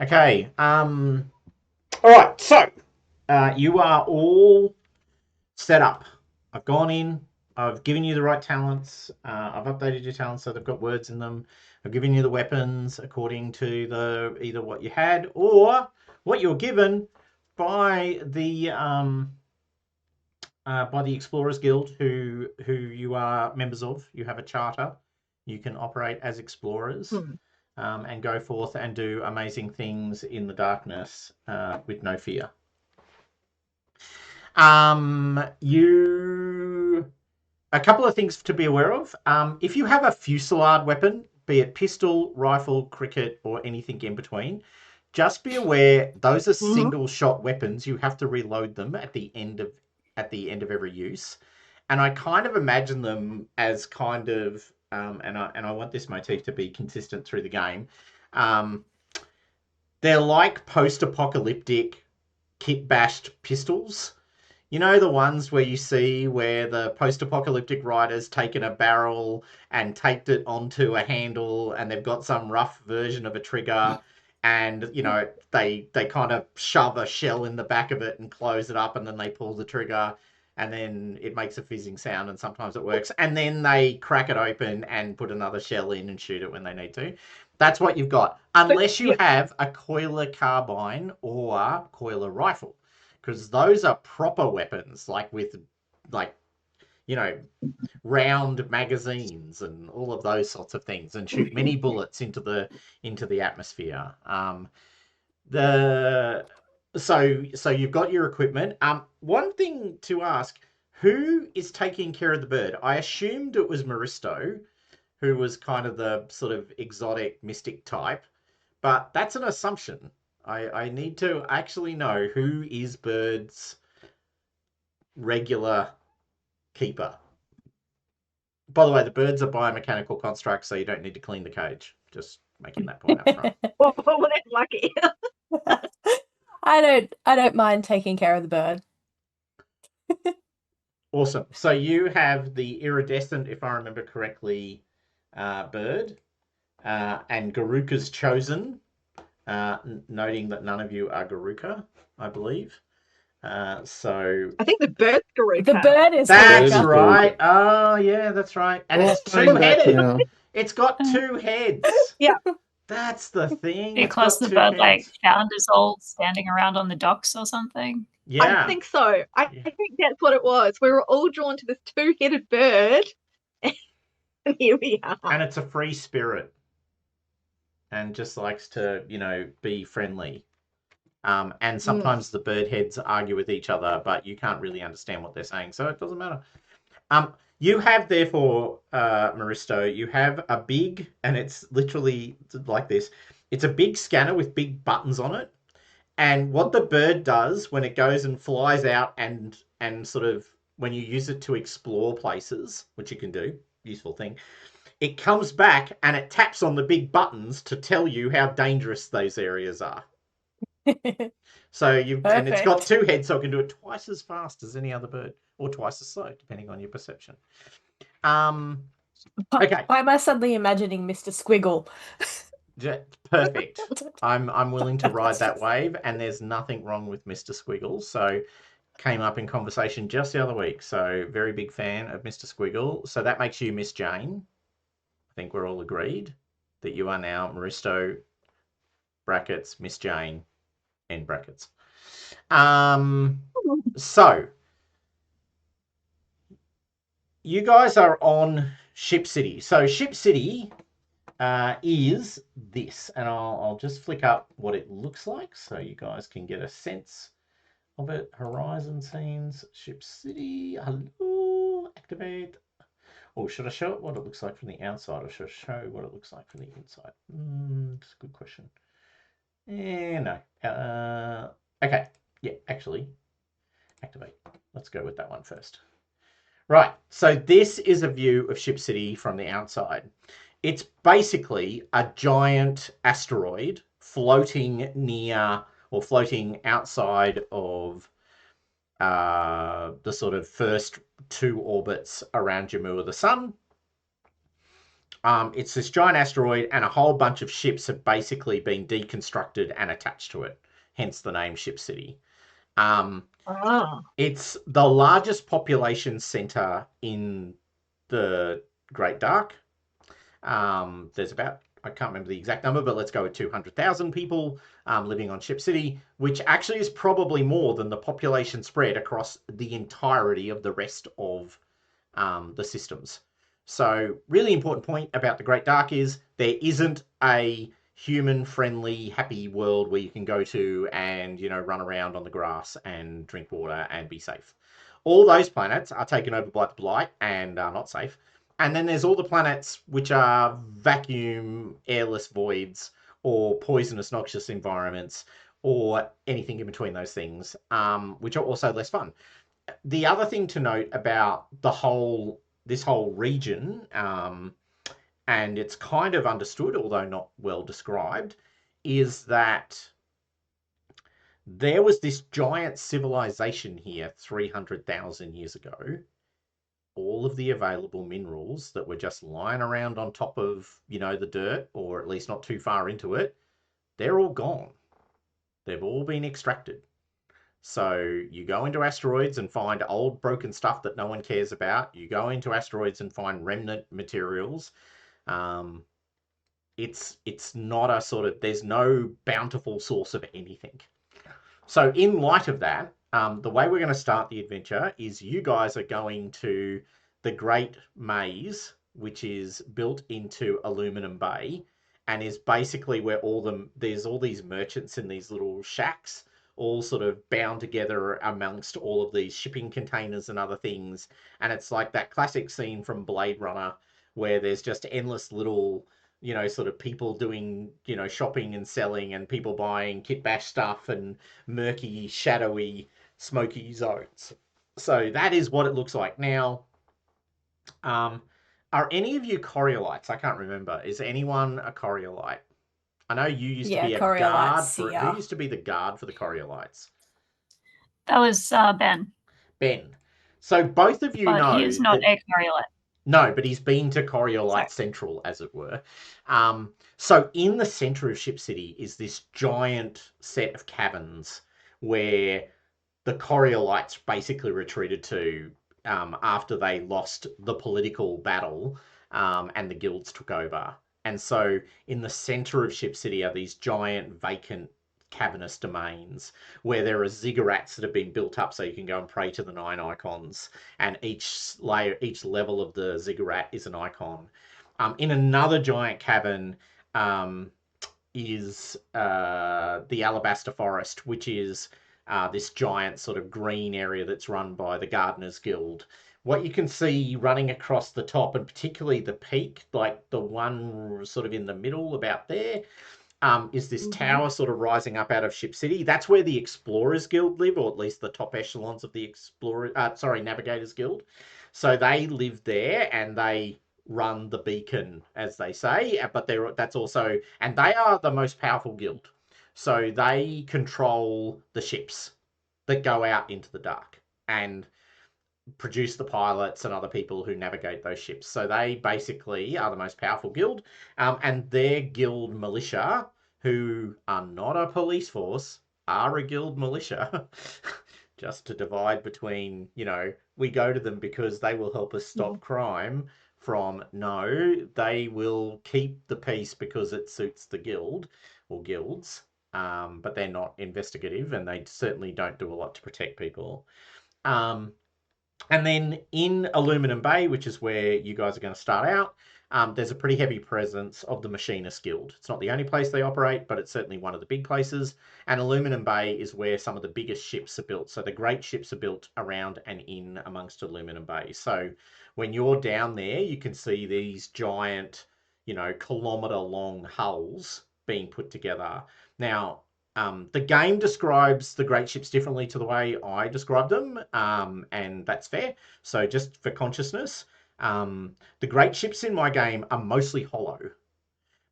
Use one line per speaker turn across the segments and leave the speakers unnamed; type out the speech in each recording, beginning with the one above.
Okay. All right. So you are all set up. I've gone in. I've given you the right talents. I've updated your talents so they've got words in them. I've given you the weapons according to the either what you had or what you were given by the Explorers Guild, who you are members of. You have a charter. You can operate as explorers
Hmm.
and go forth and do amazing things in the darkness with no fear. You a couple of things to be aware of. If you have a fusillade weapon, be it pistol, rifle, cricket, or anything in between, just be aware those are
Mhm.
single shot weapons. You have to reload them at the end of every use. And I kind of imagine them as kind of and I want this motif to be consistent through the game. Um, they're like post-apocalyptic kit bashed pistols. You know, the ones where you see where the post-apocalyptic writer's taken a barrel and taped it onto a handle, and they've got some rough version of a trigger, and they kind of shove a shell in the back of it and close it up, and then they pull the trigger, and then it makes a fizzing sound, and sometimes it works, and then they crack it open and put another shell in and shoot it when they need to. That's what you've got,
So,
unless you
yeah.
have a coiler carbine or coiler rifle, because those are proper weapons, like with like you know round magazines and all of those sorts of things, and shoot many bullets into the atmosphere. The so you've got your equipment. One thing to ask: who is taking care of the bird? I assumed it was Maristo, who was kind of the sort of exotic mystic type, but that's an assumption. I need to actually know who is Bird's regular keeper. By the way, the birds are biomechanical constructs, so you don't need to clean the cage. Just making that point up front.
Well, that's lucky.
I don't mind taking care of the bird.
Awesome. So you have the iridescent, if I remember correctly, bird, and Garouka's chosen. Noting that none of you are Garouka, I believe. So
I think the Bird
The
Garouka.
bird is
that's
Garouka.
right. Oh, yeah, that's right. And
All
it's
coming back
two-headed.
now.
It's got two heads.
Yeah.
That's the thing. It's
Because
got
the
two
bird
heads.
found us all standing around on the docks or something.
I
Yeah.
think so. I think that's what it was. We were all drawn to this two-headed bird. And here we are.
And it's a free spirit and just likes to, be friendly. And sometimes the bird heads argue with each other, but you can't really understand what they're saying, so it doesn't matter. You have, therefore, Maristo, you have a big, and it's literally like this. It's a big scanner with big buttons on it. And what the bird does when it goes and flies out and sort of when you use it to explore places, which you can do, useful thing, it comes back and it taps on the big buttons to tell you how dangerous those areas are. So and it's got two heads, so it can do it twice as fast as any other bird, or twice as slow, depending on your perception. Okay.
Why am I suddenly imagining Mr. Squiggle?
Perfect. I'm willing to ride that wave, and there's nothing wrong with Mr. Squiggle. So came up in conversation just the other week. So very big fan of Mr. Squiggle. So that makes you Miss Jane. I think we're all agreed that you are now Maristo brackets Miss Jane end brackets. So you guys are on Ship City. So Ship City is this, and I'll just flick up what it looks like so you guys can get a sense of it. Horizon scenes, Ship City. Hello, activate. Or should I show it what it looks like from the outside, or should I show what it looks like from the inside? That's a good question. No. Okay. Yeah, actually, activate. Let's go with that one first. Right. So this is a view of Ship City from the outside. It's basically a giant asteroid floating near or floating outside of the sort of first two orbits around Jammu of the Sun. It's this giant asteroid, and a whole bunch of ships have basically been deconstructed and attached to it, hence the name Ship City. It's the largest population center in the Great Dark. There's about, I can't remember the exact number, but let's go with 200,000 people living on Ship City, which actually is probably more than the population spread across the entirety of the rest of the systems. So, really important point about the Great Dark is there isn't a human-friendly, happy world where you can go to and, run around on the grass and drink water and be safe. All those planets are taken over by the Blight and are not safe. And then there's all the planets which are vacuum, airless voids, or poisonous, noxious environments, or anything in between those things, which are also less fun. The other thing to note about this whole region, and it's kind of understood, although not well described, is that there was this giant civilization here 300,000 years ago. All of the available minerals that were just lying around on top of, the dirt, or at least not too far into it, they're all gone. They've all been extracted. So you go into asteroids and find old broken stuff that no one cares about. You go into asteroids and find remnant materials. It's not a sort of, there's no bountiful source of anything. So in light of that, the way we're going to start the adventure is you guys are going to the Great Maze, which is built into Aluminum Bay, and is basically where there's all these merchants in these little shacks, all sort of bound together amongst all of these shipping containers and other things. And it's like that classic scene from Blade Runner where there's just endless little, sort of people doing, shopping and selling, and people buying kit bash stuff, and murky, shadowy, smoky zones. So that is what it looks like. Now, are any of you Coriolites? I can't remember. Is anyone a Coriolite? I know you used to be a guard for... Who used to be the guard for the Coriolites?
That was Ben.
Ben. So both of you know...
But he is not a Coriolite.
No, but he's been to Coriolite Central, as it were. So in the center of Ship City is this giant set of caverns where the Coriolites basically retreated to after they lost the political battle and the guilds took over. And so in the center of Ship City are these giant vacant cavernous domains where there are ziggurats that have been built up so you can go and pray to the 9 icons, and each level of the ziggurat is an icon. In another giant cavern is the Alabaster Forest, which is this giant sort of green area that's run by the Gardeners Guild. What you can see running across the top, and particularly the peak, like the one sort of in the middle about there, is this tower sort of rising up out of Ship City. That's where the Explorers Guild live, or at least the top echelons of the Navigators Guild. So they live there, and they run the beacon, as they say. But that's also, and they are the most powerful guild. So they control the ships that go out into the dark and produce the pilots and other people who navigate those ships. So they basically are the most powerful guild, and their guild militia, who are not a police force, are a guild militia. Just to divide between, we go to them because they will help us stop crime, from no, they will keep the peace because it suits the guild or guilds, but they're not investigative, and they certainly don't do a lot to protect people. And then in Aluminum Bay, which is where you guys are going to start out, there's a pretty heavy presence of the Machinist Guild. It's not the only place they operate, but it's certainly one of the big places. And Aluminum Bay is where some of the biggest ships are built. So the great ships are built around and in amongst Aluminum Bay. So when you're down there, you can see these giant, kilometre-long hulls being put together. Now, the game describes the great ships differently to the way I describe them, and that's fair. So just for consciousness, the great ships in my game are mostly hollow,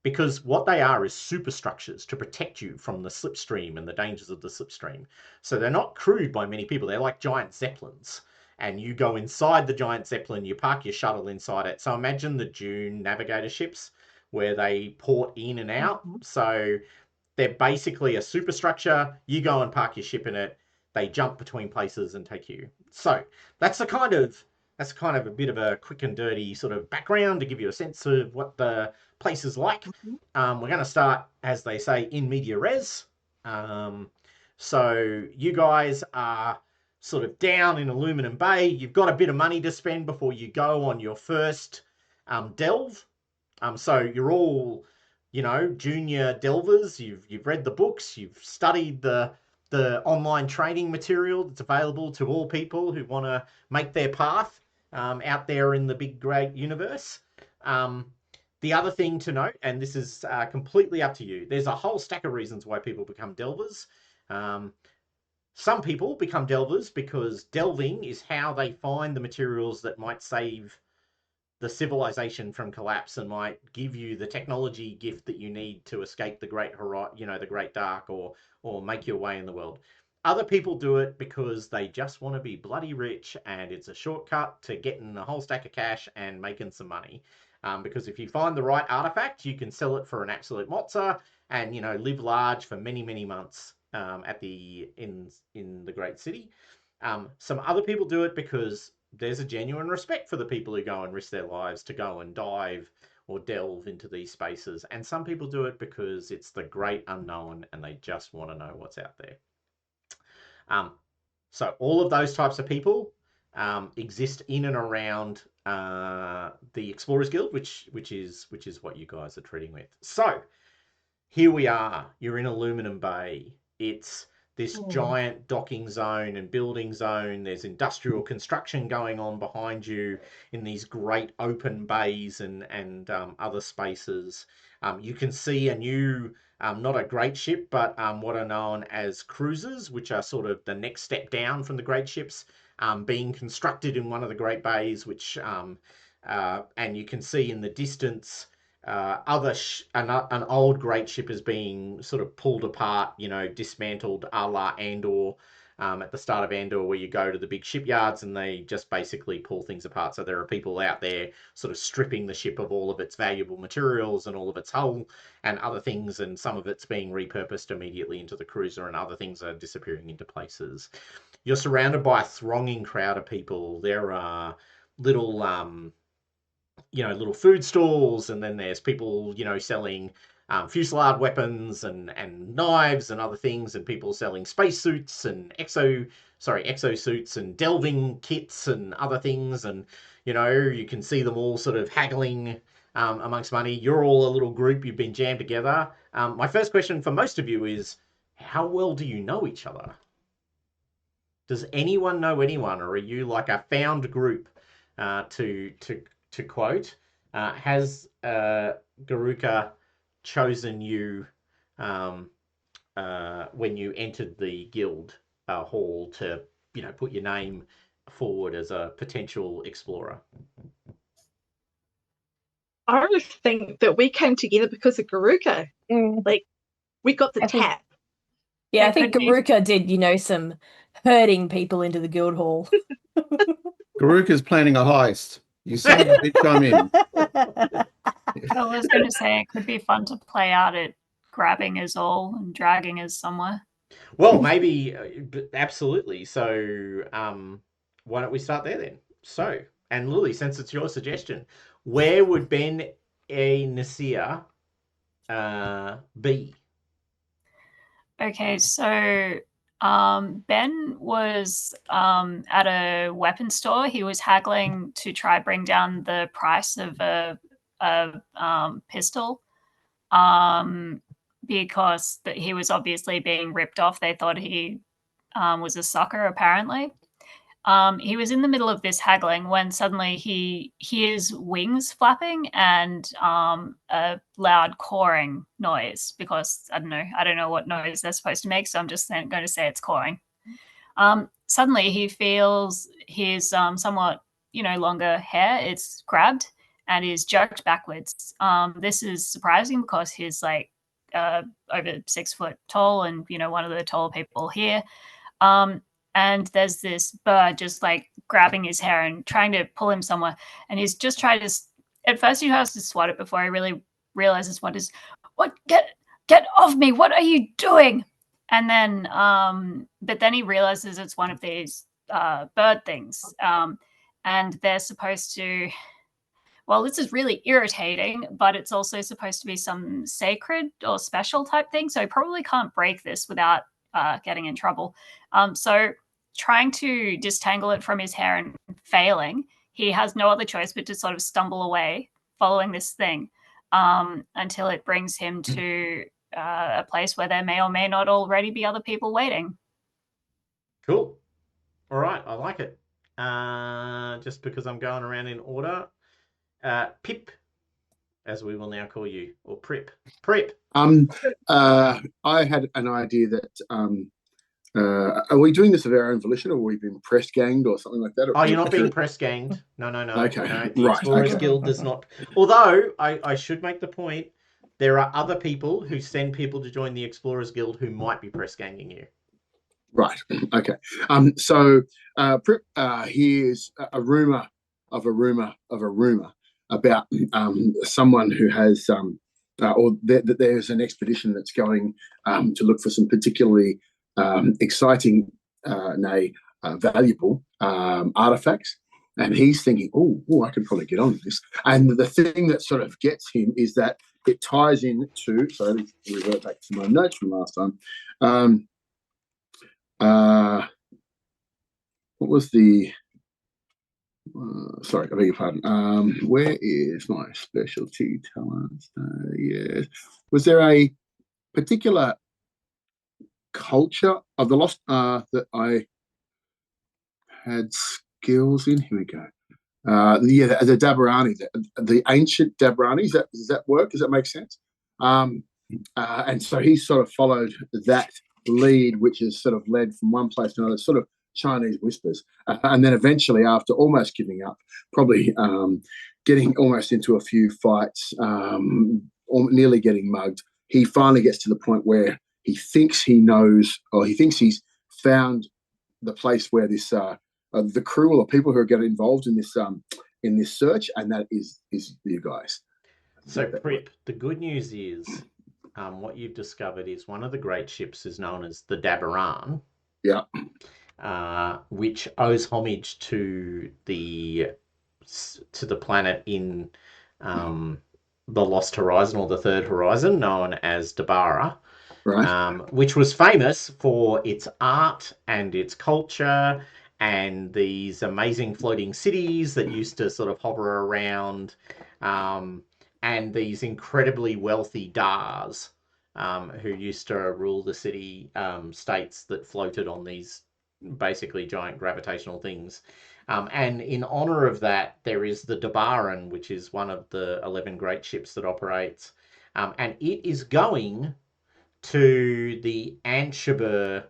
because what they are is superstructures to protect you from the slipstream and the dangers of the slipstream. So they're not crewed by many people. They're like giant zeppelins. and you go inside the giant Zeppelin, you park your shuttle inside it. So imagine the Dune navigator ships where they port in and out. So they're basically a superstructure. You go and park your ship in it. They jump between places and take you. So that's kind of a bit of a quick and dirty sort of background to give you a sense of what the place is like. We're going to start, as they say, in media res. So you guys are sort of down in Aluminum Bay. You've got a bit of money to spend before you go on your first delve. So you're all, junior delvers. You've read the books. You've studied the online training material that's available to all people who want to make their path out there in the big great universe. The other thing to note, and this is completely up to you, there's a whole stack of reasons why people become delvers. Some people become delvers because delving is how they find the materials that might save the civilization from collapse and might give you the technology gift that you need to escape the great the great dark, or make your way in the world. Other people do it because they just want to be bloody rich, and it's a shortcut to getting a whole stack of cash and making some money. Because if you find the right artifact, you can sell it for an absolute mozza and live large for many, many months in the great city. Some other people do it because there's a genuine respect for the people who go and risk their lives to go and dive or delve into these spaces. And some people do it because it's the great unknown and they just want to know what's out there. So all of those types of people exist in and around the Explorers Guild, which is what you guys are treating with. So here we are. You're in Aluminum Bay. It's this giant docking zone and building zone. There's industrial construction going on behind you in these great open bays and other spaces. You can see a new, not a great ship, but what are known as cruisers, which are sort of the next step down from the great ships, being constructed in one of the great bays, which and you can see in the distance an old great ship is being sort of pulled apart, dismantled, a la Andor, at the start of Andor, where you go to the big shipyards and they just basically pull things apart. So there are people out there sort of stripping the ship of all of its valuable materials and all of its hull and other things, and some of it's being repurposed immediately into the cruiser, and other things are disappearing into places. You're surrounded by a thronging crowd of people. There are little little food stalls, and then there's people, selling fusillade weapons and knives and other things, and people selling spacesuits and exosuits and delving kits and other things, and you can see them all sort of haggling amongst money. You're all a little group. You've been jammed together. My first question for most of you is, how well do you know each other? Does anyone know anyone, or are you like a found group? To quote, has Garouka chosen you when you entered the guild hall to, put your name forward as a potential explorer?
I would think that we came together because of Garouka. Like, we got the tap.
Yeah, I
It
think
could be.
Garouka did, some herding people into the guild hall.
Garouka's planning a heist. You son of a bitch, I'm in.
I was going to say it could be fun to play out at grabbing us all and dragging us somewhere.
Well, maybe, absolutely. So, why don't we start there then? So, and Lily, since it's your suggestion, where would Ben A. Nasir be?
Okay, so Ben was at a weapon store. He was haggling to try bring down the price of a pistol because he was obviously being ripped off. They thought he was a sucker, apparently. He was in the middle of this haggling when suddenly he hears wings flapping and a loud cawing noise, because I don't know what noise they're supposed to make, so I'm just going to say it's cawing. Suddenly he feels his somewhat longer hair. It's grabbed and is jerked backwards. This is surprising because he's like over 6 foot tall and one of the tall people here. and there's this bird just like grabbing his hair and trying to pull him somewhere, and he's just trying to. At first, he has to swat it before he really realizes what. Get off me! What are you doing? And then, but then he realizes it's one of these bird things, and they're supposed to. Well, this is really irritating, but it's also supposed to be some sacred or special type thing. So he probably can't break this without getting in trouble. So trying to disentangle it from his hair and failing, he has no other choice but to sort of stumble away following this thing until it brings him to a place where there may or may not already be other people waiting.
Cool. All right, I like it. Just because I'm going around in order. Pip, as we will now call you, or Prip. Prip.
I had an idea that are we doing this of our own volition, or we've been press ganged or something like that?
Oh, you're not being press ganged. No.
Okay,
No, the
right,
Explorers
okay.
Guild does not. Although I should make the point, there are other people who send people to join the Explorers Guild who might be press ganging you.
Right. Okay. So Prip hears a rumor of a rumor of a rumor about someone who has or that there's an expedition that's going to look for some particularly exciting, valuable artifacts. And he's thinking, oh, I can probably get on this. And the thing that sort of gets him is that it ties into, so let's revert back to my notes from last time. What was the, sorry, I beg your pardon. Where is my specialty talent? Yes. Was there a particular culture of the lost that I had skills in? Here we go. The Dabarani, the ancient Dabarani. Does that work? Does that make sense? And so he sort of followed that lead, which is sort of led from one place to another, sort of Chinese whispers, and then eventually, after almost giving up, probably getting almost into a few fights, or nearly getting mugged, he finally gets to the point where he thinks he knows, or he thinks he's found the place where this the crew or people who are getting involved in this search, and that is you guys.
So, Prip, the good news is what you've discovered is one of the great ships is known as the Dabaran.
Yeah.
Which owes homage to the planet in the Lost Horizon, or the Third Horizon, known as Dabaran,
right.
Which was famous for its art and its culture and these amazing floating cities that used to sort of hover around, and these incredibly wealthy Dars who used to rule the city states that floated on these basically giant gravitational things. And in honor of that, there is the Dabaran, which is one of the 11 great ships that operates. And it is going to the Anshaber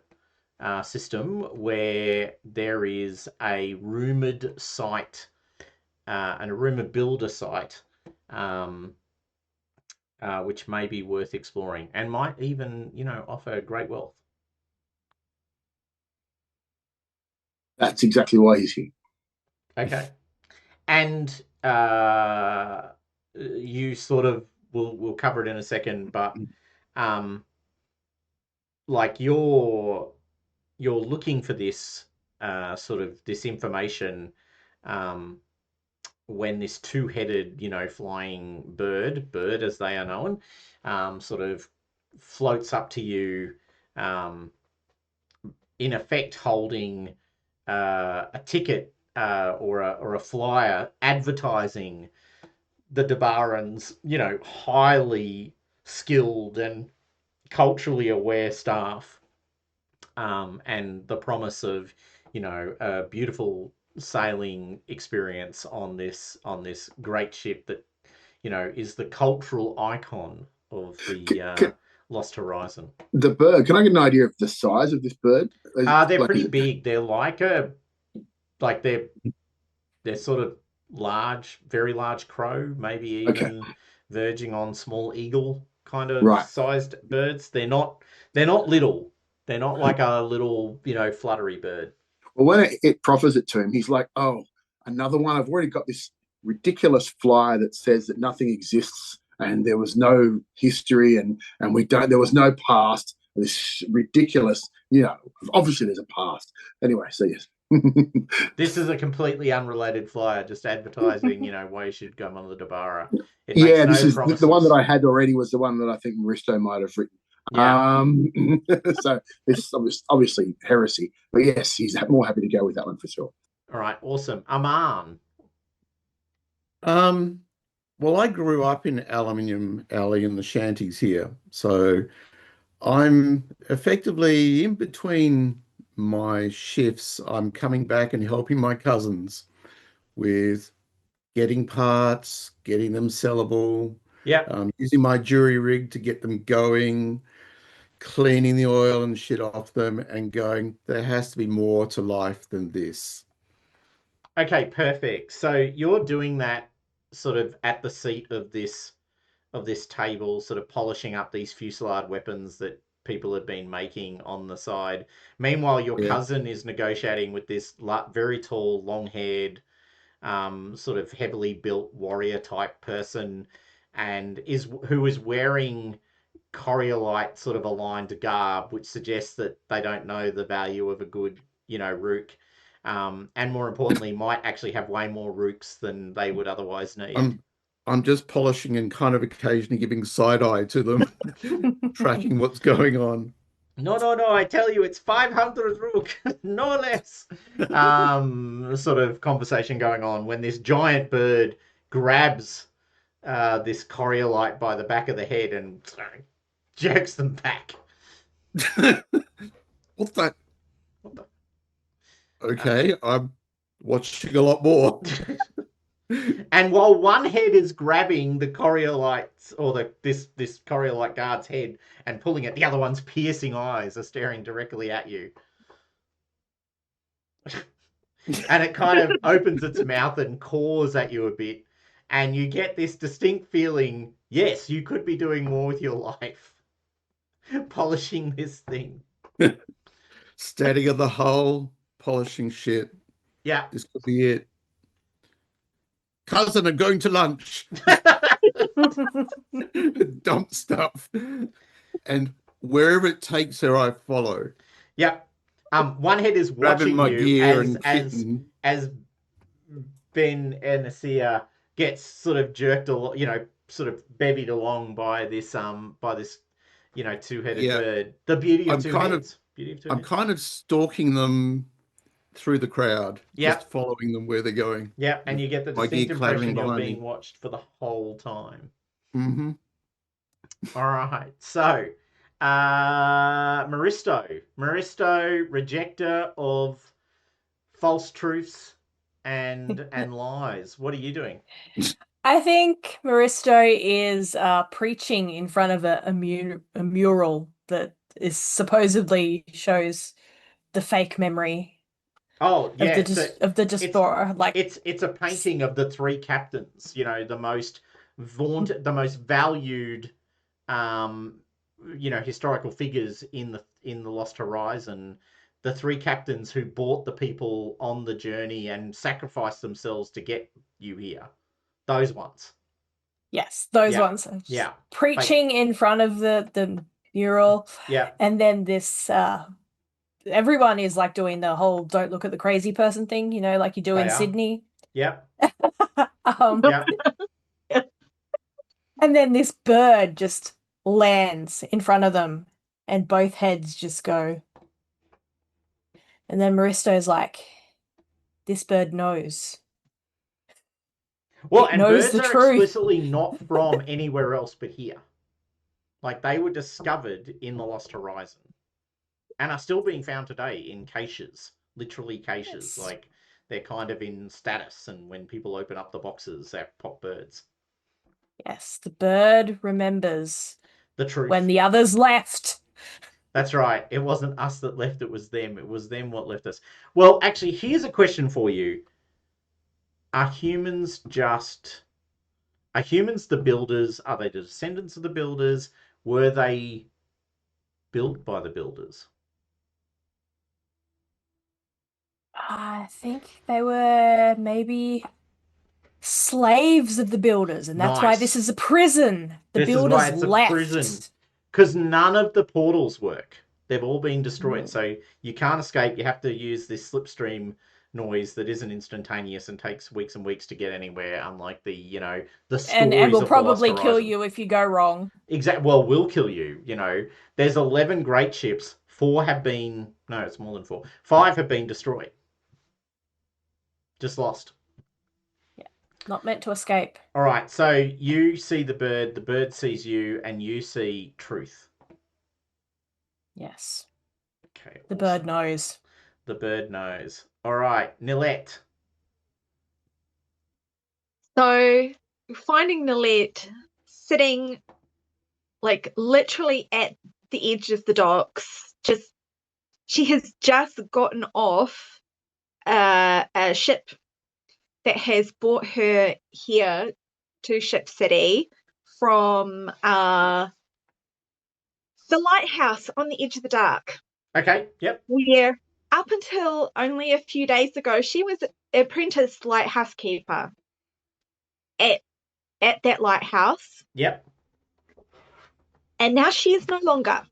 system, where there is a rumored site and a rumored builder site, which may be worth exploring and might even, offer great wealth.
That's exactly why he's here.
Okay. And you sort of, we'll cover it in a second, but like you're looking for this sort of this information when this two-headed, flying bird as they are known, sort of floats up to you, in effect holding a ticket or a flyer advertising the Dabaran's, highly skilled and culturally aware staff, and the promise of, a beautiful sailing experience on this great ship that, is the cultural icon of the Lost Horizon.
The bird. Can I get an idea of the size of this bird?
They're pretty big. They're they're sort of large, very large crow, maybe even verging on small eagle kind of sized birds. They're not little. They're not like a little, fluttery bird.
Well, when it proffers it to him, he's like, "Oh, another one. I've already got this ridiculous fly that says that nothing exists and there was no history and we don't. There was no past. This ridiculous. Obviously there's a past. Anyway, so yes."
This is a completely unrelated flyer, just advertising, why you should come on the Dabaran. It makes
Yeah,
no
this is
promises.
the one that I had already was the one that I think Maristo might have written.
Yeah.
So this is obviously heresy, but yes, he's more happy to go with that one for sure.
All right, awesome. Aman.
Well, I grew up in Aluminium Alley in the shanties here, so I'm effectively in between my shifts. I'm coming back and helping my cousins with getting parts, getting them sellable,
Yeah.
using my jury rig to get them going, cleaning the oil and shit off them, and going, there has to be more to life than this.
Okay, perfect. So you're doing that sort of at the seat of this table, sort of polishing up these fusillade weapons that people have been making on the side. Meanwhile, your
Yeah.
cousin is negotiating with this very tall, long-haired, sort of heavily built warrior type person, and who is wearing Coriolite sort of aligned garb, which suggests that they don't know the value of a good, rook. And more importantly, might actually have way more rooks than they would otherwise need.
I'm just polishing and kind of occasionally giving side eye to them, tracking what's going on.
No, I tell you, it's 500 rook, no less. Sort of conversation going on when this giant bird grabs this Coriolite by the back of the head and jerks them back.
What the?
What the?
Okay, I'm watching a lot more.
And while one head is grabbing the Coriolite or this Coriolite guard's head and pulling it, the other one's piercing eyes are staring directly at you. And it kind of opens its mouth and caws at you a bit. And you get this distinct feeling, yes, you could be doing more with your life. Polishing this thing.
Standing in the hole, polishing shit.
Yeah.
This could be it. Cousin, I'm going to lunch. Dump stuff. And wherever it takes her, I follow.
Yeah. One head is
Grabbing
watching
my
you
gear
as Ben and Asia gets sort of jerked along, sort of bevied along by this two-headed
Yeah.
bird. The beauty of
I'm
two
kind
heads. Beauty of two
I'm
heads.
kind of stalking them through the crowd,
Yeah.
just following them where they're going.
Yeah, and you get the
My gear
distinct
clattering
impression you're
behind
being
me.
watched for the whole time.
Mm-hmm.
All right, so Maristo, rejecter of false truths and lies. What are you doing?
I think Maristo is preaching in front of a mural that is supposedly shows the fake memory
Oh yeah,
of the diaspora. Like
it's a painting of the three captains. The most vaunted, the most valued, historical figures in the Lost Horizon. The three captains who brought the people on the journey and sacrificed themselves to get you here. Those ones.
yes, those
Yeah.
ones.
Yeah.
Preaching in front of the mural.
Yeah.
And then this everyone is like doing the whole don't look at the crazy person thing, like you do
They
in
are.
Sydney.
Yep.
Yeah. And then this bird just lands in front of them and both heads just go. And then Maristo's like, this bird knows.
Well,
It
and
knows
birds
the
are
truth.
explicitly not from anywhere else but here. Like, they were discovered in the Lost Horizon and are still being found today in caches, literally caches.
Yes.
Like, they're kind of in status, and when people open up the boxes, they're pop birds.
Yes, the bird remembers
The truth.
when the others left.
That's right. It wasn't us that left, it was them. It was them what left us. Well, actually, here's a question for you. Are humans the builders? Are they the descendants of the builders? Were they built by the builders?
I think they were maybe slaves of the builders, and that's why this
Nice.
is a prison. The
This is why
builders
it's a
left.
prison. Because none of the portals work. They've all been destroyed.
Mm.
So you can't escape. You have to use this slipstream noise that isn't instantaneous and takes weeks and weeks to get anywhere, unlike the, the
And
stories
will
of the Lost
probably kill
Horizon.
you if you go wrong.
Exactly. Well, will kill you. There's 11 great ships. 4 have been. No, it's more than 4. 5 have been destroyed. Just lost.
Not meant to escape.
All right. So you see the bird sees you, and you see Truth.
Yes.
Okay.
The
awesome.
bird knows.
The bird knows. All right. Nilette.
So finding Nilette sitting like literally at the edge of the docks, she has just gotten off a ship that has brought her here to Ship City from the lighthouse on the edge of the dark.
Okay. Yep.
Where up until only a few days ago, she was an apprentice lighthouse keeper at that lighthouse.
Yep.
And now she is no longer.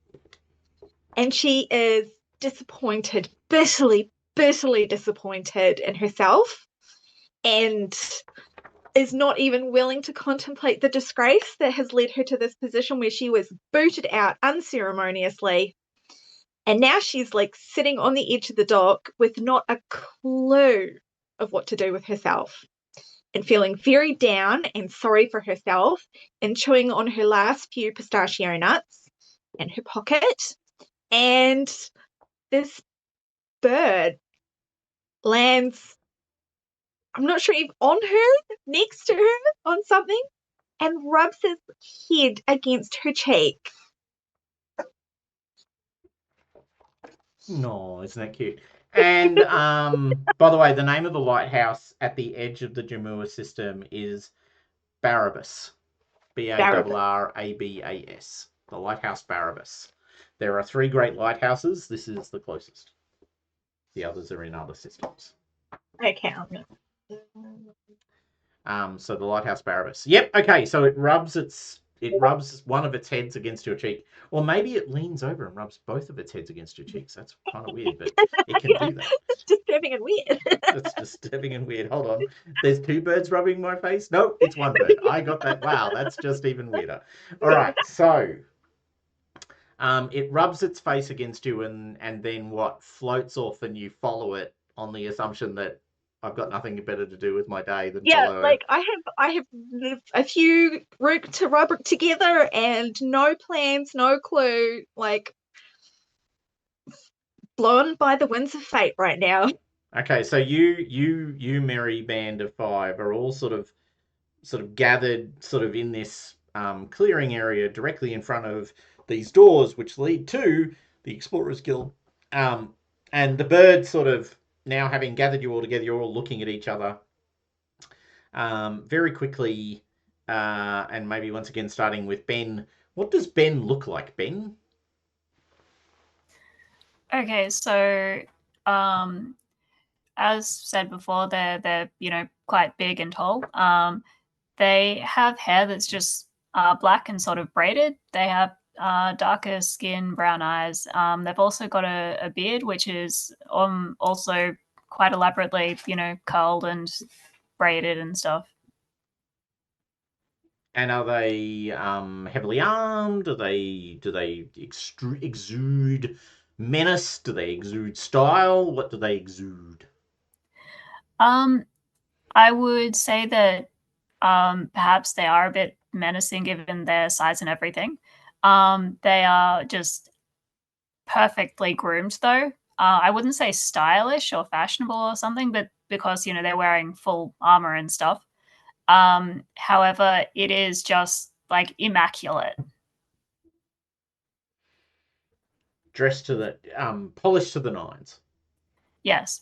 And she is disappointed, bitterly disappointed in herself, and is not even willing to contemplate the disgrace that has led her to this position where she was booted out unceremoniously. And now she's like sitting on the edge of the dock with not a clue of what to do with herself, and feeling very down and sorry for herself, and chewing on her last few pistachio nuts in her pocket. And this bird lands, I'm not sure if on her, next to her, on something, and rubs his head against her cheek.
No, isn't that cute? And by the way, the name of the lighthouse at the edge of the Jamua system is Barabbas. Barrabas. The lighthouse Barabbas. There are 3 great lighthouses. This is the closest. The others are in other systems.
Okay, I'm not.
So the lighthouse Barabbas. Yep. Okay. So it rubs one of its heads against your cheek, or maybe it leans over and rubs both of its heads against your cheeks. That's kind of weird, but it can do that.
It's disturbing and weird.
That's disturbing and weird. Hold on. There's 2 birds rubbing my face? No, it's 1 bird. I got that. Wow, that's just even weirder. All right. So it rubs its face against you, and then what floats off, and you follow it on the assumption that I've got nothing better to do with my day than follow.
Like I have a few rope to rub it together, and no plans, no clue. Like blown by the winds of fate right now.
Okay, so you merry band of 5 are all sort of gathered in this clearing area directly in front of these doors, which lead to the Explorers Guild. And the bird sort of, now having gathered you all together, you're all looking at each other very quickly, and maybe once again starting with Ben. What does Ben look like, Ben?
Okay, so as said before, they're quite big and tall. They have hair that's just black and sort of braided. They have darker skin, brown eyes. They've also got a beard, which is also quite elaborately, curled and braided and stuff.
And are they heavily armed? Do they exude menace? Do they exude style? What do they exude?
I would say that perhaps they are a bit menacing given their size and everything. They are just perfectly groomed, though. I wouldn't say stylish or fashionable or something, but because they're wearing full armor and stuff. However, it is just like immaculate.
Dressed to the polished to the nines.
Yes,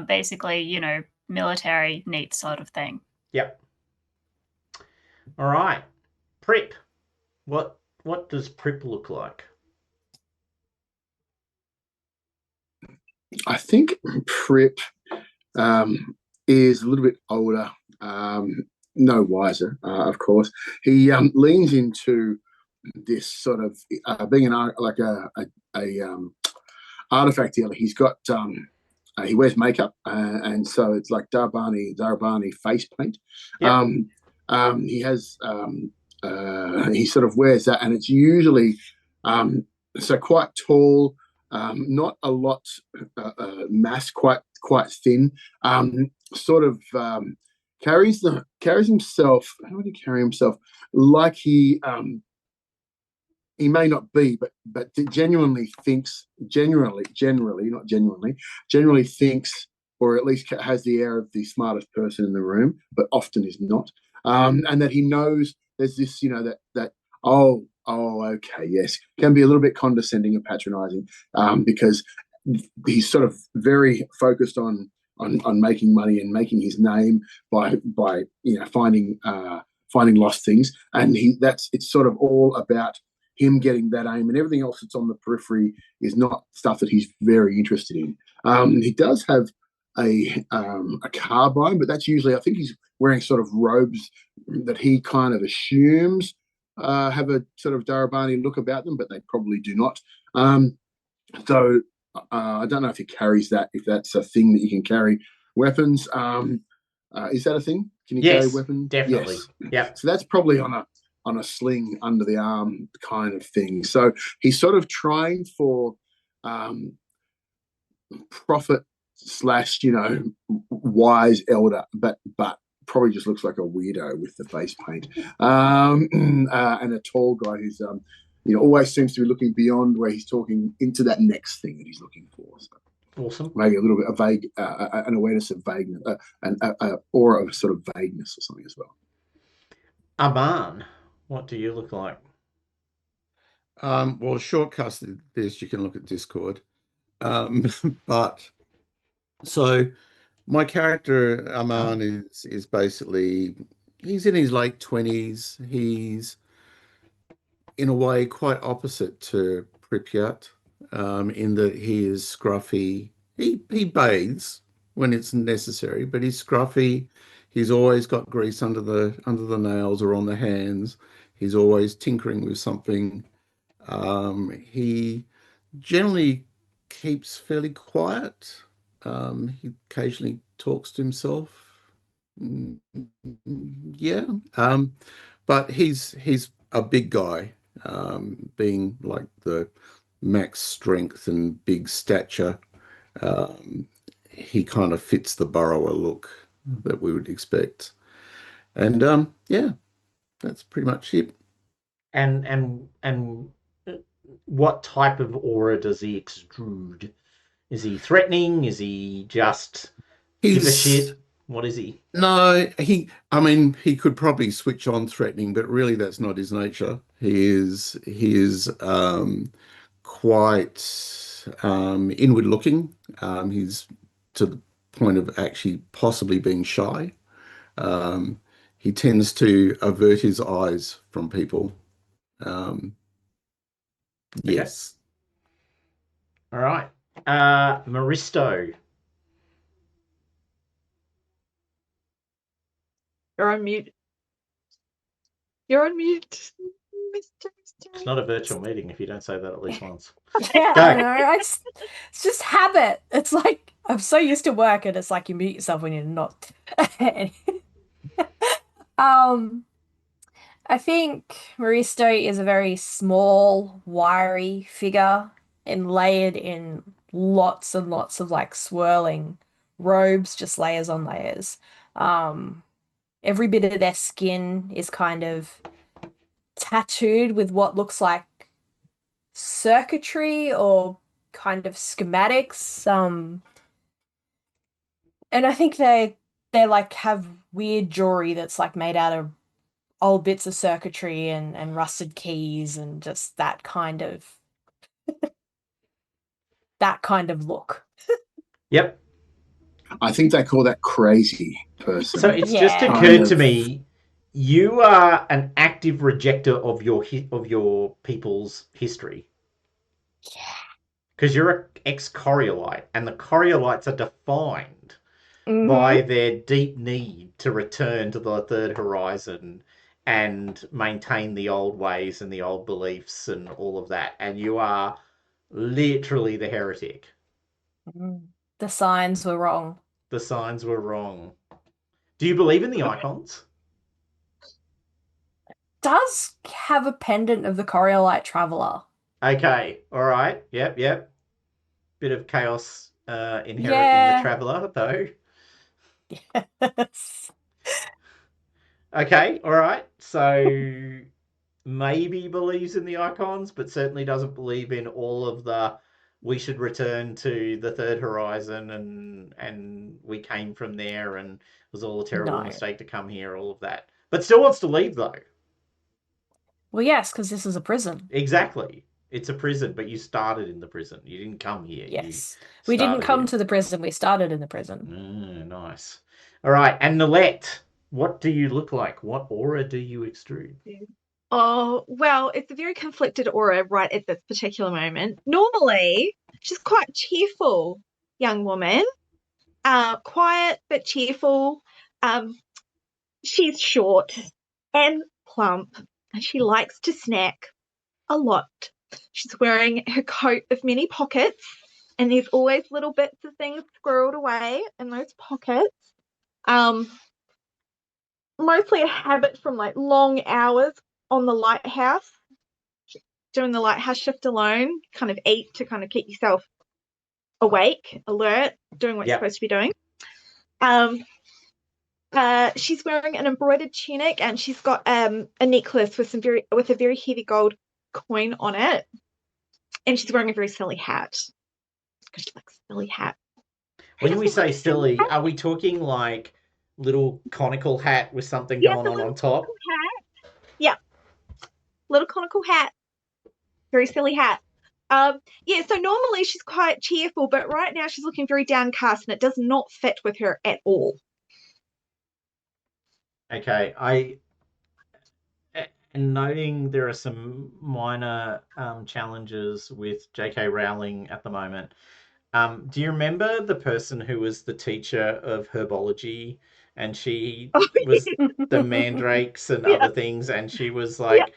basically, military neat sort of thing.
Yep. All right, Prip. What does Prip look like?
I think Prip is a little bit older, no wiser, of course. He leans into this sort of being an artifact dealer. He's got he wears makeup, and so it's like Darabani face paint.
Yep.
He has he sort of wears that, and it's usually so quite tall, not a lot mass, quite thin. Sort of carries himself. How would he carry himself? Like he may not be, but genuinely thinks, generally thinks, or at least has the air of the smartest person in the room, but often is not. And that he knows there's this, that okay, yes, can be a little bit condescending and patronizing, because he's sort of very focused on making money and making his name by finding lost things, and it's sort of all about him getting that aim, and everything else that's on the periphery is not stuff that he's very interested in. He does have a carbine, but that's usually, I think he's wearing sort of robes that he kind of assumes have a sort of Darabani look about them, but they probably do not. So I don't know if he carries that, if that's a thing that you can carry weapons. Is that a thing? Can you carry weapons?
Definitely.
Yes.
Yep.
So that's probably on a sling under the arm kind of thing. So he's sort of trying for profit / wise elder, but probably just looks like a weirdo with the face paint, and a tall guy who's always seems to be looking beyond where he's talking into that next thing that he's looking for. So
Awesome.
maybe a little bit of vague, an awareness of vagueness, an aura of sort of vagueness or something as well.
Aman, what do you look like?
Well, shortcast this, you can look at Discord. But so my character Aman is basically, he's in his late 20s. He's in a way quite opposite to Pripyat, in that he is scruffy. He bathes when it's necessary, but he's scruffy. He's always got grease under the nails or on the hands. He's always tinkering with something. He generally keeps fairly quiet. He occasionally talks to himself. Yeah. But he's a big guy, being like the max strength and big stature. He kind of fits the burrower look that we would expect. And yeah, that's pretty much it.
And what type of aura does he extrude? Is he threatening? Is he just give a shit? What is he?
No, I mean, he could probably switch on threatening, but really that's not his nature. He is quite inward looking. He's to the point of actually possibly being shy. He tends to avert his eyes from people. Yes.
All right. Maristo.
You're on mute. You're on mute, Mr.
It's not a virtual meeting if you don't say that at least once.
Yeah,
Go.
I know. It's just habit. It's like I'm so used to work, and it's like you mute yourself when you're not. I think Maristo is a very small, wiry figure, and layered in lots and lots of like swirling robes, just layers on layers. Every bit of their skin is kind of tattooed with what looks like circuitry or kind of schematics. And I think they like have weird jewelry that's like made out of old bits of circuitry and rusted keys and just that kind of look.
Yep.
I think they call that crazy person.
So it's just
Yeah.
occurred to me, you are an active rejecter of your people's history.
Yeah.
Because you're an ex-Coriolite, and the Coriolites are defined by their deep need to return to the third horizon and maintain the old ways and the old beliefs and all of that. And you are literally the heretic.
The signs were wrong.
The signs were wrong. Do you believe in the icons?
Does have a pendant of the Coriolite Traveler.
Okay, all right. Yep. Bit of chaos inherent in the
Yeah.
Traveller, though.
Yes.
Okay, all right. So maybe believes in the icons, but certainly doesn't believe in all of the we should return to the third horizon and we came from there and it was all a terrible
No.
mistake to come here, all of that. But still wants to leave though.
Well, yes, because this is a prison.
Exactly. It's a prison, but you started in the prison. You didn't come here.
Yes.
You
We didn't
started
come
here.
to the prison. We started in the prison.
Nice. All right. And Nolette, what do you look like? What aura do you extrude?
Oh, well, it's a very conflicted aura right at this particular moment. Normally, she's quite cheerful young woman. Quiet but cheerful. She's short and plump, and she likes to snack a lot. She's wearing her coat of many pockets, and there's always little bits of things squirreled away in those pockets. Mostly a habit from like long hours on the lighthouse, doing the lighthouse shift alone, kind of eat to kind of keep yourself awake, alert, doing what you're supposed to be doing. She's wearing an embroidered tunic, and she's got a necklace with a very heavy gold coin on it, and she's wearing a very silly hat because she likes silly hat.
When we say silly, are we talking like little conical hat with something going on top?
Hat. Yeah, little conical hat, very silly hat. Yeah, so normally she's quite cheerful, but right now she's looking very downcast, and it does not fit with her at all.
Okay, and noting there are some minor challenges with J.K. Rowling at the moment. Do you remember the person who was the teacher of herbology, and she was the mandrakes and other things, and she was like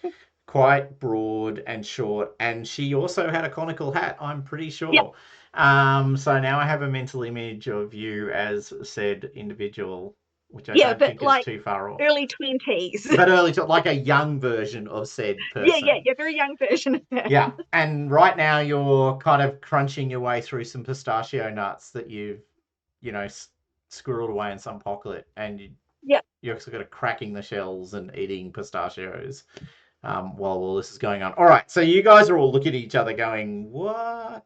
quite broad and short, and she also had a conical hat, I'm pretty sure. So now I have a mental image of you as said individual, which I don't think is too far off.
Early 20s.
But like a young version of said person.
Yeah, very young version of that.
Yeah, and right now you're kind of crunching your way through some pistachio nuts that you've, squirreled away in some pocket, and you're sort of cracking the shells and eating pistachios while all this is going on. All right, so you guys are all looking at each other going, what?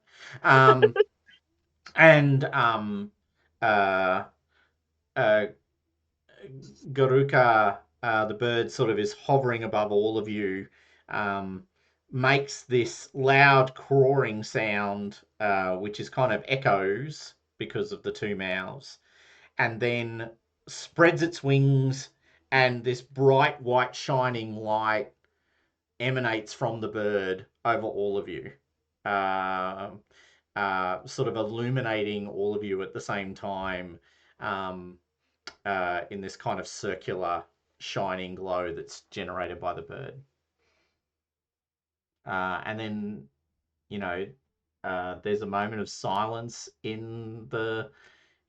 Garouka, the bird, sort of is hovering above all of you, makes this loud crawling sound, which is kind of echoes because of the two mouths, and then spreads its wings, and this bright white shining light emanates from the bird over all of you, sort of illuminating all of you at the same time. In this kind of circular shining glow that's generated by the bird. And then, there's a moment of silence in the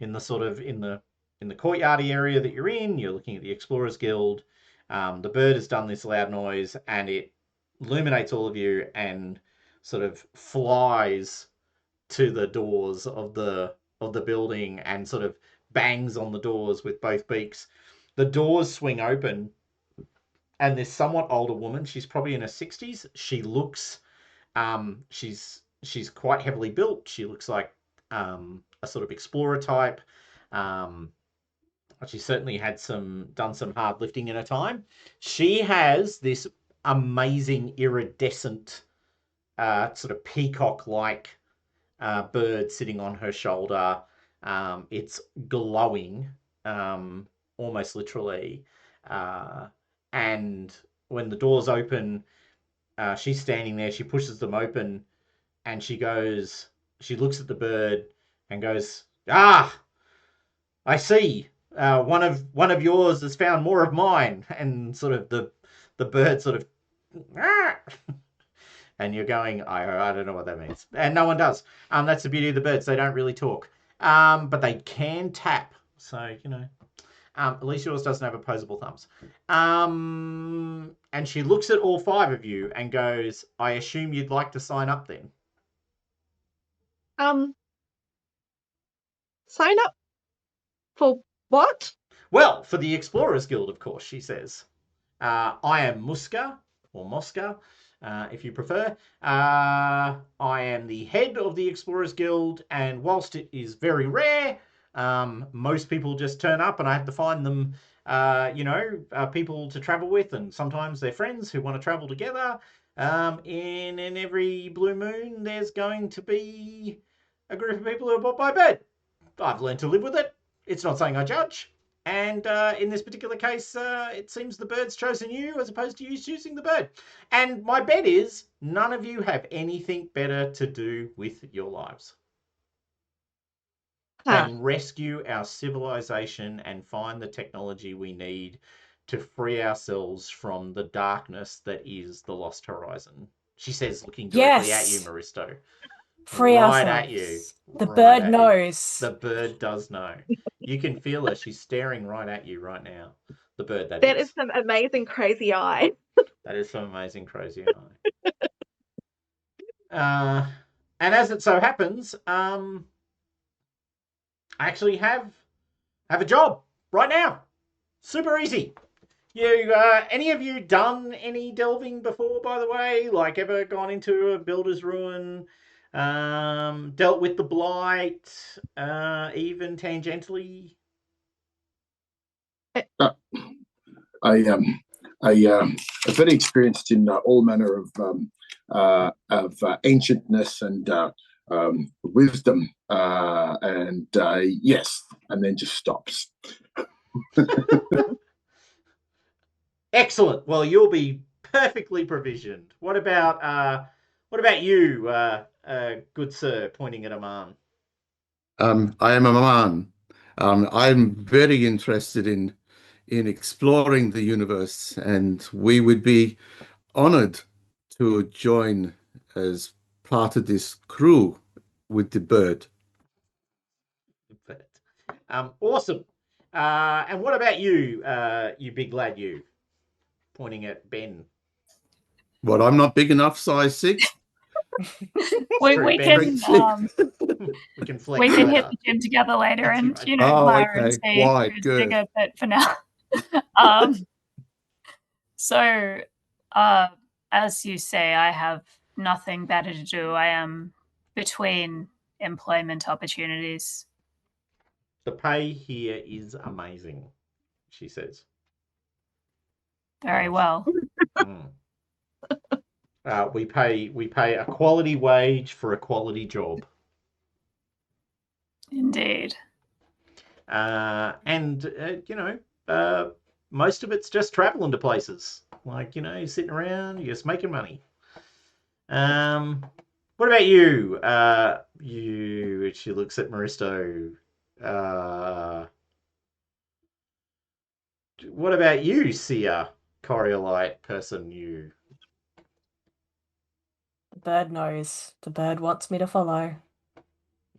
courtyardy area that you're in. You're looking at the Explorers Guild. The bird has done this loud noise, and it illuminates all of you and sort of flies to the doors of the building and sort of bangs on the doors with both beaks. The doors swing open, and this somewhat older woman, she's probably in her 60s. She looks, she's quite heavily built. She looks like a sort of explorer type. She certainly had done some hard lifting in her time. She has this amazing iridescent, sort of peacock-like bird sitting on her shoulder. It's glowing, almost literally. And when the doors open, she's standing there. She pushes them open, and she looks at the bird and goes, I see. One of yours has found more of mine, and sort of the bird sort of, and you're going, I don't know what that means, and no one does. That's the beauty of the birds; they don't really talk, but they can tap. So at least yours doesn't have opposable thumbs. And she looks at all 5 of you and goes, I assume you'd like to sign up then.
Sign up for what?
Well, for the Explorers Guild, of course, she says. I am Muska, or Mosca, if you prefer. I am the head of the Explorers Guild, and whilst it is very rare, most people just turn up and I have to find them, people to travel with, and sometimes they're friends who want to travel together. In every blue moon, there's going to be a group of people who are bought by a bird. I've learned to live with it. It's not something I judge. And in this particular case, it seems the bird's chosen you as opposed to you choosing the bird. And my bet is none of you have anything better to do with your lives than rescue our civilization and find the technology we need to free ourselves from the darkness that is the Lost Horizon. She says, looking directly at you, Maristo.
Free
right
ourselves.
at you.
The
right
bird
at
knows.
You. The bird does know. You can feel her. She's staring right at you right now. The bird, that
is some amazing crazy eye.
That is some amazing crazy eye. And as it so happens, I actually have a job right now. Super easy. You, any of you done any delving before, by the way? Like ever gone into a builder's ruin, dealt with the blight, even tangentially?
I very experienced in all manner of ancientness and wisdom, and yes, and then just stops.
Excellent. Well, you'll be perfectly provisioned. What about you, good sir, pointing at Aman?
I am Aman. I'm very interested in exploring the universe, and we would be honored to join as part of this crew with the bird.
Awesome. And what about you, you big lad, you? Pointing at Ben.
What, I'm not big enough, size 6?
We can
we can flex.
We can hit the gym together later. That's and right. Hire and see who's bigger. But for now, so as you say, I have nothing better to do. I am between employment opportunities.
The pay here is amazing, she says.
Very well.
We pay a quality wage for a quality job.
Indeed.
And most of it's just traveling to places. Like, you're sitting around, you're just making money. What about you? She looks at Maristo. What about you, Sia? Coriolite person, you.
The bird knows. The bird wants me to follow.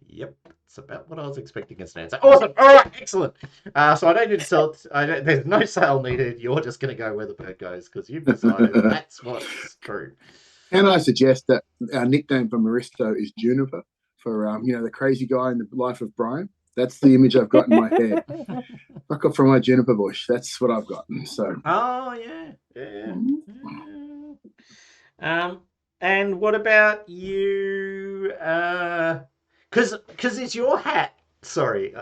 Yep, it's about what I was expecting as an answer. Awesome. All right, excellent. So I don't need to sell. There's no sale needed. You're just going to go where the bird goes because you've decided that's what's true.
Can I suggest that our nickname for Maristo is Juniper for the crazy guy in the life of Brian? That's the image I've got in my head. Fuck off from my juniper bush. That's what I've gotten. So.
Oh yeah. And what about you? Because it's your hat. Sorry.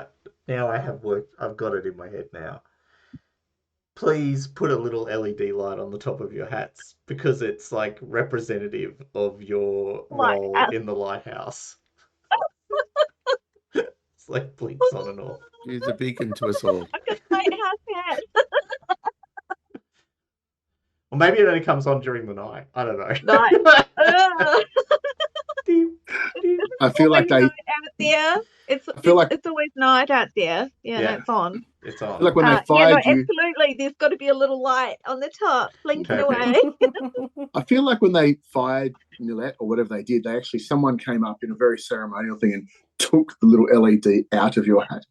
Now I have worked. I've got it in my head now. Please put a little LED light on the top of your hats because it's like representative of your role in the lighthouse. It's like blinks on and off.
He's a beacon to us all.
I've got a lighthouse hat.
Or maybe it only comes on during the night. I don't know.
I feel like
out there.
I feel like
it's always night out there. Yeah,
Yeah.
no, it's on.
It's
I
on.
feel like when they
Yeah, no,
fired you,
absolutely. There's got to be a little light on the top, blinking
Perfect.
away.
I feel like when they fired Nilette or whatever they did, they actually someone came up in a very ceremonial thing and took the little LED out of your hat.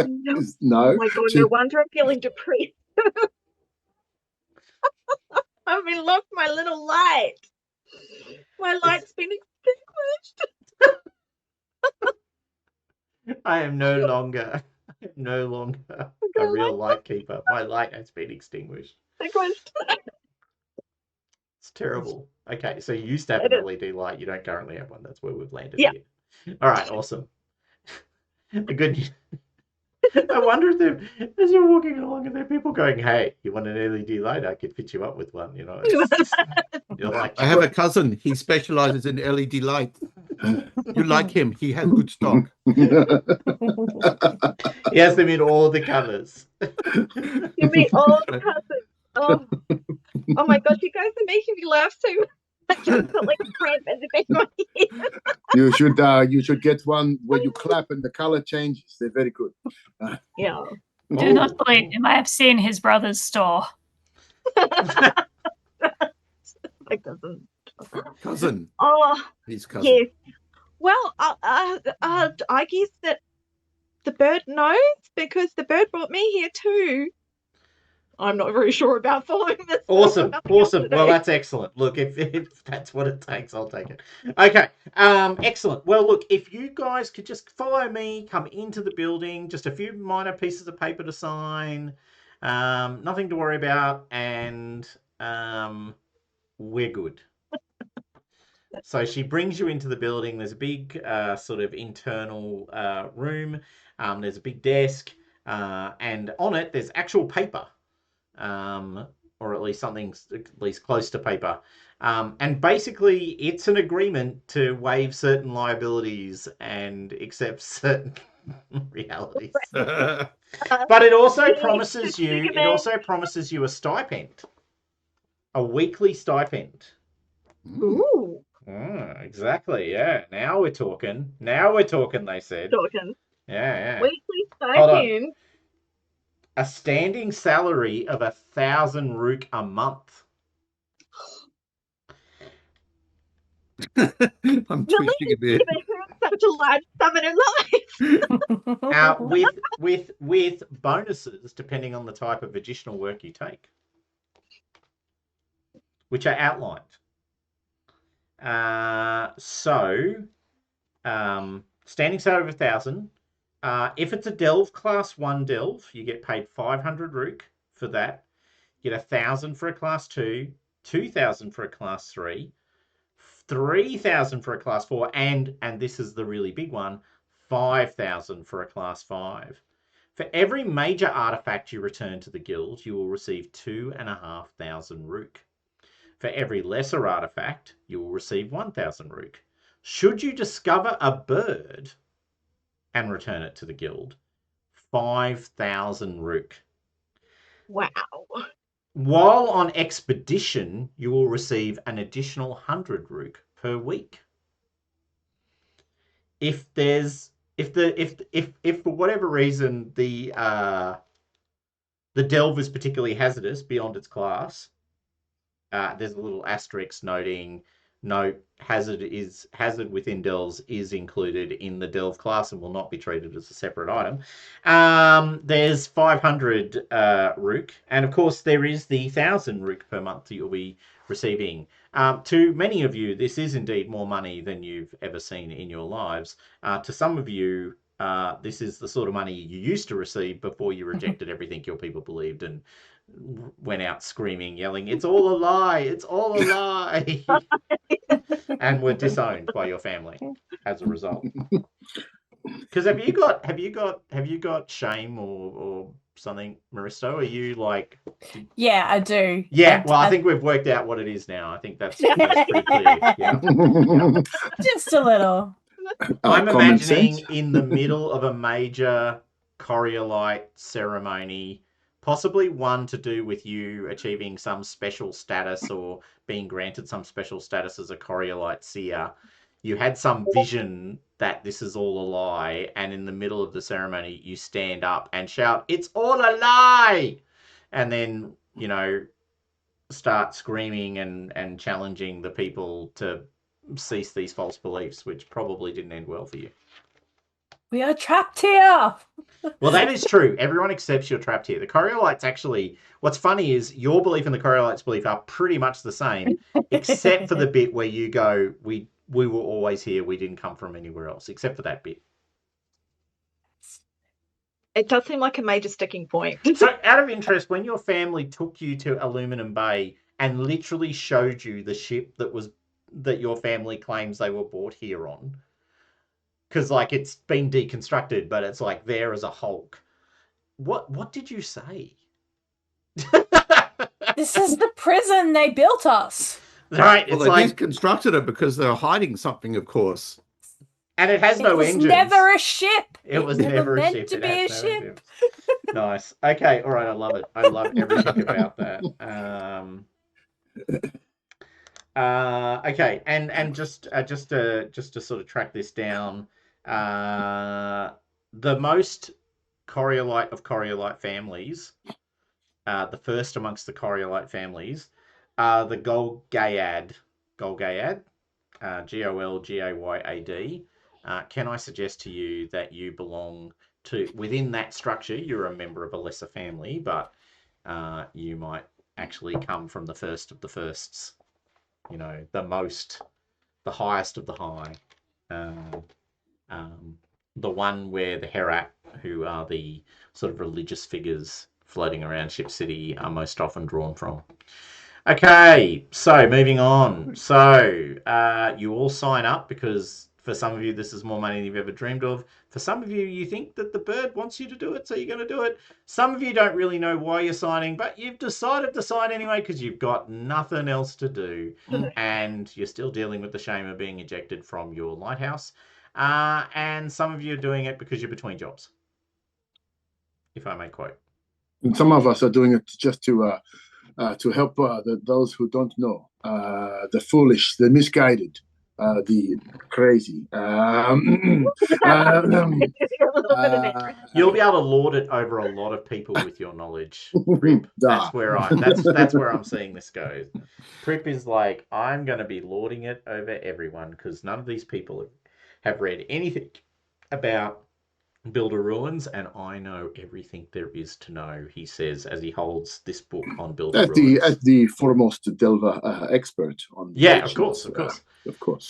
No.
No.
Oh my god, no wonder I'm feeling depressed. I mean, look, my little light. My light's been extinguished.
I am no longer a real light keeper. My light has been extinguished. It's terrible. Okay, so you used to have
It
an
is.
LED light. You don't currently have one. That's where we've landed
Yeah.
here. All right, awesome. The good news. I wonder if there, as you're walking along, are there people going, "Hey, you want an LED light? I could fit you up with one." You know, you're like,
I have a cousin. He specializes in LED light. You like him? He has good stock.
he has them in all the colors.
You meet all the cousins. Oh my gosh, you guys are making me laugh so much. I just felt like a cramp in the back of my head.
You should get one where you clap and the color changes. They're very good.
Yeah.
Do not believe him. I have seen his brother's store.
My cousin.
Cousin.
Oh,
His cousin.
yes. Well, I guess that the bird knows because the bird brought me here too. I'm not very sure about following this.
Awesome. Well, that's excellent. Look, if that's what it takes, I'll take it. Okay. Excellent. Well, look, if you guys could just follow me, come into the building, just a few minor pieces of paper to sign, nothing to worry about, and we're good. So she brings you into the building. There's a big sort of internal room. There's a big desk, and on it there's actual paper. Or at least something at least close to paper. And basically, it's an agreement to waive certain liabilities and accept certain realities. But it also promises you a stipend, a weekly stipend.
Ooh.
Exactly. Yeah. Now we're talking. They said.
Talking.
Yeah.
Weekly
Hold on.
stipend.
A standing salary of 1,000 rook a month.
I'm twitching a bit.
Such a large sum in life.
With bonuses depending on the type of additional work you take, which are outlined. Standing salary of 1,000. If it's a delve class 1 delve, you get paid 500 rook for that. You get 1,000 for a class 2, 2,000 for a class 3, 3,000 for a class 4, and this is the really big one, 5,000 for a class 5. For every major artifact you return to the guild, you will receive 2,500 rook. For every lesser artifact, you will receive 1,000 rook. Should you discover a bird and return it to the guild, 5,000 rook.
Wow.
While on expedition, you will receive an additional 100 rook per week. If for whatever reason the delve is particularly hazardous beyond its class, there's a little asterisk noting no hazard within delves is included in the delve class and will not be treated as a separate item. There's 500 rook, and of course there is the 1,000 rook per month that you'll be receiving. To many of you, this is indeed more money than you've ever seen in your lives. To some of you, this is the sort of money you used to receive before you rejected everything your people believed and went out screaming, yelling, "It's all a lie! It's all a lie!" and were disowned by your family as a result. Because have you got shame or something, Maristo? Are you like?
Yeah, I do.
Yeah, well, I think we've worked out what it is now. I think that's pretty clear. Yeah.
Just a little.
I'm imagining in the middle of a major Coriolite ceremony, possibly one to do with you achieving some special status or being granted some special status as a Coriolite seer. you had some vision that this is all a lie, and in the middle of the ceremony, you stand up and shout, "It's all a lie!" And then, start screaming and challenging the people to cease these false beliefs, which probably didn't end well for you.
We are trapped here.
Well, that is true. Everyone accepts you're trapped here. The Coriolites actually, what's funny is your belief and the Coriolites' belief are pretty much the same, except for the bit where you go, we were always here, we didn't come from anywhere else, except for that bit.
It does seem like a major sticking point.
So, out of interest, when your family took you to Aluminum Bay and literally showed you the ship that your family claims they were brought here on, because it's been deconstructed, but it's there as a Hulk. What did you say?
This is the prison they built us.
Right,
Well,
it's
they deconstructed it because they were hiding something, of course.
and it has no engines.
It was never a ship.
It was never a
meant
ship.
to
It
be a
has no
ship.
engines. Nice. Okay, all right, I love it. I love everything about that. Okay, and just to sort of track this down, the most Coriolite of Coriolite families, the first amongst the Coriolite families, are the Golgayad, Golgayad, Golgayad. Can I suggest to you that you belong to, within that structure, you're a member of a lesser family, but you might actually come from the first of the firsts, the highest of the high, the one where the Herat, who are the sort of religious figures floating around Ship City, are most often drawn from. Okay, so moving on. So you all sign up because for some of you, this is more money than you've ever dreamed of. For some of you, you think that the bird wants you to do it, so you're going to do it. Some of you don't really know why you're signing, but you've decided to sign anyway because you've got nothing else to do. And you're still dealing with the shame of being ejected from your lighthouse. And some of you are doing it because you're between jobs, if I may quote.
And some of us are doing it just to help those who don't know, the foolish, the misguided, the crazy.
You'll be able to lord it over a lot of people with your knowledge, Prip. That's where I'm seeing this go. Prip is like, I'm going to be lording it over everyone because none of these people have read anything about Builder Ruins, and I know everything there is to know, he says, as he holds this book on Builder Ruins.
As the foremost Delver expert on
of course.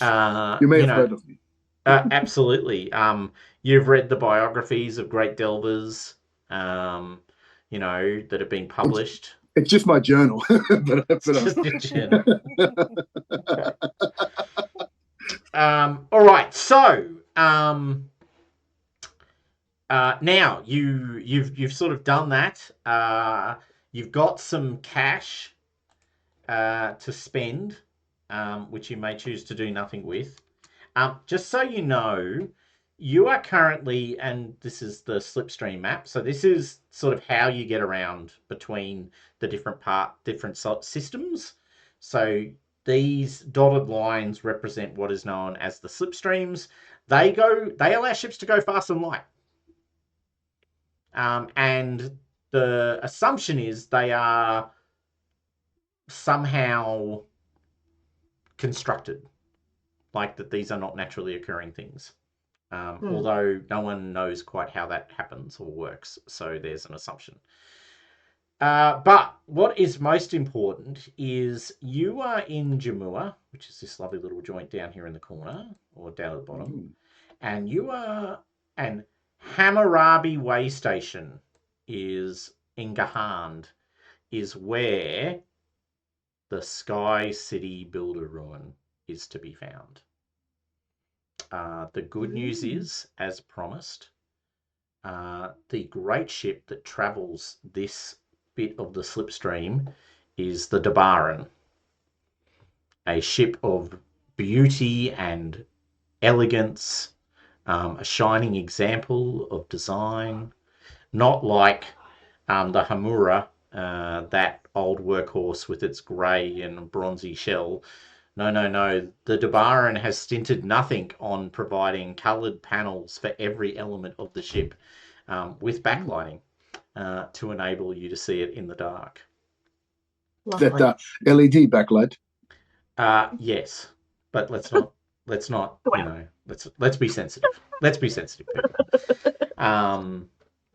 You may have heard of me.
Absolutely. You've read the biographies of great Delvers, that have been published.
It's just my journal.
It's just your journal. All right, so now you've sort of done that. You've got some cash to spend, which you may choose to do nothing with. Just so you know, you are currently, and this is the slipstream map. So this is sort of how you get around between the different systems. So these dotted lines represent what is known as the slipstreams. They allow ships to go fast and light. And the assumption is they are somehow constructed, like that these are not naturally occurring things. Although no one knows quite how that happens or works, so there's an assumption. But what is most important is you are in Jamua, which is this lovely little joint down here in the corner, or down at the bottom, and you are... And Hammurabi Way Station is in Gahand, is where the Sky City Builder Ruin is to be found. The good news is, as promised, the great ship that travels this bit of the slipstream is the Dabaran, a ship of beauty and elegance, a shining example of design, not like the Hamura, that old workhorse with its grey and bronzy shell, No. The Dabaran has stinted nothing on providing coloured panels for every element of the ship with backlighting to enable you to see it in the dark.
Lovely.
That LED backlight.
Yes, but let's not.
Well.
Let's be sensitive. Let's be sensitive, people.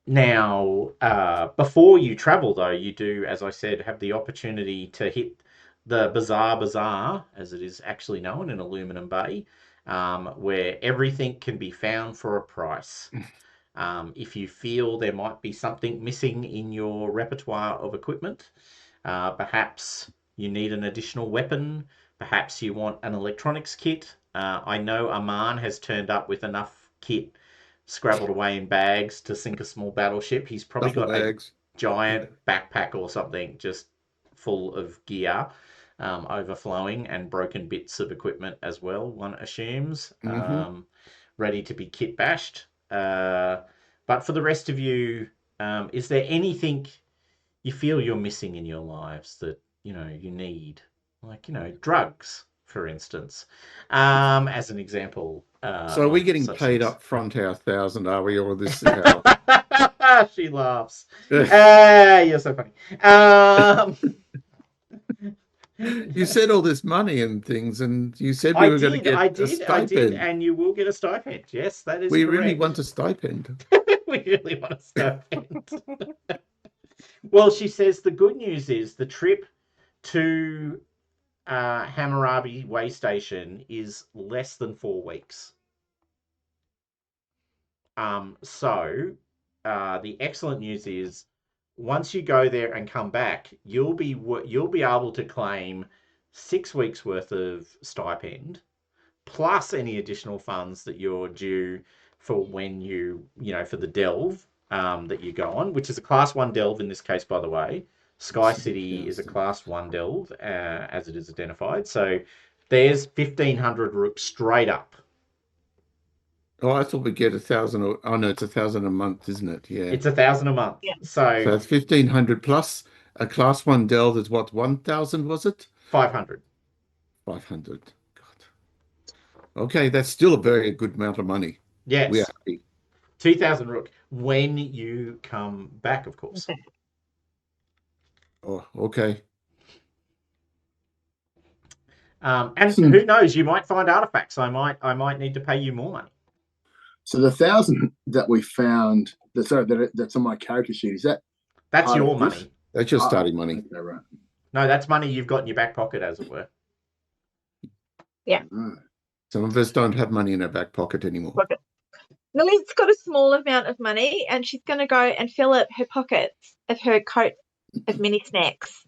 Now, before you travel, though, you do, as I said, have the opportunity to hit the Bazaar, as it is actually known in Aluminum Bay, where everything can be found for a price. If you feel there might be something missing in your repertoire of equipment, perhaps you need an additional weapon, perhaps you want an electronics kit. I know Aman has turned up with enough kit scrabbled away in bags to sink a small battleship. He's probably
Duffel
got
bags.
a giant backpack or something just full of gear, overflowing, and broken bits of equipment as well, one assumes, ready to be kit bashed. But for the rest of you, is there anything you feel you're missing in your lives that, you need? Like, drugs, for instance, as an example.
So are we
of
getting
such
paid
things.
up front our 1,000, are we, or this is how?
She laughs. You're so funny.
You said all this money and things, and you said
I
we were going to
did,
get a stipend.
and you will get a stipend. Yes, that is
We
correct.
really want a stipend.
We really want a stipend. Well, she says the good news is the trip to Hammurabi Way Station is less than 4 weeks. So the excellent news is once you go there and come back, you'll be able to claim 6 weeks worth of stipend plus any additional funds that you're due for when for the delve that you go on, which is a class 1 delve in this case, by the way. Sky City is a class 1 delve, as it is identified. So there's 1,500 rook straight up.
Oh, I thought we'd get 1,000. Oh no, it's 1,000 a month, isn't it? Yeah.
It's 1,000 a month. Yeah.
So that's 1,500 plus a class 1 delve is what, 1,000 was it?
500.
500. God. Okay, that's still a very good amount of money.
Yes.
We are happy.
2,000 rook when you come back, of course.
Okay.
Oh, okay.
And who knows? You might find artifacts. I might need to pay you more money.
So the 1,000 that we found, that's on my character sheet. Is that?
That's
part
your
of
money.
this?
That's your starting money.
Okay, right.
No, that's money you've got in your back pocket, as it were.
Right.
Some of us don't have money in our back pocket anymore.
Lily's got a small amount of money, and she's going to go and fill up her pockets of her coat of mini snacks.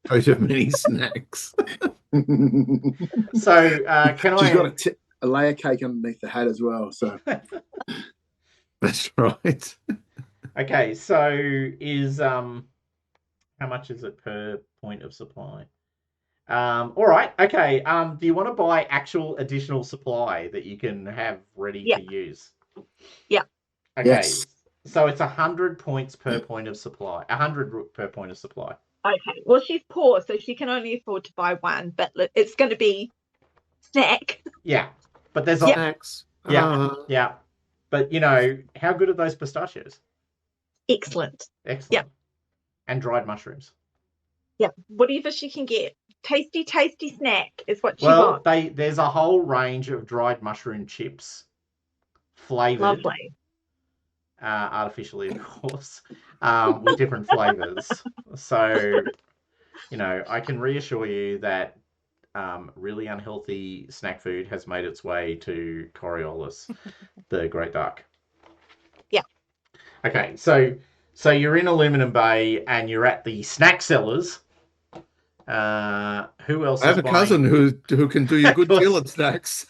Coat of mini snacks.
So can
She's
I?
got a layer cake underneath the hat as well. So
That's right.
Okay, so is how much is it per point of supply? All right, okay. Do you want to buy actual additional supply that you can have ready to use?
Yeah.
Okay.
Yes.
So it's 100 points per point of supply. 100 rook per point of supply.
Okay. Well, she's poor, so she can only afford to buy one, but it's going to be snack.
Yeah, but there's
Snacks.
yeah. But how good are those pistachios?
Excellent.
Excellent.
Yeah.
And dried mushrooms.
Yeah. Whatever she can get. Tasty snack is what she
Well,
wants.
there's a whole range of dried mushroom chips, flavored.
Lovely.
Artificially, of course, with different flavors. So, I can reassure you that really unhealthy snack food has made its way to Coriolis, the Great Dark.
Yeah.
Okay, so you're in Aluminum Bay and you're at the snack sellers. Who else?
I have a cousin who can do you a good deal at snacks.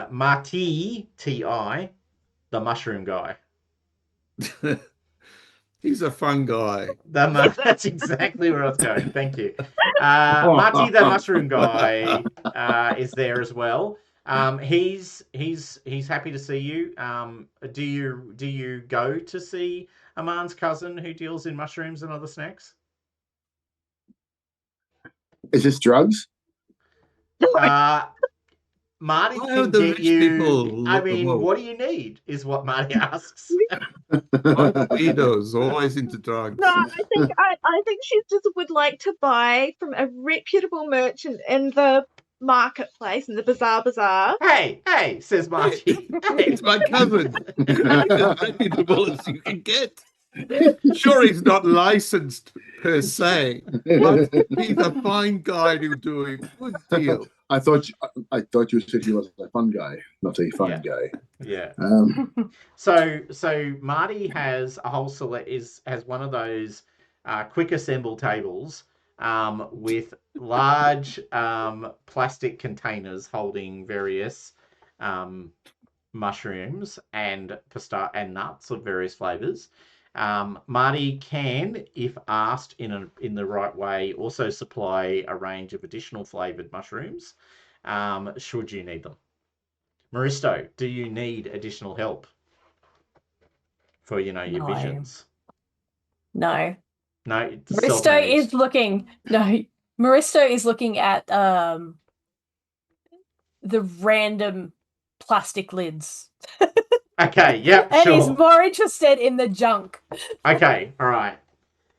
Marty T.I., the mushroom guy.
He's a fun guy.
That's exactly where I was going. Thank you. Marty, the mushroom guy, is there as well. He's happy to see you. Do you go to see Aman's cousin who deals in mushrooms and other snacks?
Is this drugs?
Marty
Why
can
would the
get
rich
you.
people
I
look the
mean,
world?
what do you need? Is what Marty asks.
Why the weirdos always into drugs?
No, I think she just would like to buy from a reputable merchant in the marketplace, in the bazaar.
Hey, says Marty. Hey.
It's my cousin. As reputable as you can get. Sure, he's not licensed per se, but he's a fine guy who'll do a good deal.
I thought you said he was a fun guy, not a fun guy.
Yeah.
Um,
So Marty has a whole has one of those quick assemble tables with large plastic containers holding various mushrooms and nuts of various flavors. Marty can, if asked in the right way, also supply a range of additional flavored mushrooms, should you need them. Maristo, do you need additional help for your
No.
visions?
No.
No, it's
Maristo
self-managed.
is looking. No, Maristo is looking at the random plastic lids.
Okay, yep,
And he's
sure.
more interested in the junk.
Okay, all right.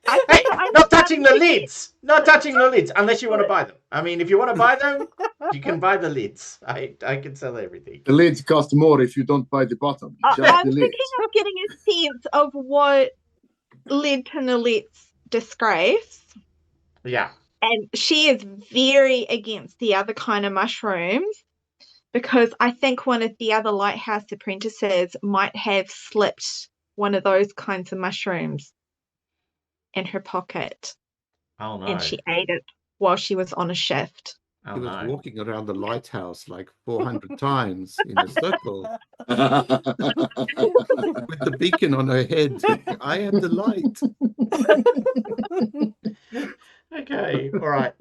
I
Hey,
think I'm
not touching the
thinking-
lids. Not touching the lids, unless you want to buy them. I mean, if you want to buy them, you can buy the lids. I can sell everything.
the lids cost more if you don't buy the bottom. Just
I'm
the lids.
thinking of getting a sense of what led to Nolette's disgrace.
Yeah.
And she is very against the other kind of mushrooms because I think one of the other lighthouse apprentices might have slipped one of those kinds of mushrooms in her pocket
Oh no.
and she ate it while she was on a shift.
Oh
He was
no.
walking around the lighthouse like 400 times in a circle with the beacon on her head. I am the light.
Okay, all right.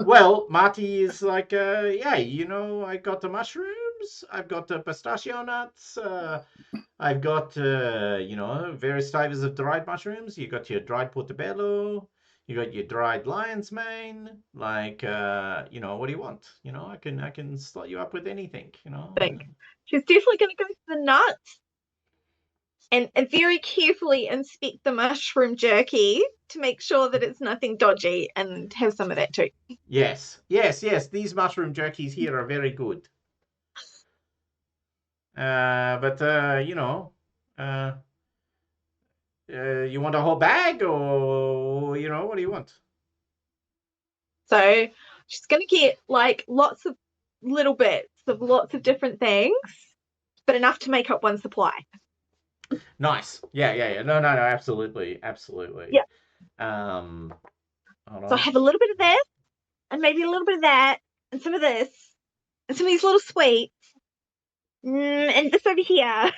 Well, Marty is like, yeah, I got the mushrooms, I've got the pistachio nuts, I've got, various flavors of dried mushrooms. You got your dried portobello, you got your dried lion's mane. Like, what do you want? I can slot you up with anything.
Think. She's definitely going to go for the nuts and very carefully inspect the mushroom jerky to make sure that it's nothing dodgy and have some of that too.
Yes. These mushroom jerkies here are very good. But you want a whole bag, or what do you want?
So she's going to get like lots of little bits of lots of different things, but enough to make up one supply.
Nice. Yeah. No, absolutely.
Yeah.
Hold on.
So I have a little bit of this, and maybe a little bit of that, and some of this, and some of these little sweets, and this over here.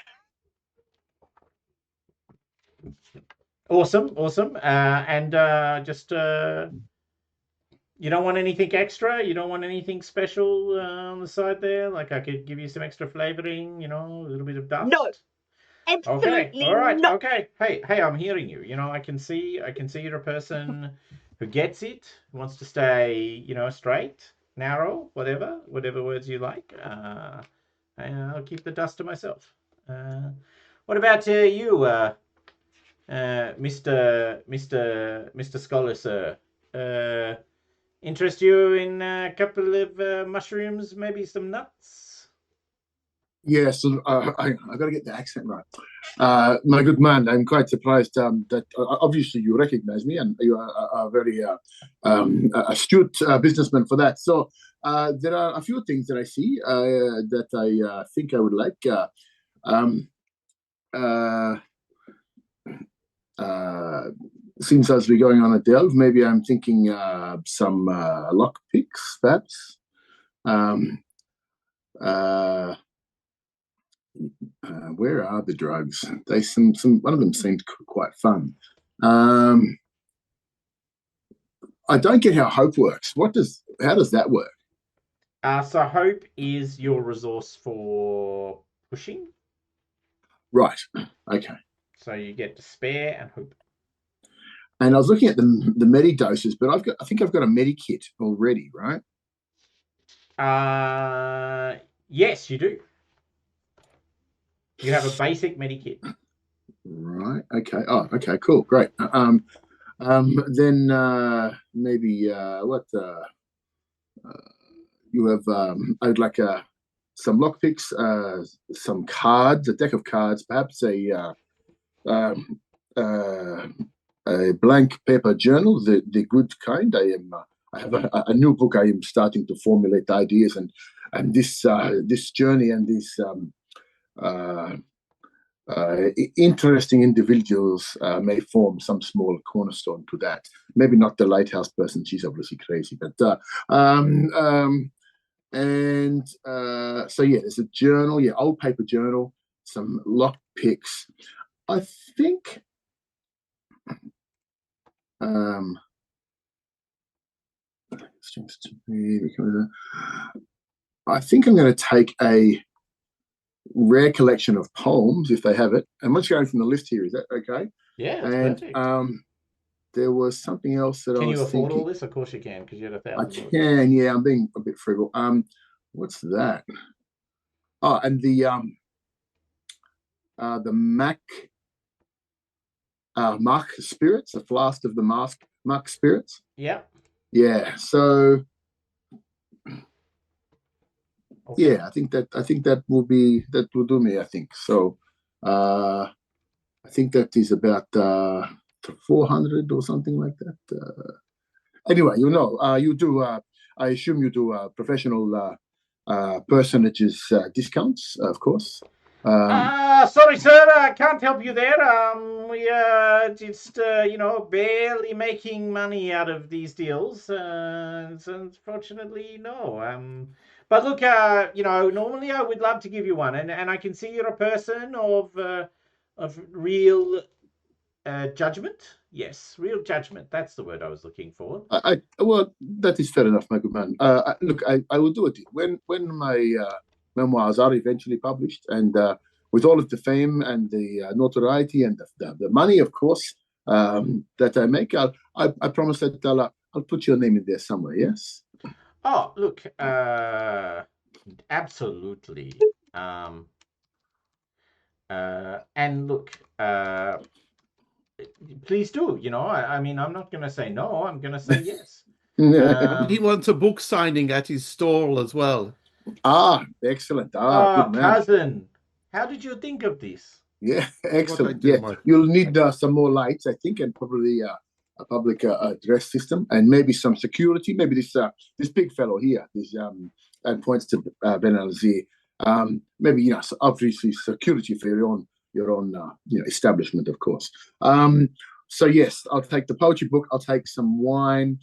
Awesome. And just you don't want anything extra? You don't want anything special on the side there? Like I could give you some extra flavoring, a little bit of dust?
No. Absolutely
Okay. All right.
not.
Okay. Hey, I'm hearing you. I can see you're a person who gets it, who wants to stay, straight, narrow, whatever words you like. I'll keep the dust to myself. What about you, Mr. Scholar, sir? Interest you in a couple of mushrooms, maybe some nuts?
Yes, I got to get the accent right. My good man, I'm quite surprised that obviously you recognize me and you are a very astute businessman for that. So there are a few things that I see that I think I would like. Since as we're going on a delve, maybe I'm thinking some lock picks, perhaps. Where are the drugs? They one of them seemed quite fun. I don't get how hope works. How does that work?
So hope is your resource for pushing.
Right. Okay.
So you get despair and hope.
And I was looking at the medi doses, but I think I've got a medi kit already, right?
Yes, you do. You have a basic medikit.
Right. Okay. Oh, okay. Cool. Great. Then maybe what you have? I'd like some lockpicks, some cards, a deck of cards, perhaps um, a blank paper journal, the good kind. I have a new book. I am starting to formulate ideas, and this journey and this interesting individuals may form some small cornerstone to that. Maybe not the lighthouse person; she's obviously crazy. But so yeah, there's a journal, old paper journal, some lock picks. I think. I think I'm going to take a rare collection of poems if they have it. I'm just going from the list here. Is that okay?
Yeah, that's
and
perfect.
there was something else that
Can
I was
you afford
thinking.
all this? Of course you can, because you had
I
1,000 books.
can, yeah. I'm being a bit frugal. What's that? Oh, and the Mach spirits, the flask of the Mach spirits.
Yeah.
Yeah. So
Okay.
yeah, I think that will do me. I think so. I think that is about 400 or something like that. Anyway, you do. I assume you do professional personages discounts, of course.
Sorry, sir, I can't help you there. We just barely making money out of these deals. So unfortunately, no. But look, normally I would love to give you one, and I can see you're a person of real judgment. Yes, real judgment. That's the word I was looking for.
Well, that is fair enough, my good man. Look, I will do it when my memoirs are eventually published, and with all of the fame and the notoriety and the money, of course, that I make, I promise that I'll put your name in there somewhere. Yes.
Oh, look, absolutely. And look, please do. I mean, I'm not going to say no. I'm going to say yes.
He wants a book signing at his stall as well.
Excellent.
Oh,
Good man.
cousin, how did you think of this?
Yeah, excellent.
do,
Yeah,
Mike.
you'll need some more lights, I think, and probably a public address system, and maybe some security. Maybe this big fellow here, this and points to Ben Alzir. Maybe obviously security for your own establishment, of course. So yes, I'll take the poetry book. I'll take some wine.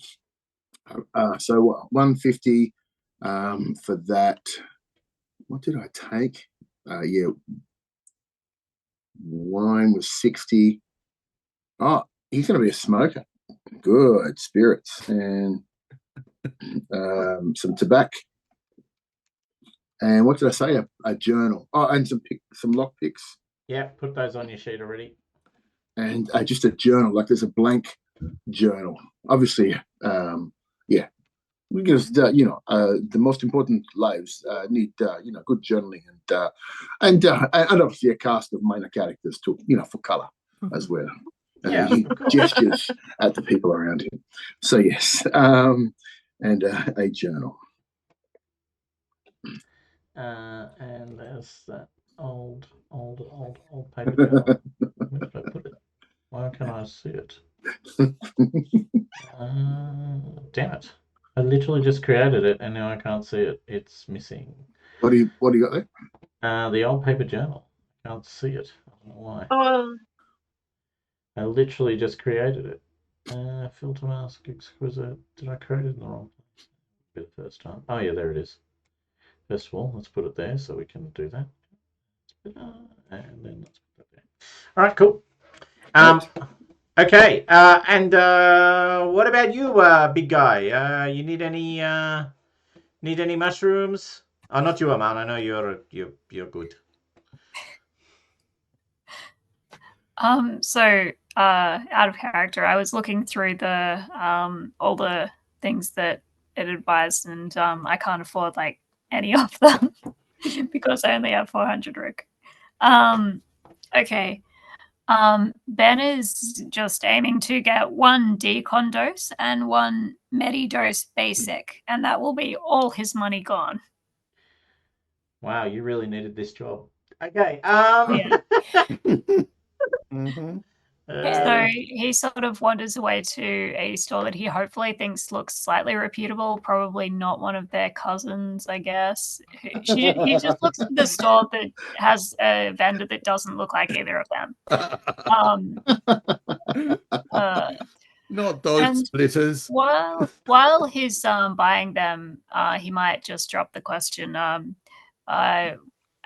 So 150 for that. What did I take? Yeah. Wine was 60. Oh, he's going to be a smoker. Good spirits and some tobacco. And what did I say? A journal. Oh, and some lock picks.
Yeah, put those on your sheet already.
And just a journal. Like there's a blank journal. Obviously, yeah. Because the most important lives need good journaling and obviously a cast of minor characters too, for color as well.
Yeah,
He gestures at the people around him. So yes, and a journal.
And there's that old paper journal. Where did I put it? Why can't I see it? Damn it! I literally just created it, and now I can't see it. It's missing.
What do you got there?
The old paper journal. I can't see it. I don't know why.
Oh,
I literally just created it. Filter mask exquisite. Did I create it in the wrong place? The first time. Oh yeah, there it is. First of all, let's put it there so we can do that. And then let's put that there. All right, cool. Okay. And what about you, big guy? You need any mushrooms? Oh, not you, man. I know you're good.
So out of character, I was looking through the all the things that it advised, and I can't afford like any of them because I only have 400 Rick. Okay. Ben is just aiming to get 1 decon dose and 1 medi dose basic, and that will be all his money gone.
Wow, you really needed this job. Okay.
Yeah.
Mhm.
So he sort of wanders away to a store that he hopefully thinks looks slightly reputable, probably not one of their cousins, I guess. He just looks at the store that has a vendor that doesn't look like either of them.
Not those
and
splitters.
while he's buying them, he might just drop the question.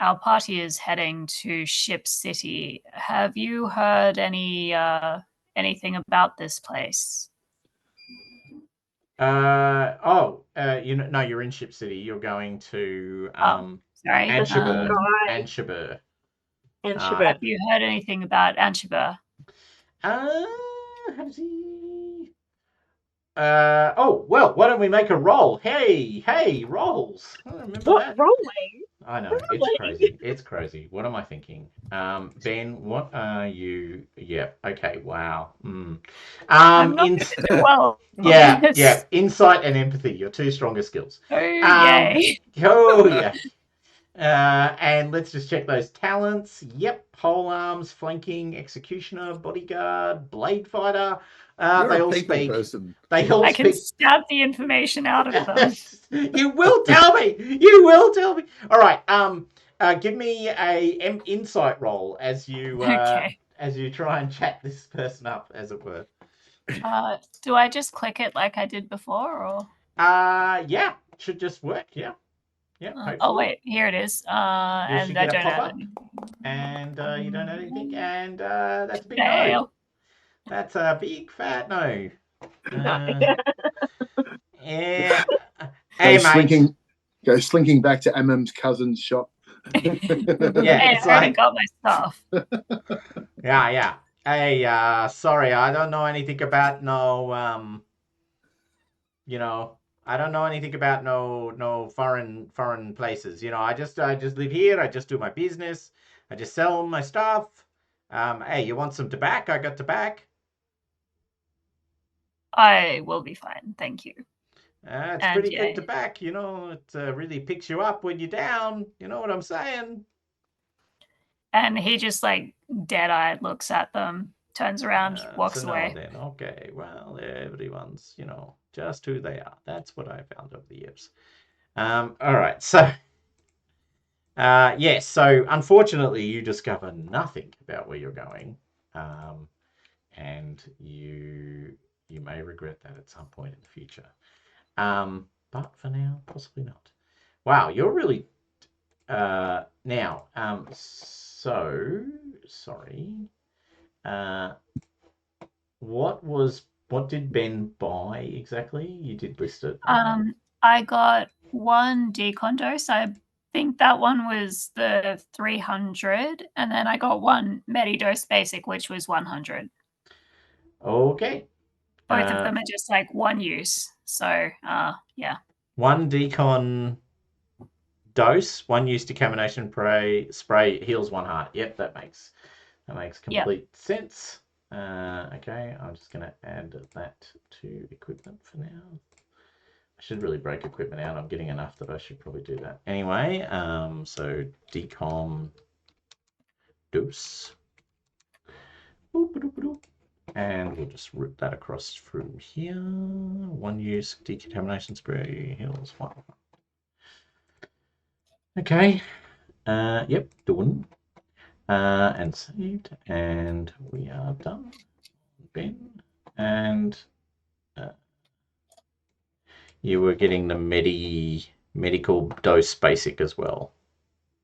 Our party is heading to Ship City. Have you heard anything about this place?
No, you're in Ship City. You're going to
Sorry.
Anshaber.
Guy
Anshaber.
and
Uh,
Shabbat.
Have you heard anything about Anshaber?
How does he? Well, why don't we make a roll? Hey, rolls. I remember
What
that.
rolling?
I know, it's crazy. It's crazy. What am I thinking? Ben, what are you? Yeah, okay, wow.
I'm not
In...
going to do well.
yeah, insight and empathy, your 2 strongest skills.
Oh, yay.
Oh, yeah. And let's just check those talents. Yep, pole arms, flanking, executioner, bodyguard, blade fighter.
You're
They
a
all
people
speak.
person.
They all
I can
speak.
stab the information out of them.
You will tell me. You will tell me. All right. Give me a insight roll as you
Okay.
as you try and chat this person up, as it were.
Do I just click it like I did before, or?
Yeah, should just work. Yeah. Hopefully.
Oh wait, here it is.
You should
And I
get a
don't have
pop-up.
any.
And you don't have anything, and that's a big
Fail.
no. That's a big fat no.
No.
Yeah. Hey, mate.
Go slinking back to MM's cousin's shop.
Yeah,
Hey,
it's
I already
like,
got my stuff.
yeah. Hey, sorry, I don't know anything about no, I don't know anything about no foreign places. I just live here. I just do my business. I just sell my stuff. Hey, you want some tobacco? I got tobacco.
I will be fine, thank you.
It's
And
pretty
yeah.
good tobacco. It really picks you up when you're down. You know what I'm saying?
And he just like dead-eyed looks at them, turns around, walks
So
away.
no, then okay. Well, everyone's just who they are. That's what I found over the years. All right. So yes. So unfortunately, you discover nothing about where you're going, and you may regret that at some point in the future. But for now, possibly not. Wow, you're really now. So sorry. What did Ben buy exactly? You did list it.
I got 1 decon dose. I think that one was the 300, and then I got 1 medi dose basic, which was 100.
Okay.
Both of them are just like 1 use. So yeah.
1 decon dose, 1 use decamination spray heals 1 heart. Yep, that makes complete sense. Okay, I'm just going to add that to equipment for now. I should really break equipment out. I'm getting enough that I should probably do that. Anyway, so decom dose. And we'll just route that across through here. 1 use decontamination spray heals 1. Okay. Yep, done. And saved. And we are done. Ben. And you were getting the medical dose basic as well.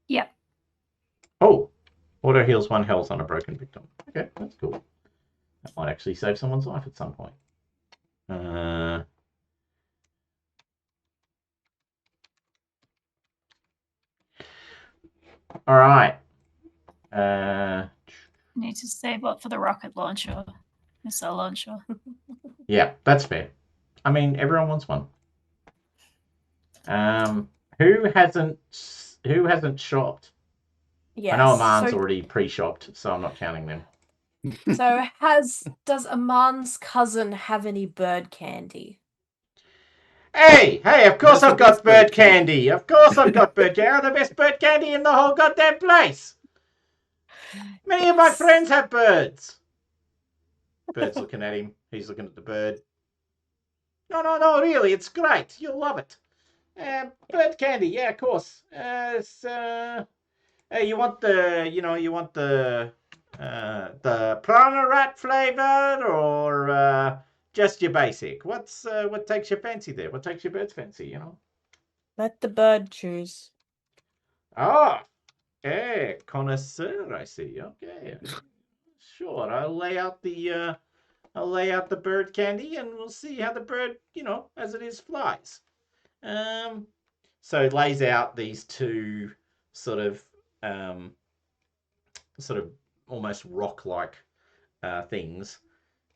Yep.
Oh, auto heals 1 health on a broken victim. Okay, that's cool. That might actually save someone's life at some point. All right.
Need to save up for the rocket launcher, missile launcher.
Yeah, that's fair. I mean, everyone wants one. Who hasn't shopped? I know
Yes.
Aman's
So,
already pre-shopped, so I'm not counting them.
so does Aman's cousin have any bird candy?
Hey, of course
That's the
I've got
best bird
bird candy. Of course I've got bird candy. The best bird candy in the whole goddamn place. Many of my
Yes.
friends have birds. Bird's looking at him. He's looking at the bird. No, really, it's great. You'll love it. Bird candy, yeah, of course. You want the prana rat flavor or just your basic? What takes your fancy there? What takes your bird's fancy?
Let the bird choose.
Oh, connoisseur, I see. Okay, sure. I'll lay out the bird candy, and we'll see how the bird, as it is, flies. So it lays out these two sort of almost rock-like things.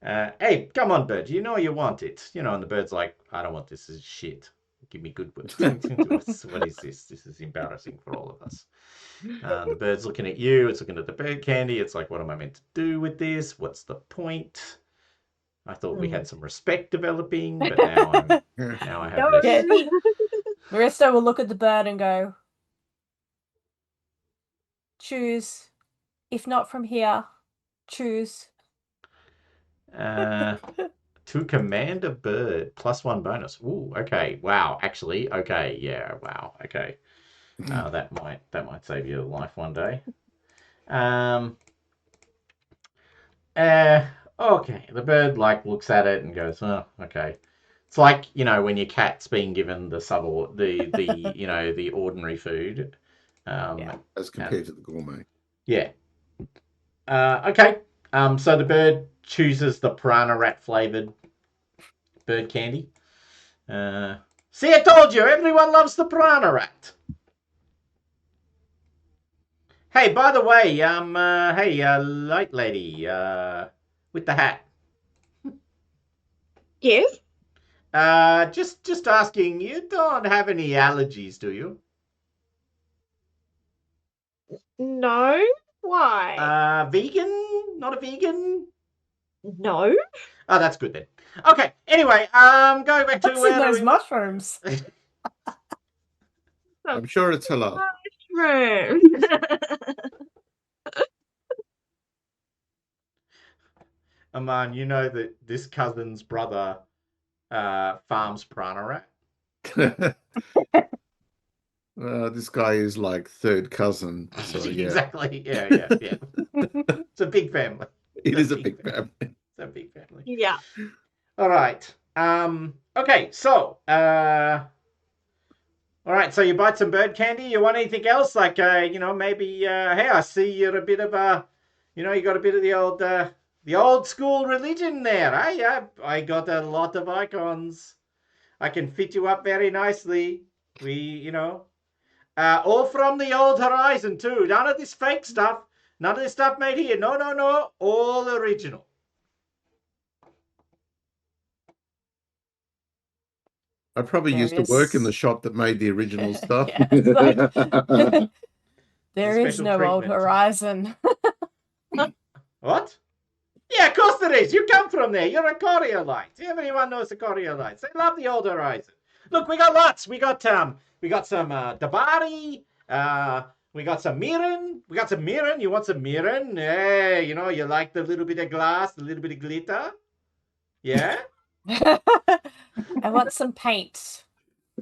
Hey, come on, bird. You know you want it. And the bird's like, I don't want this. This is shit. Give me good words. What is this? This is embarrassing for all of us. The bird's looking at you. It's looking at the bird candy. It's like, what am I meant to do with this? What's the point? I thought we had some respect developing, but now I have
No.
this.
Yeah. Maristo will look at the bird and go, choose. If not from here, choose.
To command a bird, +1 bonus. Ooh, okay. Wow. Actually, okay. Yeah. Wow. Okay. That might save your life one day. Okay. The bird looks at it and goes, oh, okay. It's like, when your cat's being given the ordinary food.
As compared to the gourmet.
Yeah. Okay. So the bird chooses the piranha rat flavored bird candy. See, I told you, everyone loves the piranha rat. Hey, by the way, light lady, with the hat.
Yes.
Just asking, you don't have any allergies, do you?
No. Why?
Vegan? Not a vegan?
No.
Oh, that's good then. Okay. Anyway, going back to
What's in those mushrooms?
I'm sure it's halal.
Room.
Aman, you know that this cousin's brother farms piranha rat.
This guy is like third cousin. So yeah.
Exactly. Yeah. It's a big family.
It is a big family.
It's a big family.
Yeah.
All right. Okay. So, all right. So you bite some bird candy. You want anything else? Like, maybe. Hey, I see you're a bit of a. You got a bit of the old school religion there. I got a lot of icons. I can fit you up very nicely. All from the old horizon too. None of this fake stuff. None of this stuff made here. No. All original.
I probably used to work in the shop that made the original stuff.
Yeah, it's like, there is
special
no old
treatment.
horizon.
What? Yeah, of course there is. You come from there. You're a Coriolite. Everyone knows the Coriolites. They love the old horizon. Look, we got lots. We got some Dabari. We got some Mirren. You want some Mirren? Hey, you like the little bit of glass, the little bit of glitter? Yeah?
I want some paint.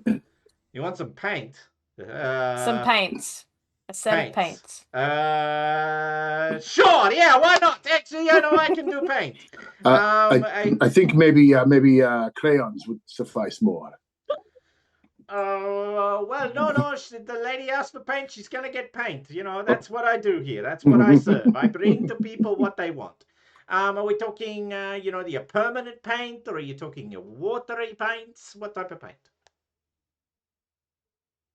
You want some paint?
Some paint. A set of paints.
Sure, yeah, why not? Actually, I can do paint.
I think maybe crayons would suffice more.
Well, no. The lady asked for paint. She's gonna get paint. That's what I do here. That's what I serve. I bring to people what they want. Are we talking, the permanent paint, or are you talking your watery paints? What type of paint?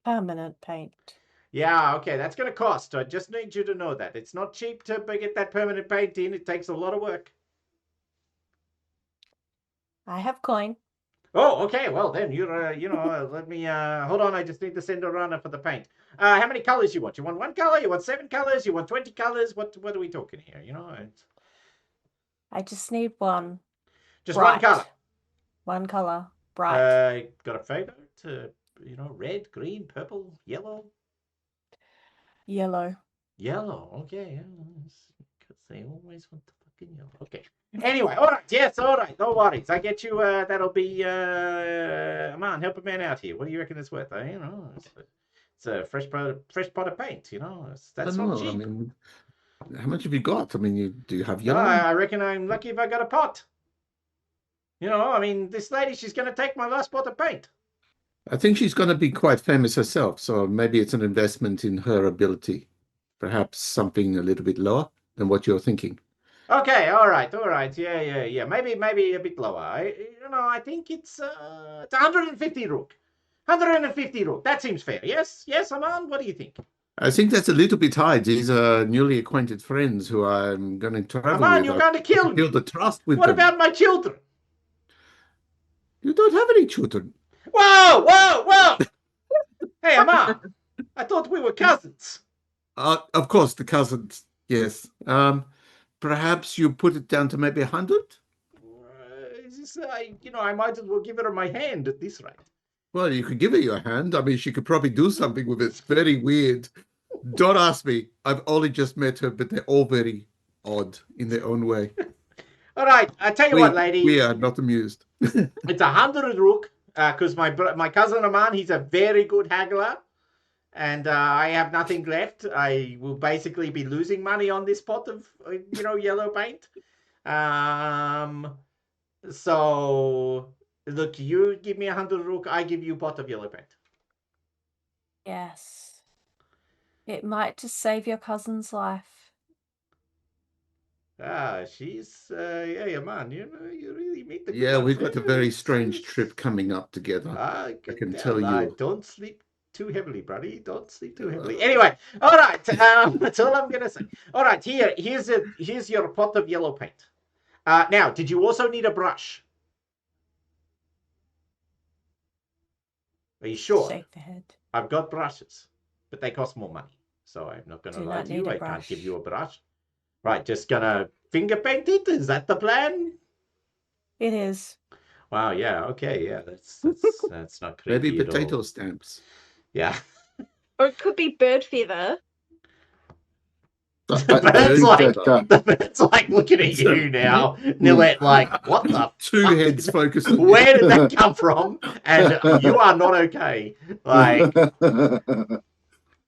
Permanent paint.
Yeah, okay, that's going to cost. I just need you to know that. It's not cheap to get that permanent paint in. It takes a lot of work.
I have coin.
Oh, okay. Well, then you're, let me, hold on. I just need to send a runner for the paint. How many colors you want? You want one color? You want 7 colors? You want 20 colors? What are we talking here?
I just need one.
Just one
Bright.
color.
One color. Bright.
Got a favorite? Red, green, purple, yellow?
Yellow.
Yellow. Okay. Because they always want the fucking yellow. Okay. Anyway, all right. Yes, all right. No worries. I get you. That'll be. Come on, help a man out here. What do you reckon it's worth? It's a fresh pot of paint. That's
I
not
know.
cheap.
I mean, how much have you got? I mean, do you have
No,
yellow?
I reckon I'm lucky if I got a pot. This lady, she's going to take my last pot of paint.
I think she's going to be quite famous herself, so maybe it's an investment in her ability. Perhaps something a little bit lower than what you're thinking.
Okay, all right. Yeah. Maybe a bit lower. I think it's 150 rook. 150 rook. That seems fair. Yes, Aman. What do you think?
I think that's a little bit high. These are newly acquainted friends who I'm going to travel
Aman,
with.
you're going to kill me.
Build the trust with
What
them.
about my children?
You don't have any children.
Whoa! Hey, Aman. I thought we were cousins.
Of course, the cousins. Yes. Perhaps you put it down to maybe 100.
I might as well give her my hand at this rate.
Well, you could give her your hand. I mean, she could probably do something with it. It's very weird. Don't ask me. I've only just met her, but they're all very odd in their own way.
All right, I tell you what, lady.
We are not amused.
It's 100 rook, because my cousin Aman, he's a very good haggler, and I have nothing left. I will basically be losing money on this pot of yellow paint. So look, you give me 100 rook, I give you a pot of yellow paint.
Yes. It might just save your cousin's life.
She's man. You really meet the good
Yeah,
ones.
we've got a very strange trip coming up together.
I
can tell you.
Don't sleep too heavily, buddy. Don't sleep too heavily. Anyway, all right. That's all I'm gonna say. All right, here's your pot of yellow paint. Now, did you also need a brush? Are you sure?
Shake the head.
I've got brushes, but they cost more money. So I'm not gonna lie to you. I can't give you a brush. Right, just gonna finger paint it? Is that the plan?
It is.
Wow, yeah, okay, yeah, that's not creepy
Maybe
at all.
potato stamps.
Yeah.
Or it could be bird feather.
The bird's like looking at you now, Nillette, like, what the
Two
fuck?
heads focused on
Where did that come from? And you are not okay. Like,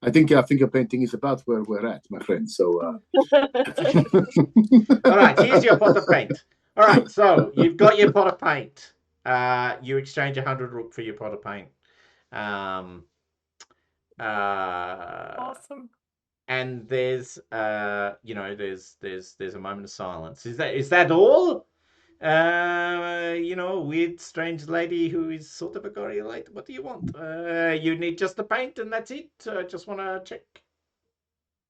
I think finger painting is about where we're at, my friend. So,
all right, here's your pot of paint. All right, so you've got your pot of paint. You exchange 100 rook for your pot of paint.
Awesome.
And there's there's a moment of silence. Is that all? Weird, strange lady who is sort of a Coriolis. What do you want? You need just the paint and that's it? Just want to check.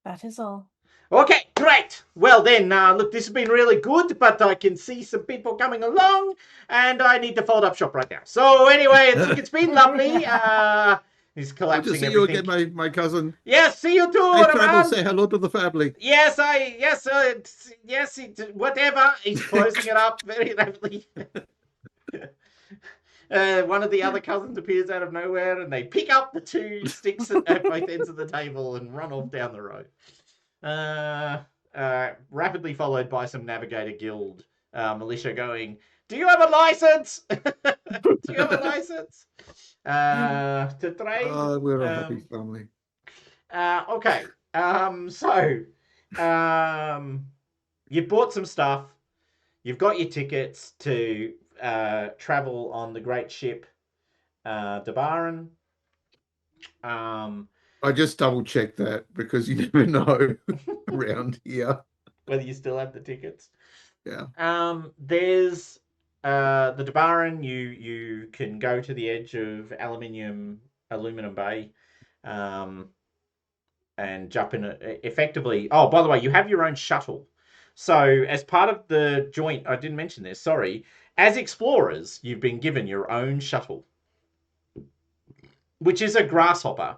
That is all.
Okay, great. Well then, look, this has been really good, but I can see some people coming along, and I need to fold up shop right now. So anyway, it's been lovely. He's collapsing
Good to see
everything.
you again, my cousin.
Yes, see you too.
Hey, Travel, say hello to the family.
Yes, whatever. He's closing it up very rapidly. One of the other cousins appears out of nowhere, and they pick up the 2 sticks at both ends of the table and run off down the road. Rapidly followed by some Navigator Guild militia going, "Do you have a license? Do you have a license to trade?"
We're a happy family.
Okay. So you've bought some stuff. You've got your tickets to travel on the great ship Dabaran.
I just double-checked that because you never know around here.
Whether you still have the tickets.
Yeah.
There's the Dabaran. You can go to the edge of Aluminum Bay. and jump in effectively. Oh, by the way, you have your own shuttle. So as part of the joint, I didn't mention this, sorry. As explorers, you've been given your own shuttle, which is a grasshopper,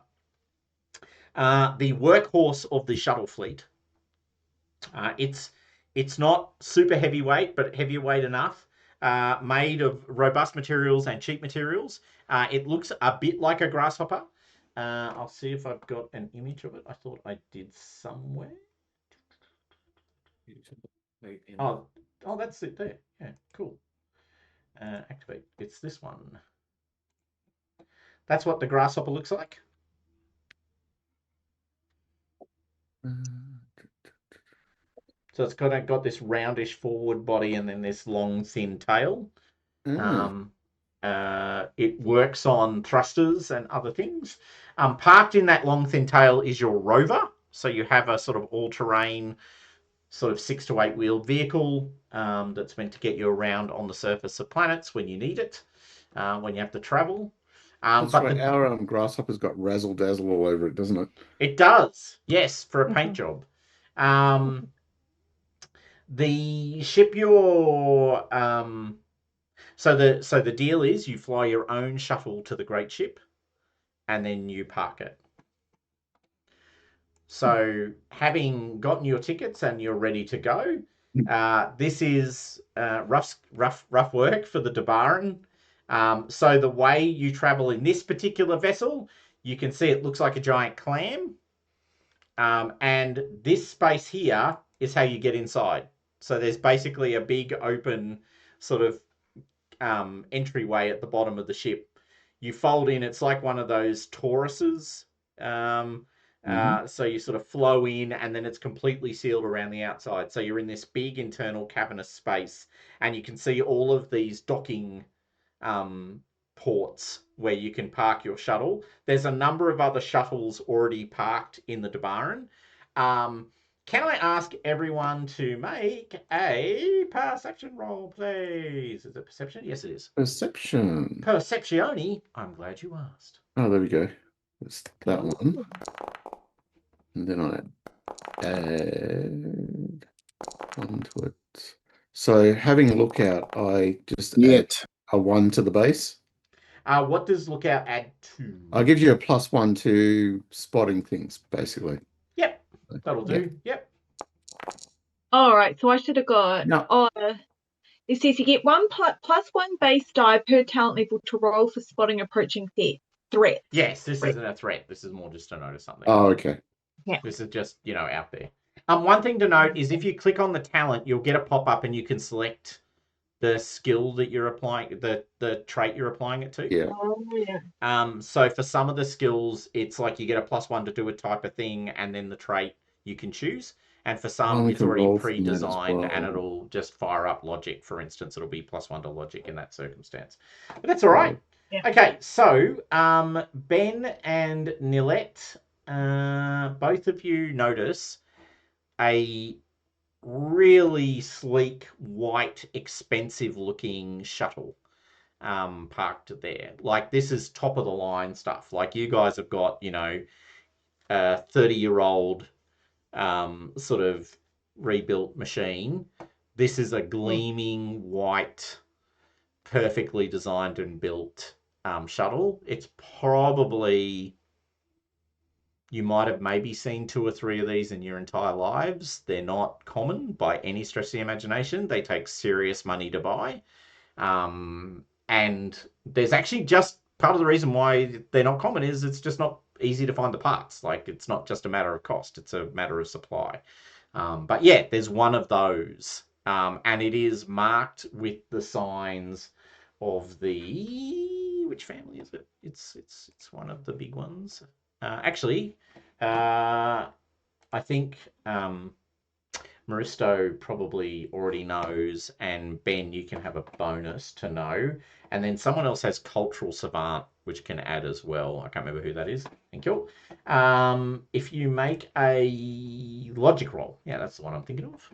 the workhorse of the shuttle fleet. It's not super heavyweight, but heavyweight enough. Made of robust materials and cheap materials. It looks a bit like a grasshopper. I'll see if I've got an image of it. I thought I did somewhere. Oh, that's it there. Yeah, cool. Activate. It's this one. That's what the grasshopper looks like. So it's got this roundish forward body and then this long, thin tail. It works on thrusters and other things. Parked in that long, thin tail is your rover. So you have a sort of all-terrain, sort of 6 to 8 wheeled vehicle that's meant to get you around on the surface of planets when you need it, when you have to travel.
That's right. Our grasshopper's got razzle dazzle all over it, doesn't it?
It does, yes, for a paint job. The ship you're so the deal is you fly your own shuttle to the great ship, and then you park it. So having gotten your tickets and you're ready to go, this is rough work for the Dabaran. So the way you travel in this particular vessel, you can see it looks like a giant clam. And this space here is how you get inside. So there's basically a big open sort of entryway at the bottom of the ship. You fold in, it's like one of those Tauruses. So you sort of flow in and then it's completely sealed around the outside. So you're in this big internal cavernous space and you can see all of these docking ports where you can park your shuttle. There's a number of other shuttles already parked in the Dabaran. Can I ask everyone to make a perception roll, please? Is it perception? Yes, it is.
Perception.
Perceptione. I'm glad you asked.
Oh, there we go. It's that one. And then I add one to it. So having lookout, I just add a 1 to the base.
What does lookout add to?
I'll give you a +1 to spotting things, basically.
Yep, that'll do. Yep.
All right, so I should have got.
No.
It says you get plus 1 base die per talent level to roll for spotting approaching threats.
Yes, this isn't a threat. This is more just to notice something.
Oh, okay.
Yeah.
This is just, out there. One thing to note is if you click on the talent, you'll get a pop-up and you can select the skill that you're applying, the trait you're applying it to.
Yeah.
Oh, yeah.
So for some of the skills, it's like you get a +1 to do a type of thing, and then the trait you can choose. And for some, it's already pre-designed, and it'll just fire up logic. For instance, it'll be +1 to logic in that circumstance. But that's all right.
Yeah.
Okay, so Ben and Nilette, both of you notice a really sleek, white, expensive-looking shuttle parked there. Like, this is top-of-the-line stuff. Like, you guys have got, a 30-year-old sort of rebuilt machine. This is a gleaming, white, perfectly designed and built shuttle. It's probably... You might have maybe seen 2 or 3 of these in your entire lives. They're not common by any stretch of the imagination. They take serious money to buy. And there's actually just part of the reason why they're not common is it's just not easy to find the parts. Like, it's not just a matter of cost. It's a matter of supply. But yeah, there's one of those. And it is marked with the signs of which family is it? It's one of the big ones. Actually, I think Maristo probably already knows, and Ben, you can have a bonus to know. And then someone else has Cultural Savant, which can add as well. I can't remember who that is. Thank you. If you make a logic roll. Yeah, that's the one I'm thinking of.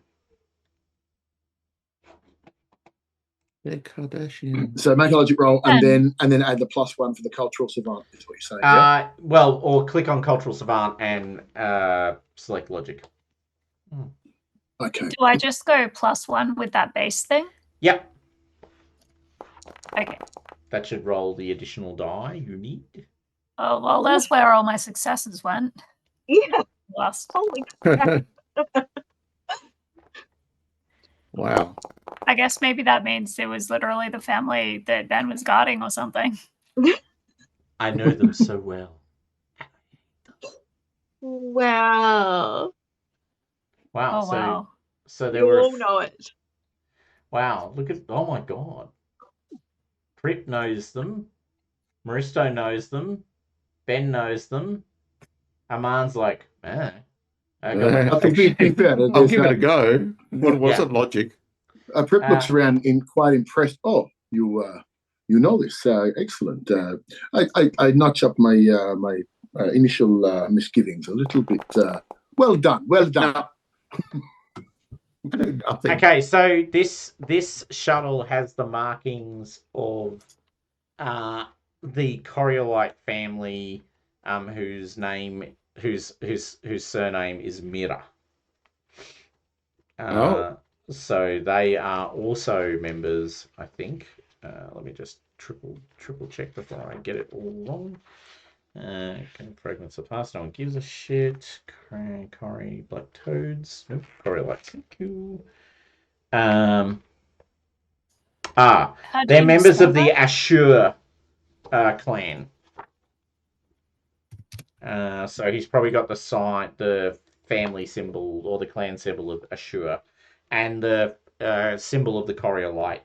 They're Kardashian.
So make a logic roll, and
And-
then add the +1 for the cultural savant. Is what you're saying. Yeah?
Well, or click on cultural savant and select logic.
Okay.
Do I just go +1 with that base thing?
Yep.
Okay.
That should roll the additional die you need.
Oh, well, that's where all my successes went.
Yeah.
Lost.
Holy crap.
Wow.
I guess maybe that means it was literally the family that Ben was guarding or something.
I know them so well.
Wow.
Wow.
Oh, wow.
So there
You
were.
all know it.
Wow. Look at. Oh my God. Prip knows them. Maristo knows them. Ben knows them. Aman's like, I got
I
like
think
To be fair,
I'll give it a go. What was
Yeah.
it, logic?
Prip looks around quite impressed. Oh, you know this. Excellent. I notch up my initial misgivings a little bit. Well done. Well done.
No. I know nothing.
Okay, so this shuttle has the markings of the Coriolite family, whose surname is Mira. So they are also members, I think. Let me just triple check before I get it all wrong. Fragments of past. No one gives a shit. Cori, black toads. Nope. Coriolites. Thank you.
How do
They're
you
members
spell
of the
that?
Ashur clan. So he's probably got the family symbol or the clan symbol of Ashur, and the symbol of the Coriolite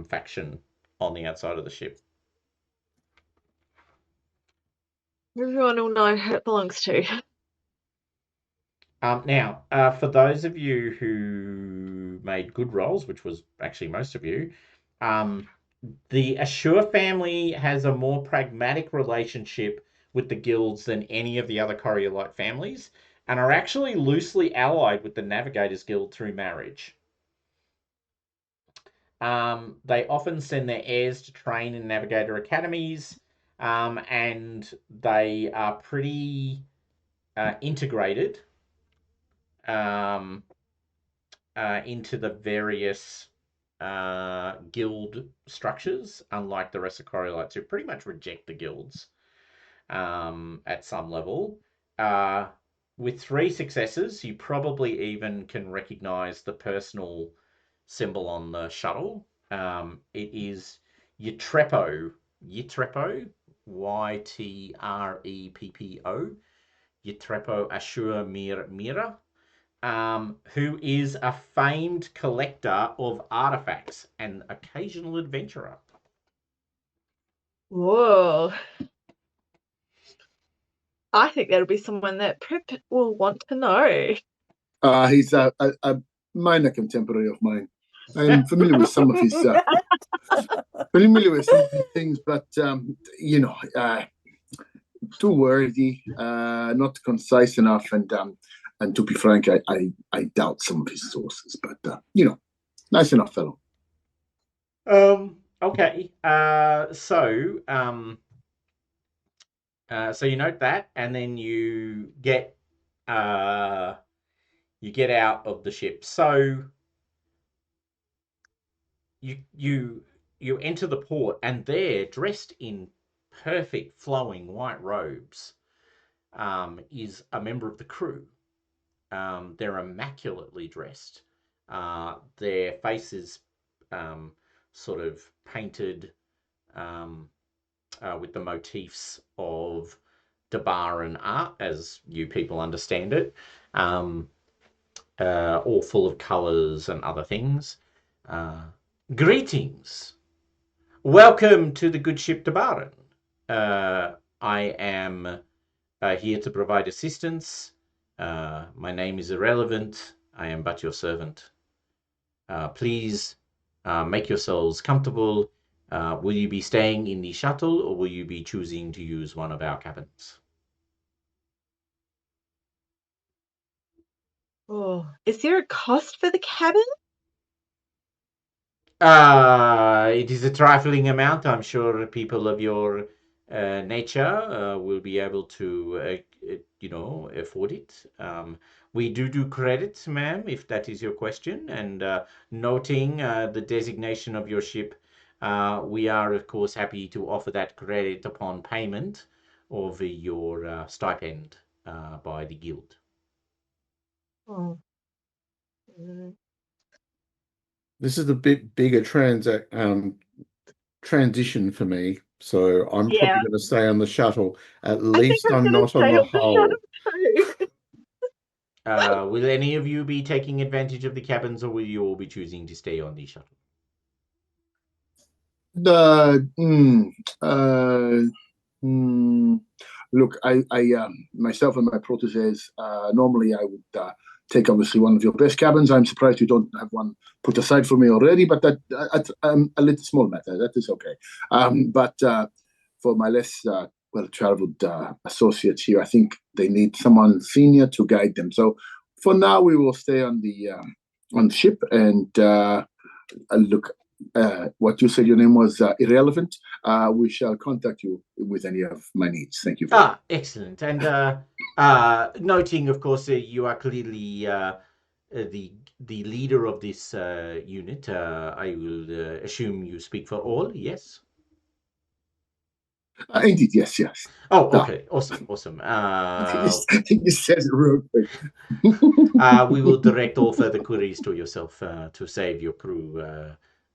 faction on the outside of the ship.
Everyone will know who it belongs to.
Now, for those of you who made good rolls, which was actually most of you, the Ashur family has a more pragmatic relationship with the guilds than any of the other Coriolite families, and are actually loosely allied with the Navigators Guild through marriage. They often send their heirs to train in Navigator academies, and they are pretty integrated into the various guild structures, unlike the rest of Coriolites, who pretty much reject the guilds at some level. With 3 successes, you probably even can recognize the personal symbol on the shuttle. It is Ytreppo, Ytreppo, Ytreppo Ashur Mira, who is a famed collector of artifacts and occasional adventurer.
Whoa. I think that'll be someone that Prip will want to know.
He's a minor contemporary of mine. I'm familiar with some of his things, but too wordy, not concise enough, and to be frank, I doubt some of his sources. But nice enough fellow.
Okay. So you note that, and then you get out of the ship. So you enter the port, and there, dressed in perfect flowing white robes, is a member of the crew. They're immaculately dressed. Their faces sort of painted with the motifs of Dabaran art, as you people understand it, all full of colours and other things. Greetings. Welcome to the good ship Dabaran. I am here to provide assistance. My name is irrelevant. I am but your servant. Please make yourselves comfortable. Will you be staying in the shuttle, or will you be choosing to use one of our cabins?
Oh, is there a cost for the cabin?
It is a trifling amount. I'm sure people of your nature will be able to, afford it. We do credits, ma'am, if that is your question. And noting the designation of your ship, we are, of course, happy to offer that credit upon payment of your stipend by the guild.
Oh. Mm.
This is a bit bigger transition for me, so I'm
Yeah.
probably going to stay on the shuttle. At
I think
least
I'm
I'm
gonna
not on
stay
the
on the
hull.
shuttle too.
Will any of you be taking advantage of the cabins, or will you all be choosing to stay on the shuttle?
Look, I myself and my proteges, normally I would take obviously one of your best cabins. I'm surprised you don't have one put aside for me already, but that's a little small matter. That is okay. But for my less well-traveled associates here, I think they need someone senior to guide them. So for now, we will stay on the ship and look. What you said your name was irrelevant. We shall contact you with any of my needs. Thank you very much.
Excellent. And noting, of course, you are clearly the leader of this unit. I will assume you speak for all. Yes.
Indeed, yes.
Oh, okay. Awesome.
I think you said it real quick.
We will direct all further queries to yourself to save your crew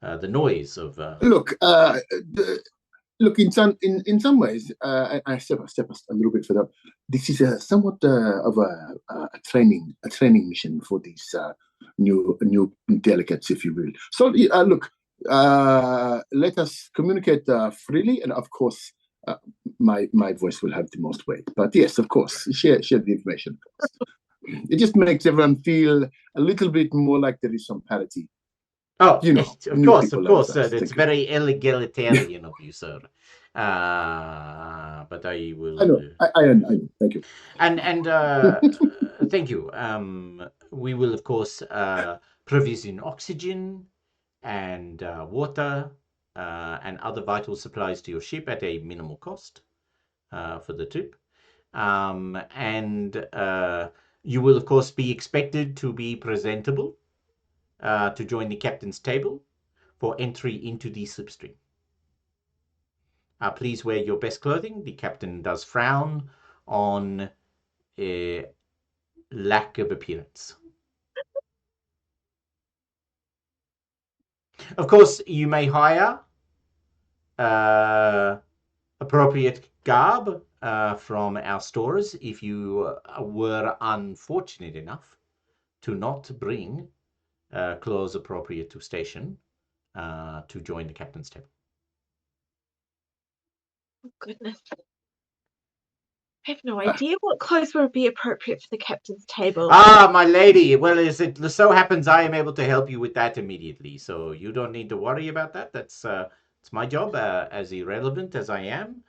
the noise of.
Look, in some ways, I step a little bit further. This is somewhat of a training mission for these new delegates, if you will. So look, let us communicate freely, and of course, my voice will have the most weight. But yes, of course, share the information. It just makes everyone feel a little bit more like there is some parity.
Oh,
You know,
of
new
course,
people
sir.
like us.
That's
Thank you.
very egalitarian of you, sir. But I will.
I know. Thank you.
And thank you. We will, of course, provision oxygen and water and other vital supplies to your ship at a minimal cost for the trip. And you will, of course, be expected to be presentable to join the captain's table for entry into the slipstream. Please wear your best clothing. The captain does frown on a lack of appearance. Of course, you may hire appropriate garb from our stores if you were unfortunate enough to not bring clothes appropriate to station to join the captain's table.
Oh, goodness. I have no idea what clothes would be appropriate for the captain's table.
My lady. Well, as it so happens, I am able to help you with that immediately. So you don't need to worry about that. That's it's my job. As irrelevant as I am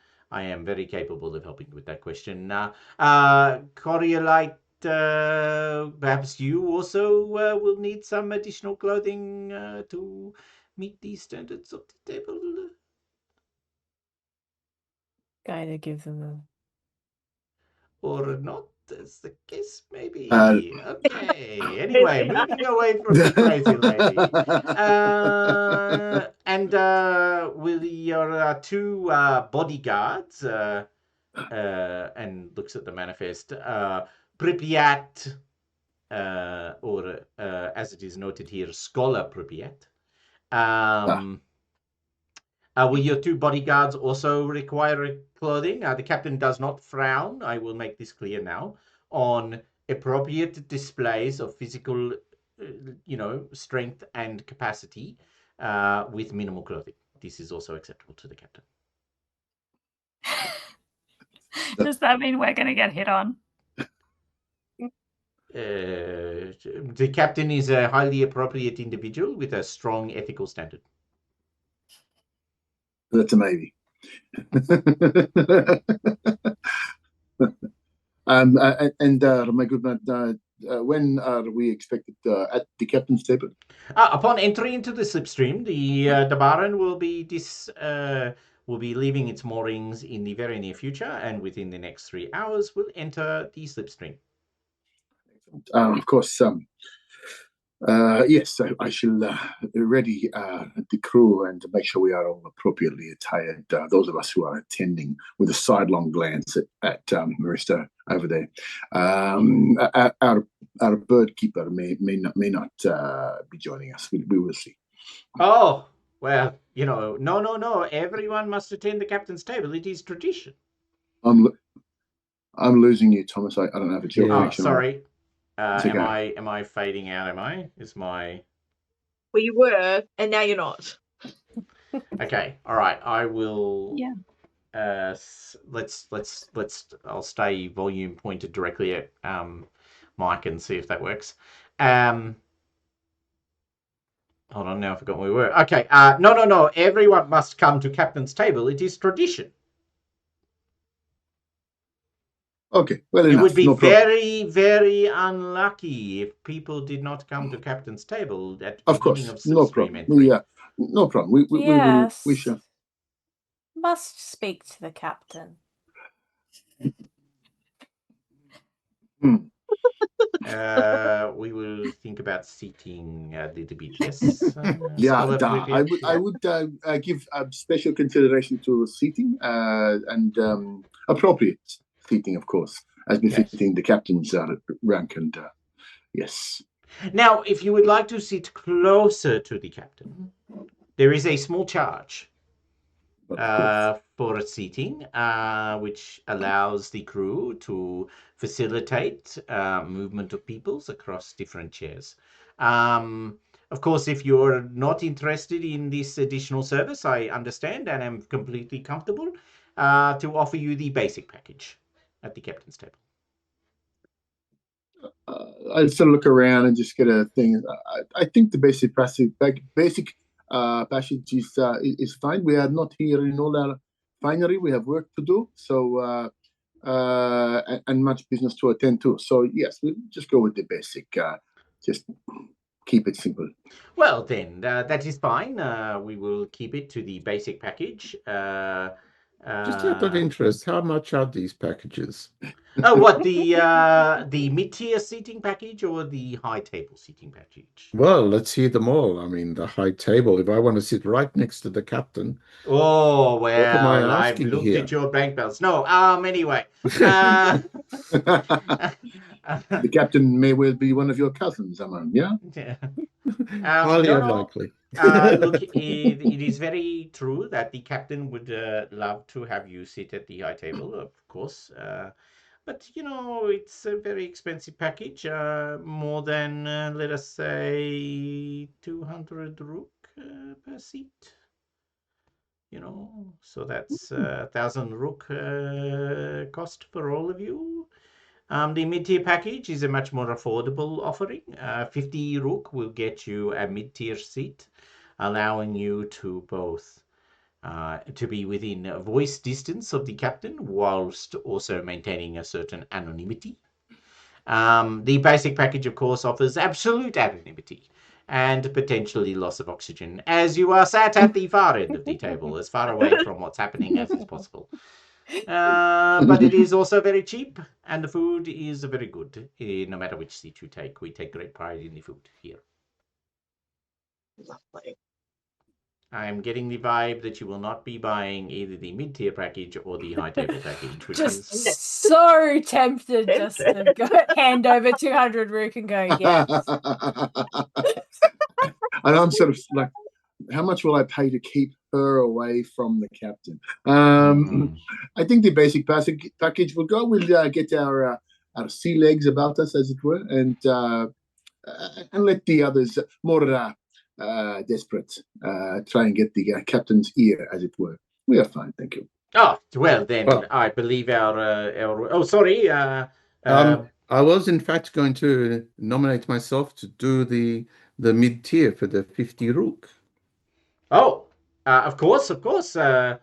very capable of helping with that question. Coriolite, perhaps you also will need some additional clothing to meet the standards of the table.
Going to give them a
Or not, as the case may be. Okay. Anyway, moving away from the crazy lady. And will your two bodyguards, and looks at the manifest, Pripyat, or as it is noted here, Scholar Pripyat. Will your two bodyguards also require clothing? The captain does not frown, I will make this clear now, on appropriate displays of physical, strength and capacity with minimal clothing. This is also acceptable to the captain.
Does that mean we're going to get hit on?
The captain is a highly appropriate individual with a strong ethical standard.
That's a maybe. And my good man, when are we expected at the captain's table?
Upon entry into the slipstream, the Dabaran will be leaving its moorings in the very near future, and within the next 3 hours will enter the slipstream.
Of course, yes, I shall ready the crew and make sure we are all appropriately attired. Those of us who are attending, with a sidelong glance at Marista over there. Our bird keeper may not be joining us. We will see.
Oh, well, no. Everyone must attend the captain's table. It is tradition.
I'm losing you, Thomas. I don't have a joke.
Oh, sorry.
Okay.
Am I fading out? Am I? Is my...
Well, you were, and now you're not.
Okay. All right. I will.
Yeah.
I'll stay volume pointed directly at Mike and see if that works. Hold on. Now I forgot where we were. Okay. No. Everyone must come to captain's table. It is tradition.
Okay, well enough.
It would be
no
very, very unlucky if people did not come to captain's table at the beginning of
no
slipstream
problem.
entry.
Yeah, no problem. We shall.
Must speak to the captain.
We will think about seating a little bit less.
I would give special consideration to seating and appropriate seating, of course, as befitting the captain's rank and yes.
Now, if you would like to sit closer to the captain, there is a small charge for seating, which allows the crew to facilitate movement of peoples across different chairs. Of course, if you're not interested in this additional service, I understand and am completely comfortable to offer you the basic package at the captain's table.
I'll sort of look around and just get a thing. I think the basic package is fine. We are not here in all our finery. We have work to do, so and much business to attend to. So yes, we'll just go with the basic. Just keep it simple.
Well, then that is fine. We will keep it to the basic package.
Just out of interest, how much are these packages?
Oh, what, the mid-tier seating package or the high table seating package?
Well, let's hear them all. I mean, the high table, if I want to sit right next to the captain.
Oh, well,
what am I
I've
asking
looked
here?
at your bank balance. No, anyway.
The captain may well be one of your cousins, Aman, yeah?
Highly unlikely.
Look, it is very true that the captain would love to have you sit at the high table, of course. But, it's a very expensive package, more than, let us say, 200 rook per seat. So that's 1,000 rook cost for all of you. The mid-tier package is a much more affordable offering. 50 rook will get you a mid-tier seat, allowing you to both to be within voice distance of the captain whilst also maintaining a certain anonymity. The basic package, of course, offers absolute anonymity and potentially loss of oxygen, as you are sat at the far end of the table, as far away from what's happening as is possible. But it is also very cheap, and the food is very good, no matter which seat you take. We take great pride in the food here.
Lovely.
I am getting the vibe that you will not be buying either the mid-tier package or the high table package, which
Just
is...
so tempted just to go hand over 200 rook and go, yes.
And I'm sort of like, how much will I pay to keep her away from the captain? I think the basic package will go. We'll get our sea legs about us, as it were, and let the others more desperate try and get the captain's ear, as it were. We are fine, thank you.
Oh, well, then I believe our oh, sorry.
I was in fact going to nominate myself to do the mid-tier for the 50 rook.
Oh, of course. A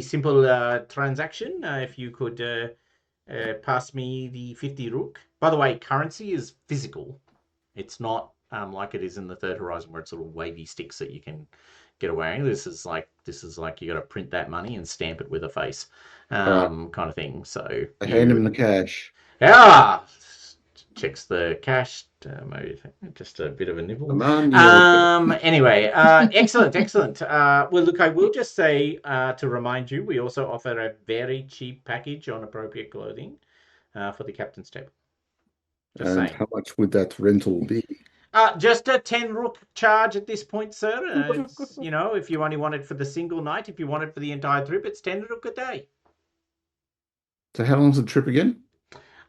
simple transaction. If you could pass me the 50 rook. By the way, currency is physical. It's not like it is in the Third Horizon, where it's sort of wavy sticks that you can get away. This is like you got to print that money and stamp it with a face, kind of thing. So
I hand him the cash.
yeah, checks the cash. Maybe just a bit of a nibble.
Come on, you.
Anyway, excellent, excellent. Well, look, I will just say to remind you, we also offer a very cheap package on appropriate clothing for the captain's table. Just
And
saying.
how much would that rental be?
Just a 10 rook charge at this point, sir. It's, you know, if you only want it for the single night, if you want it for the entire trip, it's 10 rook a day.
So how long's the trip again?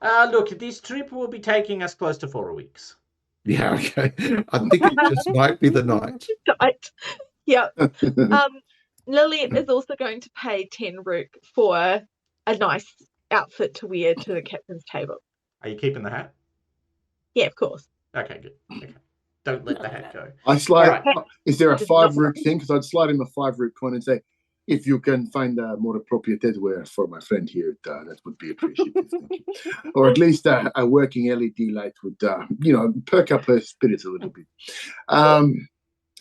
Look, this trip will be taking us close to 4 weeks.
Yeah, okay. I think it just might be the night.
Right. Yeah. Lillian is also going to pay 10 rook for a nice outfit to wear to the captain's table.
Are you keeping the hat?
Yeah, of course.
Okay, good. Okay. Don't let the hat go.
I slide.
All
Is there a
Just
5
not-
rook thing? Because I'd slide him a 5 rook coin and say, if you can find a more appropriate headwear for my friend here, that would be appreciated. Thank you. Or at least a working LED light would, perk up her spirits a little bit. How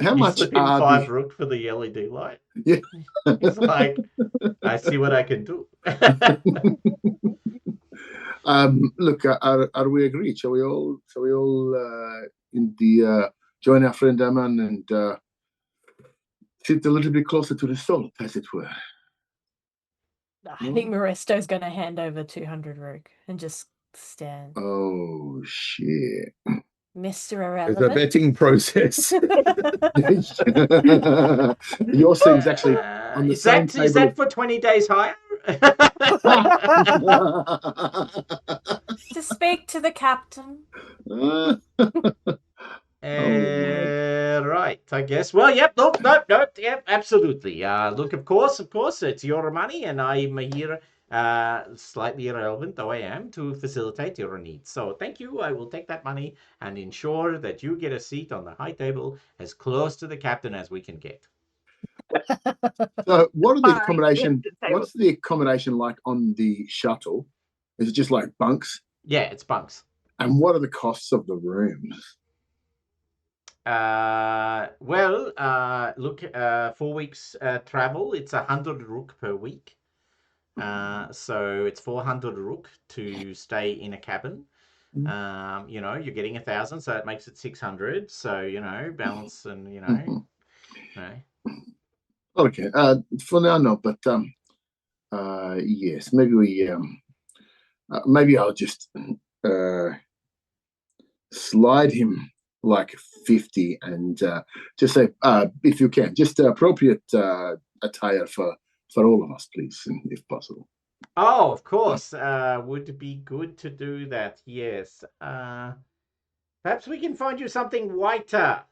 You
much
slip in
are
5
the...
rook for the LED light?
Yeah.
It's like, I see what I can do.
Look, are we agreed? Shall we all in the join our friend Aman and sit a little bit closer to the salt, as it were?
I think Moresto's going to hand over 200 rook and just stand.
Oh shit!
Mr.
It's a
Irrelevant.
betting process.
Your seat's actually on the
is
same
that, is
table
that for 20 days higher?
To speak to the captain.
Right, I guess. Well, yep, nope, yep, absolutely. Look, of course, it's your money, and I'm here, slightly irrelevant though I am, to facilitate your needs. So thank you. I will take that money and ensure that you get a seat on the high table as close to the captain as we can get.
So, what are the
Fine,
accommodation?
yes, the table.
What's the accommodation like on the shuttle? Is it just like bunks?
Yeah, it's bunks.
And what are the costs of the rooms?
Look, 4 weeks travel, it's 100 rook per week. So it's 400 rook to stay in a cabin. You're getting 1,000, so that makes it 600. So, balance and,
Okay. For now, no. But yes, maybe maybe I'll just slide him like 50 and just say, if you can, just appropriate attire for all of us, please, if possible.
Oh, of course. Would be good to do that. Yes. Perhaps we can find you something whiter.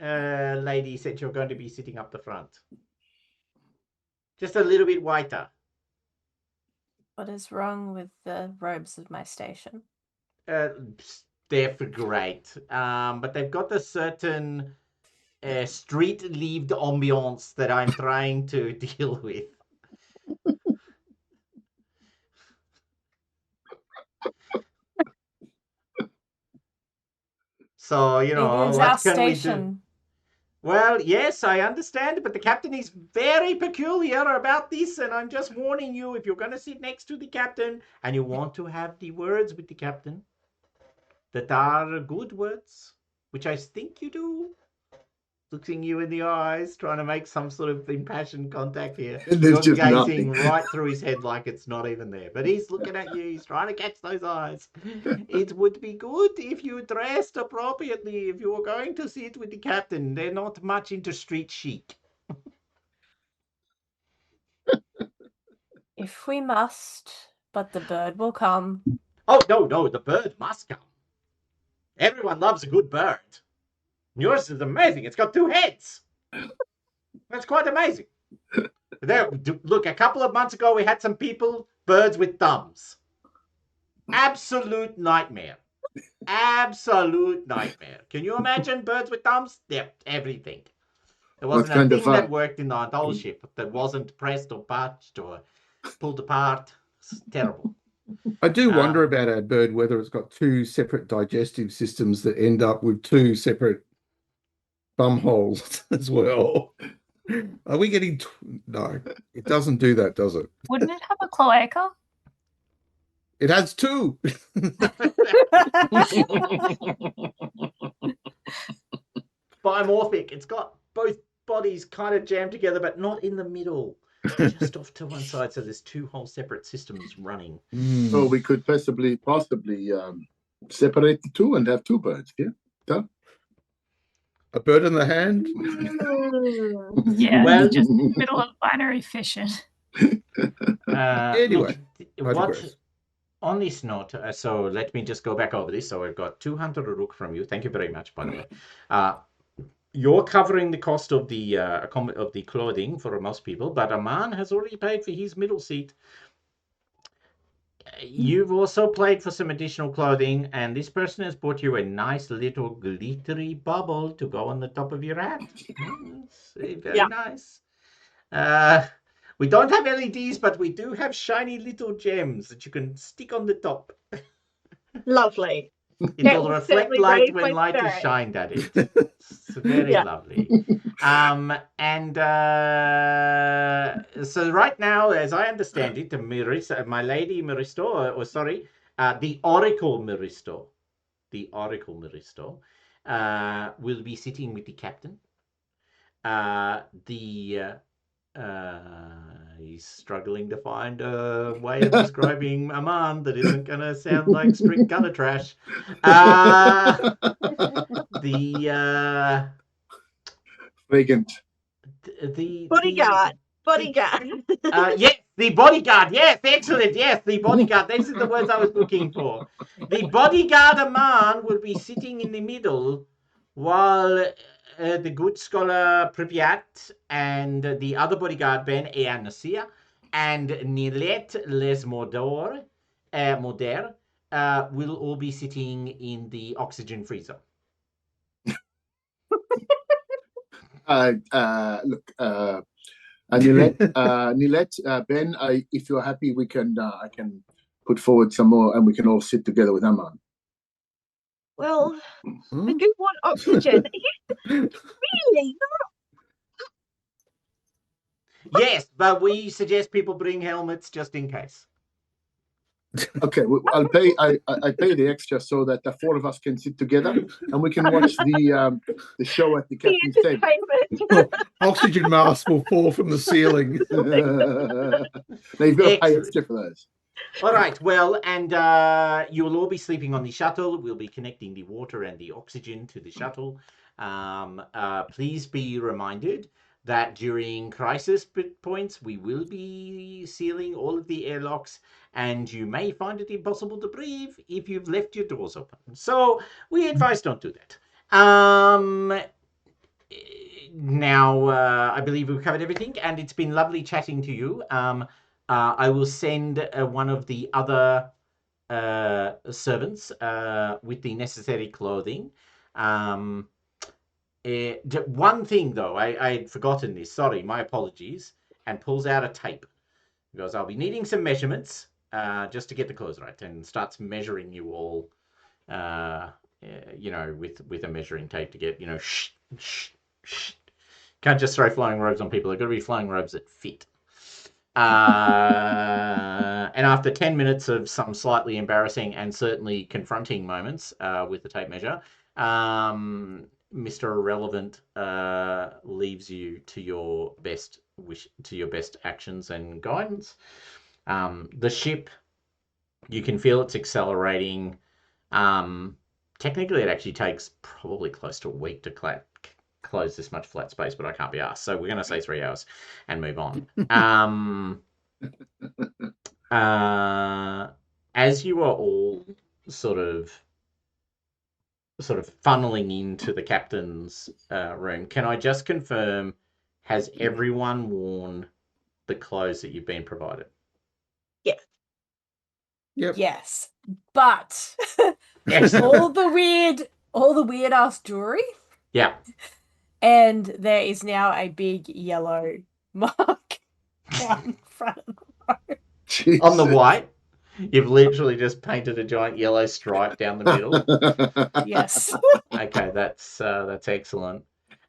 Lady said you're going to be sitting up the front. Just a little bit whiter.
What is wrong with the robes of my station?
They're great. But they've got a certain street-lived ambiance that I'm trying to deal with. So,
It is
what
our
can we do?
station.
Well, yes, I understand, but the captain is very peculiar about this, and I'm just warning you, if you're going to sit next to the captain and you want to have the words with the captain that are good words, which I think you do, looking you in the eyes, trying to make some sort of impassioned contact here.
There's
You're
just
gazing
nothing.
right through his head like it's not even there. But he's looking at you. He's trying to catch those eyes. It would be good if you dressed appropriately. If you were going to sit with the captain, they're not much into street chic.
If we must, but the bird will come.
Oh, no, the bird must come. Everyone loves a good bird. Yours is amazing. It's got 2 heads. That's quite amazing. Look, a couple of months ago, we had some birds with thumbs. Absolute nightmare. Absolute nightmare. Can you imagine birds with thumbs? Yep, everything. There wasn't a
kind of
thing that worked in the whole ship that wasn't pressed or patched or pulled apart. It's terrible.
I do wonder about our bird, whether it's got two separate digestive systems that end up with two separate bum holes as well. Are we getting... No, it doesn't do that, does it?
Wouldn't it have a cloaca?
It has two.
Bimorphic. It's got both bodies kind of jammed together, but not in the middle. Just off to one side, so there's two whole separate systems running.
So we could possibly separate the two and have two birds. Yeah.
A bird in the hand.
Yeah,
Well-
it's just in the middle of binary fission.
Anyway, I
what
digress.
on this note, so let me just go back over this. So I've got 200 rook from you. Thank you very much, by the way. You're covering the cost of the clothing for most people, but a man has already paid for his middle seat. You've also paid for some additional clothing, and this person has bought you a nice little glittery bubble to go on the top of your hat. It's very nice. We don't have LEDs, but we do have shiny little gems that you can stick on the top.
Lovely.
It
That
will
will
reflect
certainly
light
raise
when
my
light is
spirit.
shined at it. It's very
Yeah.
lovely. So right now, as I understand it, my lady Miristo, the Oracle Miristo, will be sitting with the captain. He's struggling to find a way of describing a man that isn't going to sound like strict gutter trash.
Vacant.
The
Bodyguard.
yes, the bodyguard. Yes, excellent. Yes, the bodyguard. These are the words I was looking for. The bodyguard, a man, will be sitting in the middle while the good scholar Pripyat and the other bodyguard Ben Eanasia and Nilet Les Moder will all be sitting in the oxygen freezer.
Look, Nilet, Ben, if you're happy, we can. I can put forward some more, and we can all sit together with Aman.
Well, I do want oxygen. Really?
Yes, but we suggest people bring helmets just in case.
Okay, I'll pay. I pay the extra so that the four of us can sit together and we can watch the show at the
The
captain's table.
entertainment.
Oxygen mask will fall from the ceiling.
Now you've got to pay
Excellent.
extra for those.
All right, well, and you will all be sleeping on the shuttle. We'll be connecting the water and the oxygen to the shuttle. Please be reminded that during crisis points, we will be sealing all of the airlocks, and you may find it impossible to breathe if you've left your doors open. So we advise don't do that. Now, I believe we've covered everything, and it's been lovely chatting to you. I will send one of the other servants with the necessary clothing. One thing, though, I had forgotten this. Sorry, my apologies. And pulls out a tape. He goes, I'll be needing some measurements just to get the clothes right, and starts measuring you all, with a measuring tape to get, Can't just throw flying robes on people. They've got to be flying robes that fit. And after 10 minutes of some slightly embarrassing and certainly confronting moments with the tape measure, Mr. Irrelevant leaves you to your best actions and guidance. The ship, you can feel it's accelerating. Technically, it actually takes probably close to a week to close this much flat space, but I can't be asked. So we're going to say 3 hours and move on. As you are all sort of funneling into the captain's room, can I just confirm, has everyone worn the clothes that you've been provided?
Yes.
Yep.
Yes, but
Excellent.
all the weird ass jewelry,
Yeah.
and there is now a big yellow mark down front of the robe.
On the
Jesus.
white. You've literally just painted a giant yellow stripe down the middle.
Yes.
Okay, that's excellent.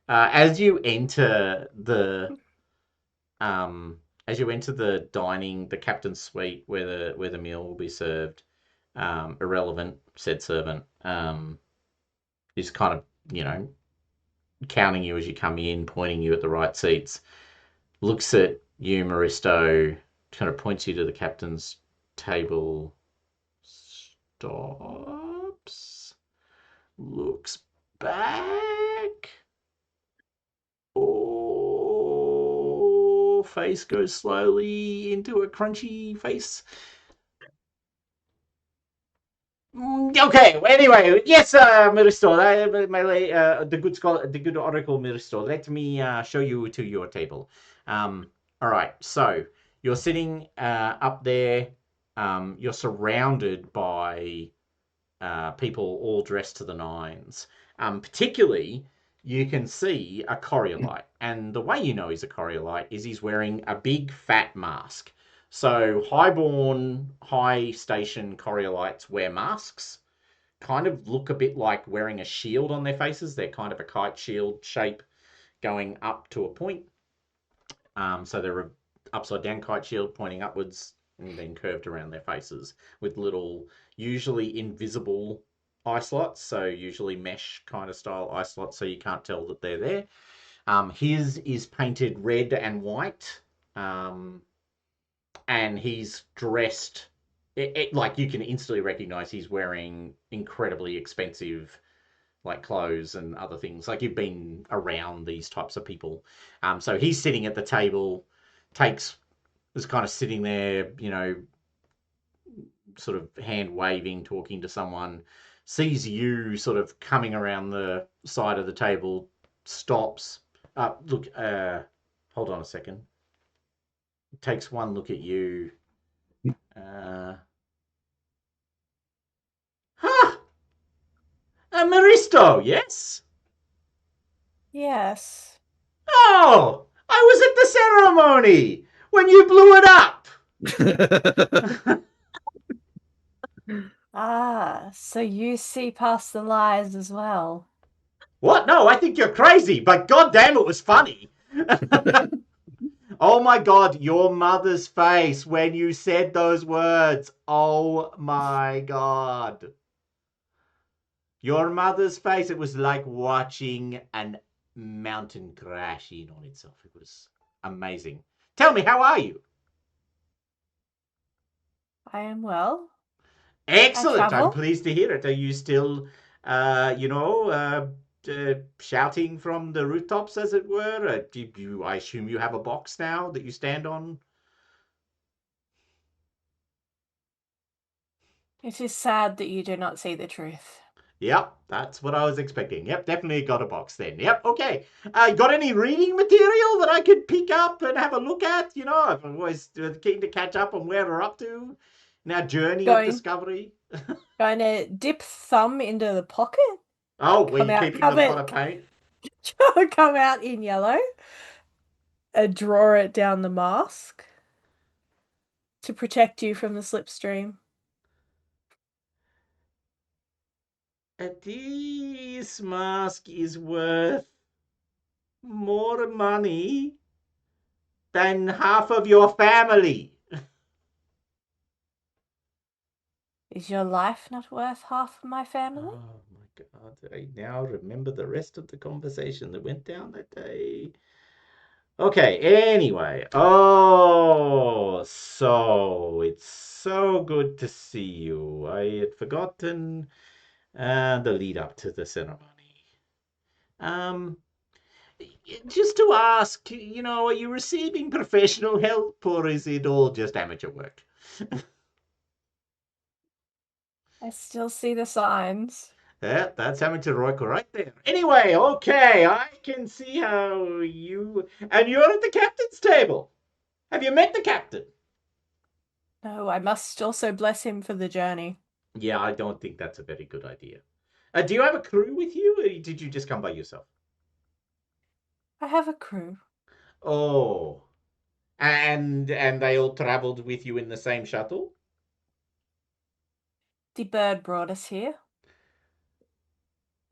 As you enter the dining, the captain's suite where the meal will be served, irrelevant, said servant, is kind of, counting you as you come in, pointing you at the right seats, looks at you, Maristo, kind of points you to the captain's table, stops, looks back. Oh, face goes slowly into a crunchy face. Okay. Anyway, yes, Miristo, the good scholar, the good oracle, Miristo. Let me show you to your table. All right. So you're sitting up there. You're surrounded by people all dressed to the nines. Particularly, you can see a Coriolite, and the way you know he's a Coriolite is he's wearing a big fat mask. So highborn, high station Coriolites wear masks. Kind of look a bit like wearing a shield on their faces. They're kind of a kite shield shape going up to a point. So they're a upside down kite shield pointing upwards and then curved around their faces with little, usually invisible eye slots. So usually mesh kind of style eye slots, so you can't tell that they're there. His is painted red and white. And he's dressed like you can instantly recognize he's wearing incredibly expensive like clothes and other things. Like you've been around these types of people. So he's sitting at the table, is kind of sitting there, sort of hand waving, talking to someone, sees you sort of coming around the side of the table, stops. Hold on a second. Takes one look at you. Maristo, yes?
Yes.
Oh, I was at the ceremony when you blew it up.
Ah, so you see past the lies as well.
What? No, I think you're crazy, but goddamn, it was funny. Oh my god, your mother's face when you said those words. Oh my god. Your mother's face, it was like watching a mountain crash in on itself. It was amazing. Tell me, how are you?
I am well.
Excellent. I'm
travel.
pleased to hear it. Are you still, shouting from the rooftops, as it were? I assume you have a box now that you stand on.
It is sad that you do not see the truth.
Yep, that's what I was expecting. Yep, definitely got a box then. Yep, okay. Got any reading material that I could pick up and have a look at? I'm always keen to catch up on where we're up to in our journey of discovery.
Going to dip thumb into the pocket.
Oh, were you keeping the pot of paint?
Come out in yellow. And draw it down the mask. To protect you from the slipstream.
This mask is worth more money than half of your family.
Is your life not worth half of my family?
Oh my god, I now remember the rest of the conversation that went down that day. Okay, anyway. Oh, so it's so good to see you. I had forgotten the lead up to the ceremony. Just to ask, are you receiving professional help or is it all just amateur work?
I still see the signs.
Yeah, that's amateur work right there. Anyway, okay, I can see how you're at the captain's table. Have you met the captain?
No, I must also bless him for the journey.
Yeah, I don't think that's a very good idea. Do you have a crew with you, or did you just come by yourself?
I have a crew.
Oh, and they all traveled with you in the same shuttle?
The bird brought us here.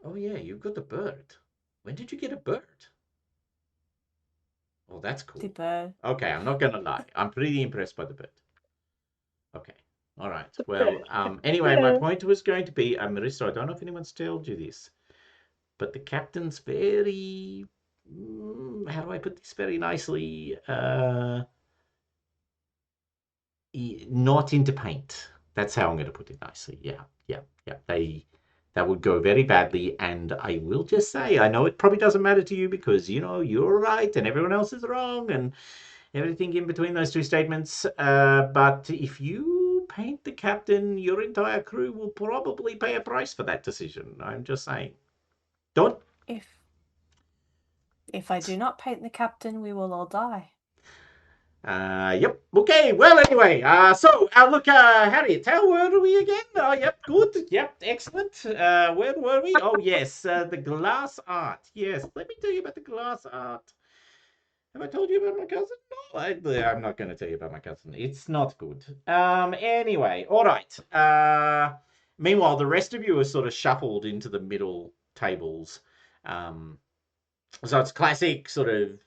Oh yeah, you've got the bird. When did you get a bird? Oh, that's
The
cool.
bird.
Okay, I'm not gonna lie. I'm pretty impressed by the bird. Okay. All right. Well, anyway, my
Yeah.
point was going to be, Marissa, I don't know if anyone's told you this, but the captain's very, how do I put this very nicely? Not into paint. That's how I'm going to put it nicely. Yeah. That would go very badly. And I will just say, I know it probably doesn't matter to you because, you're right and everyone else is wrong and everything in between those two statements. But if you paint the captain, your entire crew will probably pay a price for that decision. I'm just saying. Don't.
If I do not paint the captain, we will all die.
Yep. Okay. Well, anyway. Look. Harriet, how were we again? Oh, yep. Good. Yep. Excellent. Where were we? Oh, yes. The glass art. Yes. Let me tell you about the glass art. Have I told you about my cousin? No, I'm not going to tell you about my cousin. It's not good. Anyway. All right. Meanwhile, the rest of you are sort of shuffled into the middle tables. So it's classic sort of.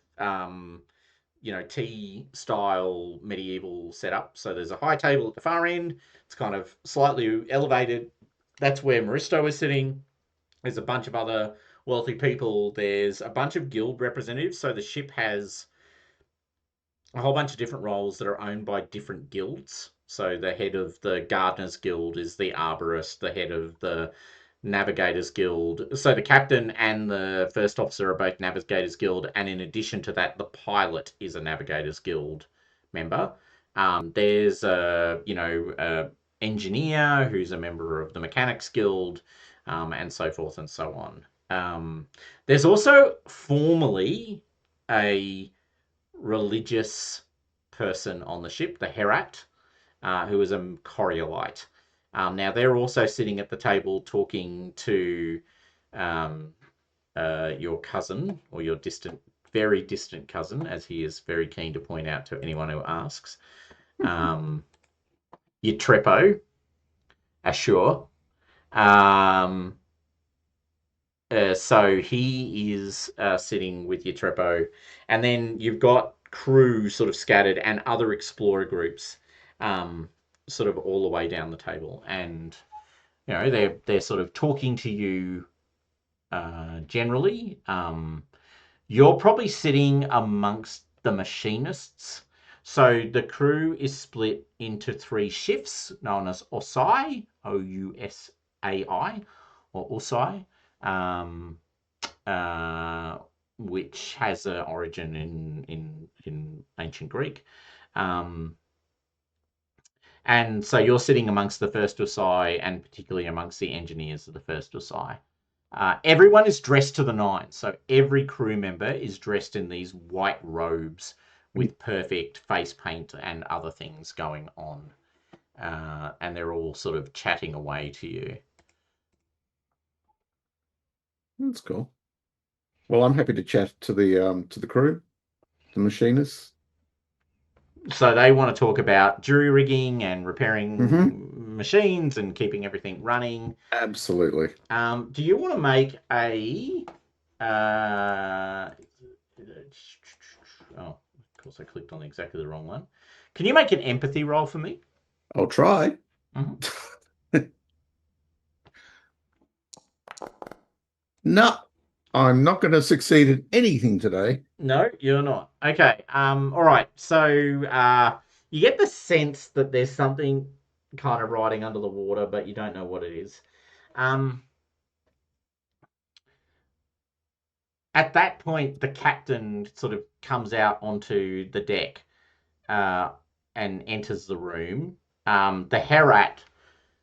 Tea style medieval setup. So there's a high table at the far end. It's kind of slightly elevated. That's where Maristo is sitting. There's a bunch of other wealthy people. There's a bunch of guild representatives. So the ship has a whole bunch of different roles that are owned by different guilds. So the head of the Gardeners Guild is the Arborist, the head of the Navigators Guild. So the captain and the first officer are both Navigators Guild, and in addition to that, the pilot is a Navigators Guild member. There's a engineer who's a member of the Mechanics Guild, and so forth and so on. There's also formally a religious person on the ship, the Herat, who is a Coriolite. Now, they're also sitting at the table talking to your cousin, or your very distant cousin, as he is very keen to point out to anyone who asks. Utrepo, Ashur. So he is sitting with Utrepo. And then you've got crew sort of scattered and other explorer groups sort of all the way down the table. And, they're sort of talking to you generally. You're probably sitting amongst the machinists. So the crew is split into 3 shifts known as Osai, Ousai, or Osai, which has an origin in ancient Greek. And so you're sitting amongst the first Osai, and particularly amongst the engineers of the first Osai. Everyone is dressed to the nines. So every crew member is dressed in these white robes with perfect face paint and other things going on. And they're all sort of chatting away to you.
That's cool. Well, I'm happy to chat to the crew, the machinists.
So they want to talk about jury rigging and repairing machines and keeping everything running.
Absolutely.
Do you want to make a... oh, of course I clicked on exactly the wrong one. Can you make an empathy roll for me?
I'll try. No, I'm not going to succeed at anything today.
No, you're not. Okay. All right. So you get the sense that there's something kind of riding under the water, but you don't know what it is. At that point, the captain sort of comes out onto the deck and enters the room. The Herat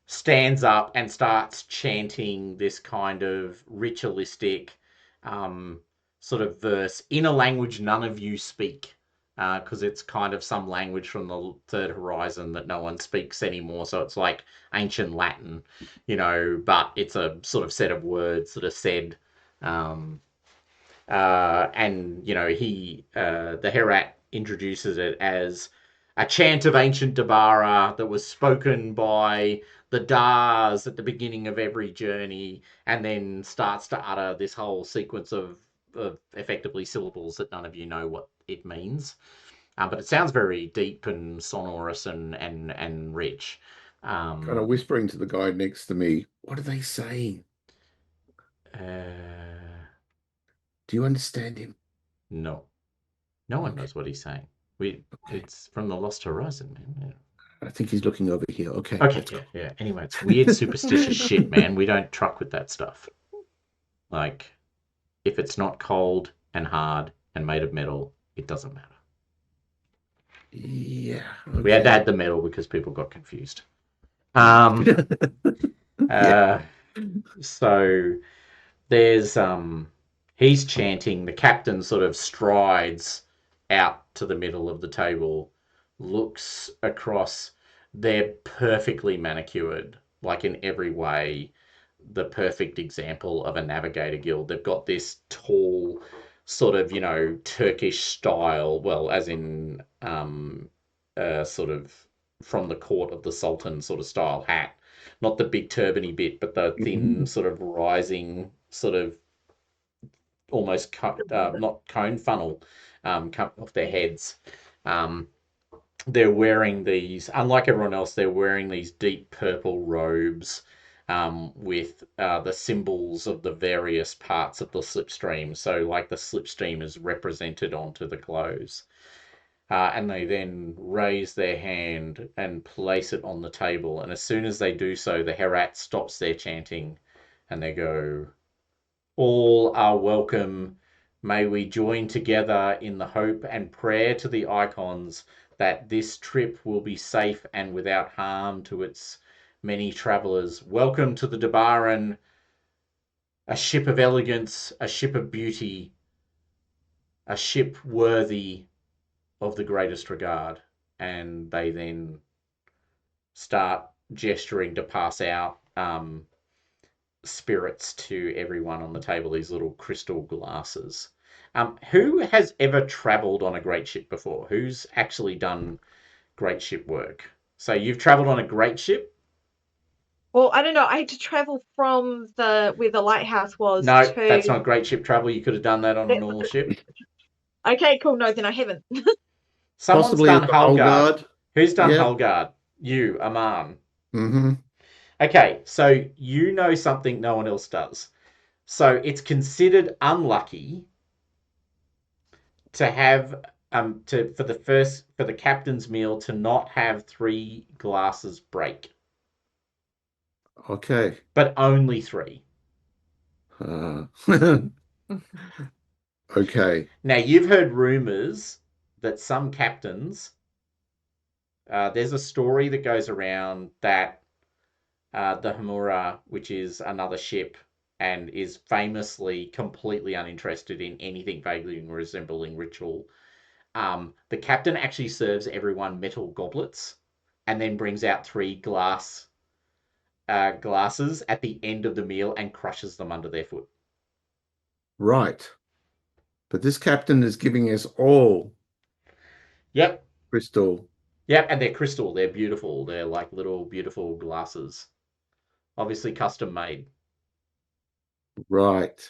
stands up and starts chanting this kind of ritualistic sort of verse in a language none of you speak, because it's kind of some language from the Third Horizon that no one speaks anymore. So it's like ancient Latin, but it's a sort of set of words that are said. And the Herat introduces it as a chant of ancient Dabara that was spoken by the Dars at the beginning of every journey, and then starts to utter this whole sequence of effectively syllables that none of you know what it means. But it sounds very deep and sonorous and rich.
Kind of whispering to the guy next to me, what are they saying? Do you understand him?
No. No one
Okay.
knows what he's saying. It's from the Lost Horizon, man.
I think he's looking over here. Okay.
Okay, yeah. Anyway, it's weird, superstitious shit, man. We don't truck with that stuff. Like, if it's not cold and hard and made of metal, it doesn't matter.
Yeah.
We had to add the metal because people got confused. So there's he's chanting. The captain sort of strides out to the middle of the table, looks across. They're perfectly manicured, like in every way, the perfect example of a navigator guild. They've got this tall, sort of, Turkish style, well, as in sort of from the court of the Sultan sort of style hat. Not the big turbany bit, but the thin sort of rising sort of almost not cone funnel come off their heads. They're wearing these, unlike everyone else, they're wearing these deep purple robes with the symbols of the various parts of the slipstream. So like the slipstream is represented onto the clothes. And they then raise their hand and place it on the table. And as soon as they do so, the Herat stops their chanting and they go, all are welcome. May we join together in the hope and prayer to the icons that this trip will be safe and without harm to its many travelers. Welcome to the Dabaran, a ship of elegance, a ship of beauty, a ship worthy of the greatest regard. And they then start gesturing to pass out spirits to everyone on the table, these little crystal glasses. Who has ever traveled on a great ship before? Who's actually done great ship work? So you've traveled on a great ship?
Well, I don't know. I had to travel from where the lighthouse was
No,
to.
that's not great ship travel. You could have done that on a normal ship.
Okay, cool. No, then I haven't.
Someone's
Possibly
done
at the Hull
Hullguard.
Guard.
Who's done
Yeah.
Hullguard? You, Aman.
Mm-hmm.
Okay, so you know something no one else does. So it's considered unlucky to have for the captain's meal to not have 3 glasses break,
Okay.
but only 3.
Okay.
Now you've heard rumors that some captains. There's a story that goes around that the Hamura, which is another ship, and is famously completely uninterested in anything vaguely resembling ritual. The captain actually serves everyone metal goblets and then brings out 3 glasses at the end of the meal and crushes them under their foot.
Right. But this captain is giving us all
Yep.
crystal.
Yep, and they're crystal. They're beautiful. They're like little beautiful glasses. Obviously custom made.
Right.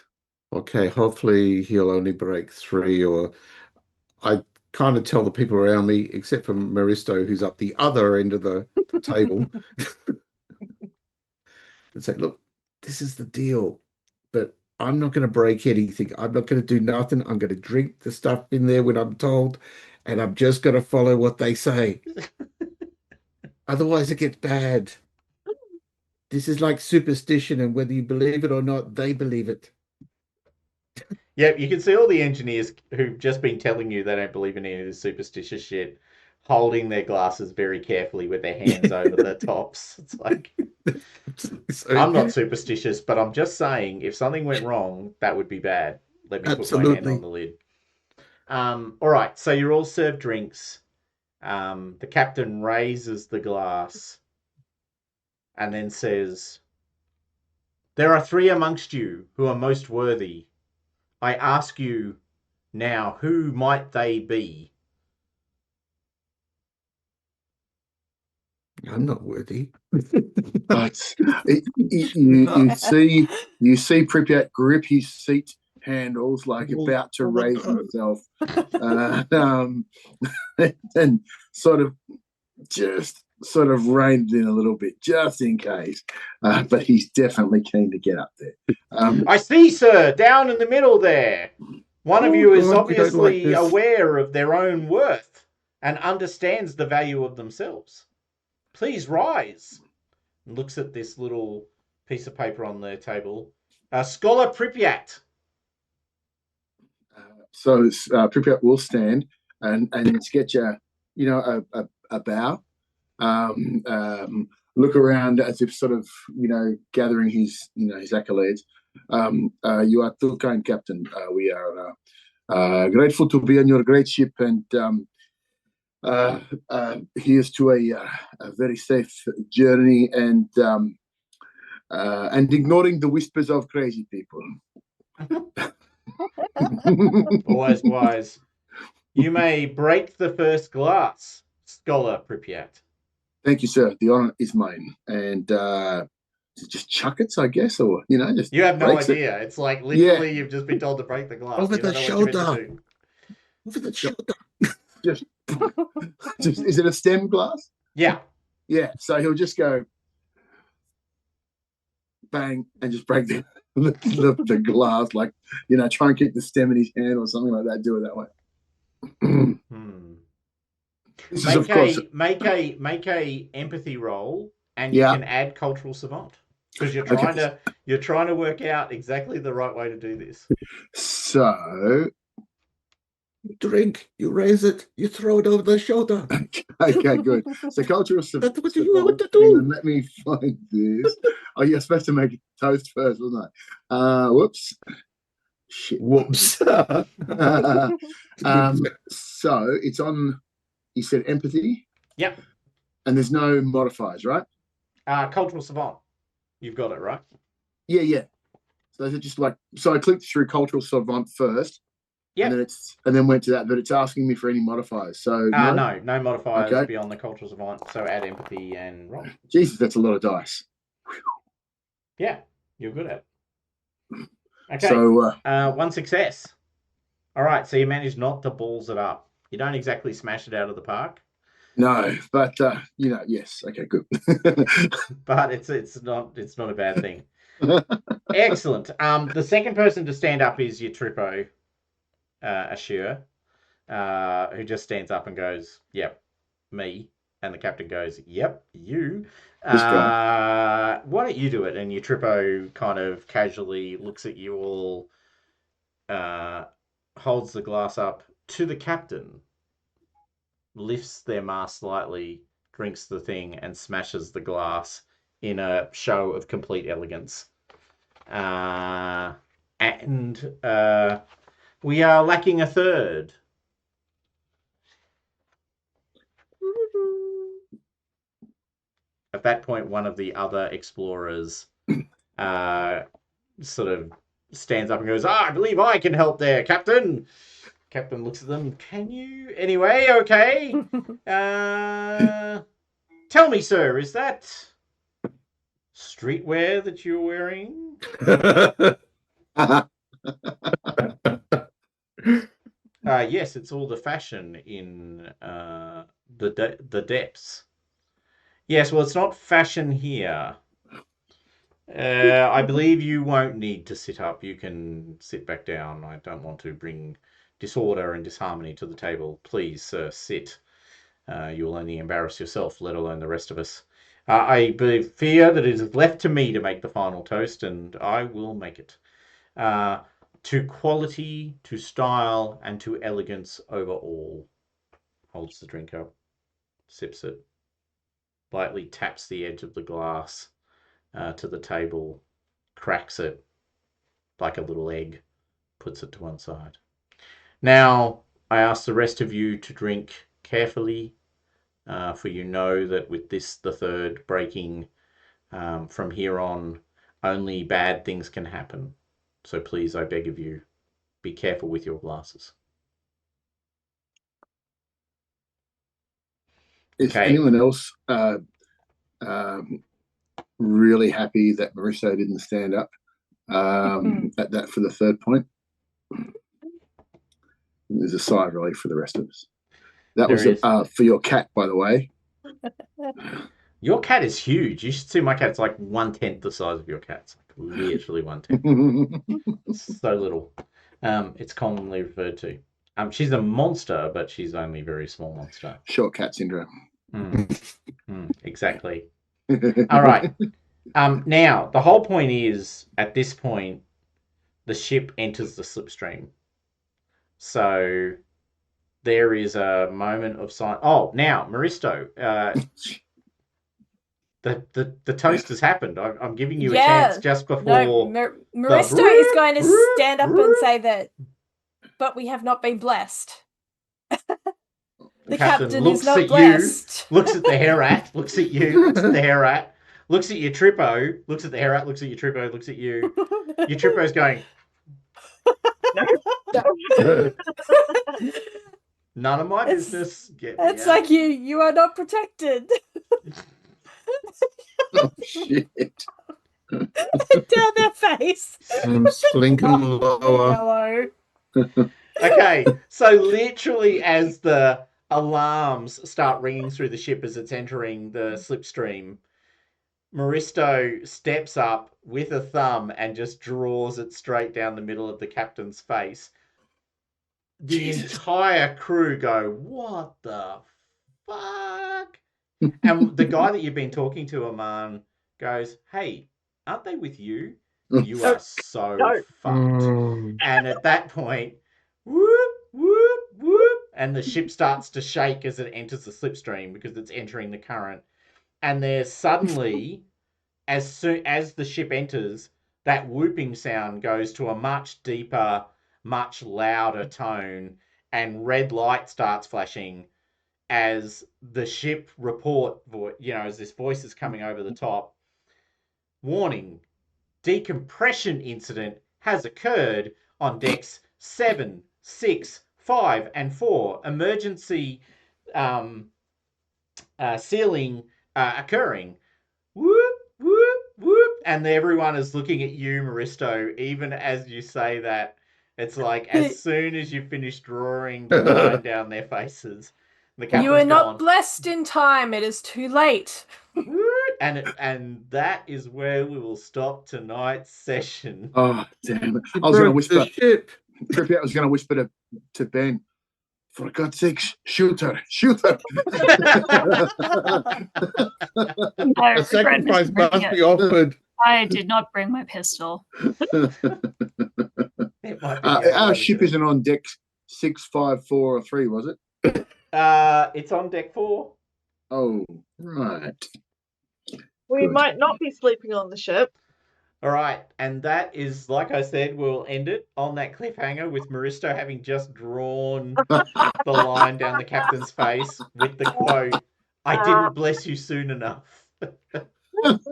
Okay. Hopefully he'll only break 3, or I kind of tell the people around me, except for Maristo, who's up the other end of the table, and say, look, this is the deal. But I'm not going to break anything. I'm not going to do nothing. I'm going to drink the stuff in there when I'm told, and I'm just going to follow what they say. Otherwise, it gets bad. This is like superstition, and whether you believe it or not, they believe it.
Yep, you can see all the engineers who've just been telling you they don't believe in any of this superstitious shit, holding their glasses very carefully with their hands over the tops. It's like,
So,
I'm not superstitious, but I'm just saying if something went wrong, that would be bad. Let me put my hand
absolutely.
on the lid. All right, so you're all served drinks. The captain raises the glass and then says, there are 3 amongst you who are most worthy. I ask you now, who might they be?
I'm not worthy.
But you see Pripyat grip his seat handles like about to raise himself, and sort of reined in a little bit just in case. But he's definitely keen to get up there.
I see, sir, down in the middle there. One of you is
God, we don't like
obviously
this.
aware of their own worth and understands the value of themselves. Please rise. And looks at this little piece of paper on the table. Scholar Pripyat.
So Pripyat will stand and sketch a bow. Look around as if sort of gathering his accolades. You are too kind, Captain. We are grateful to be on your great ship, and here's to a very safe journey, and ignoring the whispers of crazy people.
Always wise. You may break the first glass, Scholar Pripyat.
Thank you, sir. The honor is mine. And just chuck it, I guess, or just
you have no
breaks
idea. It's like literally you've just been told to break the glass.
Over
You don't
the
know what you're meant to
shoulder.
do.
Over the shoulder.
just is it a stem glass?
Yeah.
Yeah. So he'll just go bang and just break the glass, like try and keep the stem in his hand or something like that. Do it that way. This is, of course,
Make a empathy roll, and you can add cultural savant because you're trying to work out exactly the right way to do this.
So
You drink, you raise it, you throw it over the shoulder.
Okay, good. So cultural savant.
That's what you want to
Hang
do.
on, let me find this. Oh, you're supposed to make toast first, wasn't I? Whoops. Shit.
Whoops.
So it's on. You said empathy.
Yep.
And there's no modifiers, right?
Cultural savant. You've got it, right?
Yeah. So is it just like I clicked through cultural savant first.
Yeah.
And then went to that, but it's asking me for any modifiers. So
no modifiers beyond the cultural savant. So add empathy and roll.
Jesus, that's a lot of dice.
Yeah, you're good at it. Okay.
So
one success. All right, so you managed not to balls it up. You don't exactly smash it out of the park.
No, but yes. Okay, good.
But it's not a bad thing. Excellent. The second person to stand up is your Trippo, Ashura, who just stands up and goes, "Yep, me." And the captain goes, "Yep, you."
This guy.
Why don't you do it? And your Trippo kind of casually looks at you all, holds the glass up to the captain, lifts their mask slightly, drinks the thing, and smashes the glass in a show of complete elegance. And we are lacking a third. At that point, one of the other explorers sort of stands up and goes, I believe I can help there, Captain. Captain looks at them. Can you? Anyway, okay. Tell me, sir, is that streetwear that you're wearing? Yes, it's all the fashion in the depths. Yes, well, it's not fashion here. I believe you won't need to sit up. You can sit back down. I don't want to bring disorder and disharmony to the table. Please, sir, sit. You will only embarrass yourself, let alone the rest of us. I fear that it is left to me to make the final toast, and I will make it. To quality, to style, and to elegance over all. Holds the drink up, sips it, lightly taps the edge of the glass to the table, cracks it like a little egg, puts it to one side. Now, I ask the rest of you to drink carefully, for you know that with this, the third breaking, from here on, only bad things can happen. So please, I beg of you, be careful with your glasses.
Is anyone else Really happy that Maristo didn't stand up at that for the third point. There's a sigh of relief for the rest of us. That
There
was
is.
for your cat, by the way.
Your cat is huge. You should see my cat. It's like 1/10 the size of your cat. It's like literally 1/10. It's so little. It's commonly referred to. She's a monster, but she's only a very small monster.
Short cat syndrome.
Exactly. All right. Now, the whole point is, at this point, the ship enters the slipstream. So there is a moment of silence. Oh, now, Maristo, the toast has happened. I'm giving you a chance just before.
No, Maristo is going to stand up and say that, but we have not been blessed. The captain is not blessed.
Looks at the Herat, looks at you, looks at the Herat, looks at your Trippo, looks at the Herat, looks at your Trippo, looks at you. Your Trippo's going, none of my business.
It's like you are not protected.
Oh, shit.
Down their face.
I'm slinking lower.
Okay, so literally as the alarms start ringing through the ship as it's entering the slipstream, Maristo steps up with a thumb and just draws it straight down the middle of the captain's face. The entire crew go, "What the fuck?" And the guy that you've been talking to, Aman, goes, "Hey, aren't they with you? You are so fucked." And at that point, whoop, whoop, whoop, and the ship starts to shake as it enters the slipstream because it's entering the current. And there's suddenly, as soon as the ship enters, that whooping sound goes to a much deeper, much louder tone, and red light starts flashing as the ship as this voice is coming over the top. Warning, decompression incident has occurred on decks 7, 6, 5, and 4. Emergency sealing occurring. Whoop, whoop, whoop. And everyone is looking at you, Maristo, even as you say that. It's like as soon as you finish drawing the line down their faces, the captain's
You are not
gone,
blessed in time. It is too late.
and that is where we will stop tonight's session.
Oh, damn it. I was going to whisper. Trippy, I was going to whisper to Ben, for God's sakes, shoot her.
A sacrifice must be offered.
I did not bring my pistol.
Our ship isn't on deck 6, 5, 4, or 3, was it?
It's on deck 4.
Oh, right.
We
Good.
might not be sleeping on the ship.
All right, and that is, like I said, we'll end it on that cliffhanger with Maristo having just drawn the line down the captain's face with the quote, "I didn't bless you soon enough." And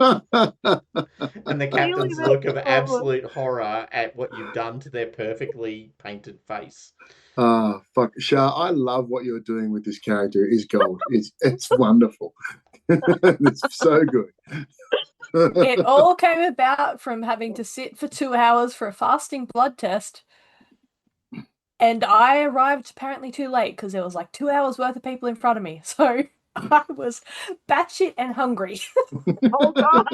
the captain's look of absolute horror at what you've done to their perfectly painted face.
Oh, fuck. Shah, I love what you're doing with this character. It's gold. It's wonderful. It's so good.
It all came about from having to sit for 2 hours for a fasting blood test. And I arrived apparently too late because there was like 2 hours worth of people in front of me. So I was batshit and hungry.
Oh, God.